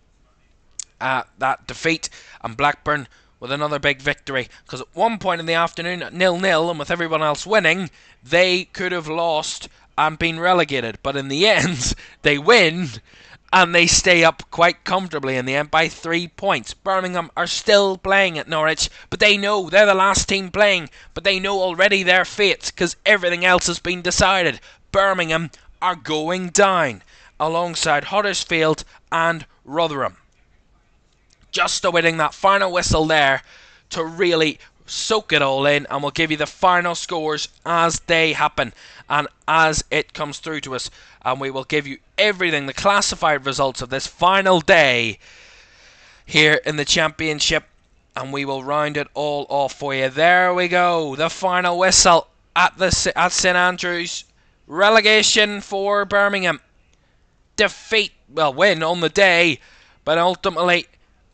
That defeat, and Blackburn with another big victory, because at one point in the afternoon at 0-0 and with everyone else winning, they could have lost and been relegated, but in the end they win and they stay up quite comfortably in the end by 3 points. Birmingham are still playing at Norwich, but they know they're the last team playing, but they know already their fate because everything else has been decided. Birmingham are going down alongside Huddersfield and Rotherham. Just awaiting that final whistle there to really soak it all in, and we'll give you the final scores as they happen and as it comes through to us, and we will give you everything, the classified results of this final day here in the Championship, and we will round it all off for you. There we go, the final whistle at St Andrews. Relegation for Birmingham. Win on the day, but ultimately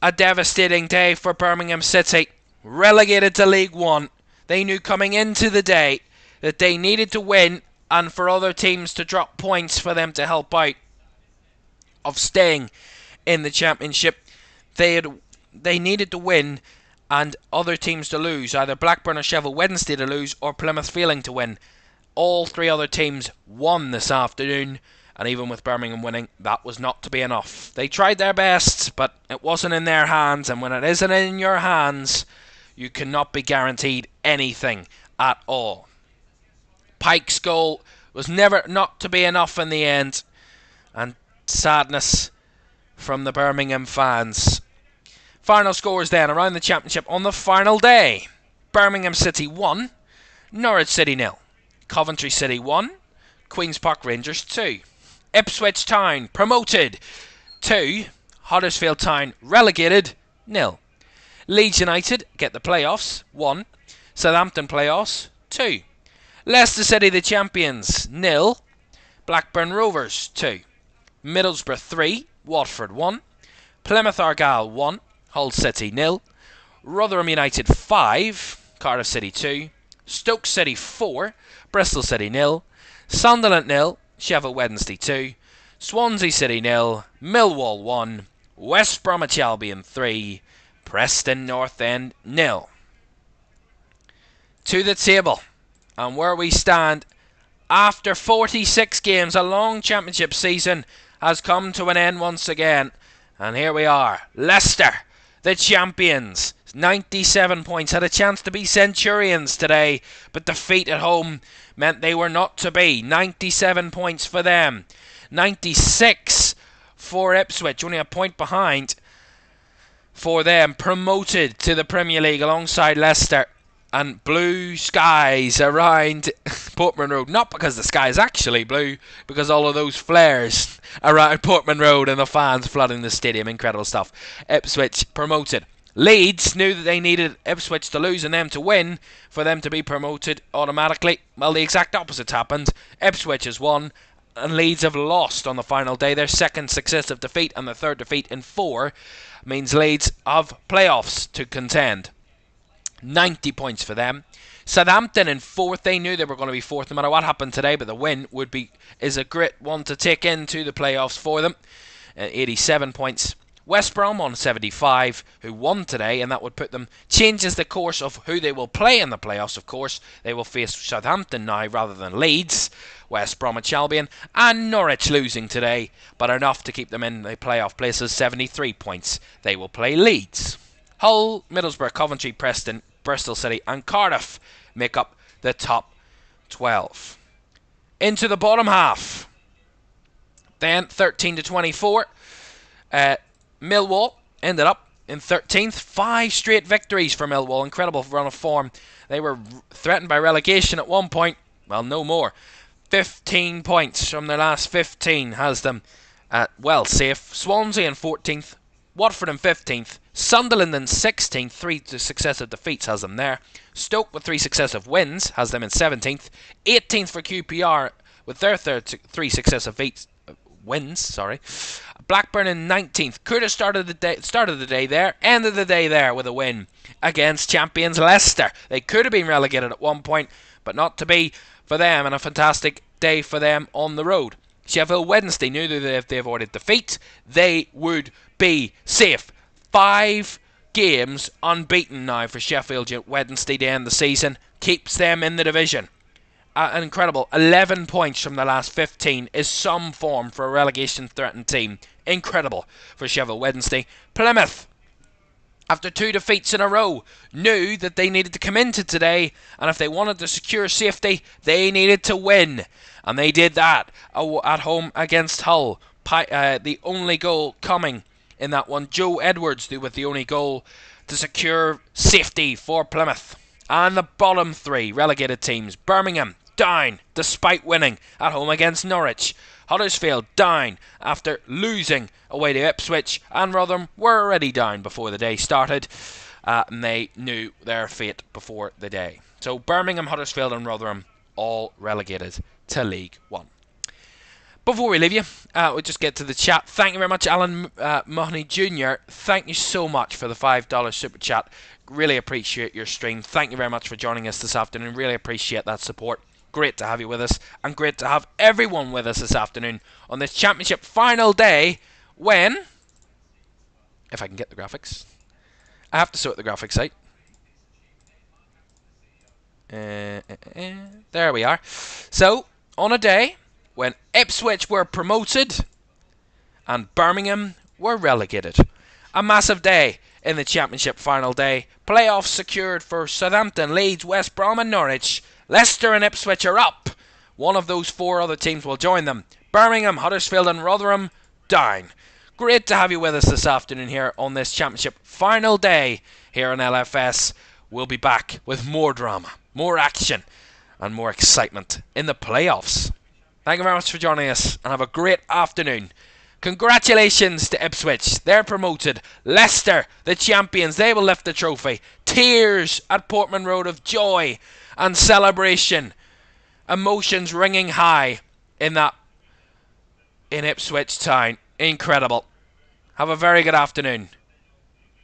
a devastating day for Birmingham City. Relegated to League One. They knew coming into the day that they needed to win and for other teams to drop points for them to help out of staying in the Championship. They needed to win and other teams to lose, either Blackburn or Sheffield Wednesday to lose or Plymouth failing to win. All three other teams won this afternoon, and even with Birmingham winning, that was not to be enough. They tried their best, but it wasn't in their hands, and when it isn't in your hands, you cannot be guaranteed anything at all. Pike's goal was never not to be enough in the end, and sadness from the Birmingham fans. Final scores then around the Championship on the final day. Birmingham City 1, Norwich City 0, Coventry City 1, Queen's Park Rangers 2, Ipswich Town promoted 2, Huddersfield Town relegated 0. Leeds United get the playoffs 1, Southampton playoffs 2, Leicester City the champions 0, Blackburn Rovers 2, Middlesbrough 3, Watford 1, Plymouth Argyle 1, Hull City 0, Rotherham United 5, Cardiff City 2, Stoke City 4, Bristol City 0, Sunderland 0, Sheffield Wednesday 2, Swansea City 0, Millwall 1, West Bromwich Albion 3, Preston North End 0. To the table, and where we stand after 46 games, a long Championship season has come to an end once again, and here we are. Leicester, the champions, 97 points, had a chance to be Centurions today, but defeat at home meant they were not to be. 97 points for them, 96 for Ipswich, only a point behind for them, promoted to the Premier League alongside Leicester, and blue skies around Portman Road. Not because the sky is actually blue, because all of those flares around Portman Road and the fans flooding the stadium. Incredible stuff. Ipswich promoted. Leeds knew that they needed Ipswich to lose and them to win for them to be promoted automatically. Well, the exact opposite happened. Ipswich has won and Leeds have lost on the final day. Their second successive defeat and the third defeat in 4 means Leeds have playoffs to contend. 90 points for them. Southampton in 4th. They knew they were going to be 4th no matter what happened today, but the win is a great one to take into the playoffs for them. 87 points. West Brom on 75, who won today, and that would put them, changes the course of who they will play in the playoffs, of course. They will face Southampton now rather than Leeds, West Bromwich Albion, and Norwich losing today, but enough to keep them in the playoff places, 73 points. They will play Leeds. Hull, Middlesbrough, Coventry, Preston, Bristol City, and Cardiff make up the top 12. Into the bottom half. Then, 13 to 24. Millwall ended up in 13th. 5 straight victories for Millwall. Incredible run of form. They were threatened by relegation at one point. Well, no more. 15 points from their last 15 has them safe. Swansea in 14th. Watford in 15th. Sunderland in 16th. 3 successive defeats has them there. Stoke with 3 successive wins has them in 17th. 18th for QPR with their 3 successive wins. Blackburn in 19th. Could have started the day there. Ended the day there with a win against champions Leicester. They could have been relegated at one point, but not to be for them, and a fantastic day for them on the road. Sheffield Wednesday knew that if they avoided defeat, they would be safe. 5 games unbeaten now for Sheffield Wednesday to end the season. Keeps them in the division. An incredible 11 points from the last 15 is some form for a relegation threatened team. Incredible for Sheffield Wednesday. Plymouth, after 2 defeats in a row, knew that they needed to come into today, and if they wanted to secure safety, they needed to win. And they did that at home against Hull. The only goal coming in that one, Joe Edwards with the only goal to secure safety for Plymouth. And the bottom 3 relegated teams, Birmingham down despite winning at home against Norwich. Huddersfield down after losing away to Ipswich, and Rotherham were already down before the day started, and they knew their fate before the day. So Birmingham, Huddersfield and Rotherham all relegated to League One. Before we leave you, we'll just get to the chat. Thank you very much, Alan Mahoney Jr. Thank you so much for the $5 super chat. Really appreciate your stream. Thank you very much for joining us this afternoon. Really appreciate that support. Great to have you with us, and great to have everyone with us this afternoon on this championship final day when, if I can get the graphics, I have to sort the graphics out. There we are. So, on a day when Ipswich were promoted and Birmingham were relegated. A massive day in the championship final day. Playoffs secured for Southampton, Leeds, West Brom and Norwich. Leicester and Ipswich are up. One of those 4 other teams will join them. Birmingham, Huddersfield and Rotherham down. Great to have you with us this afternoon here on this championship final day here on LFS. We'll be back with more drama, more action and more excitement in the playoffs. Thank you very much for joining us, and have a great afternoon. Congratulations to Ipswich, they're promoted. Leicester, the champions, they will lift the trophy. Tears at Portman Road of joy and celebration. Emotions ringing high in Ipswich town. Incredible. Have a very good afternoon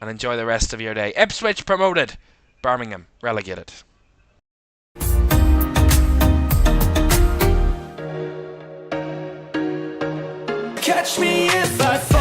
and enjoy the rest of your day. Ipswich promoted, Birmingham relegated. Catch me if I fall.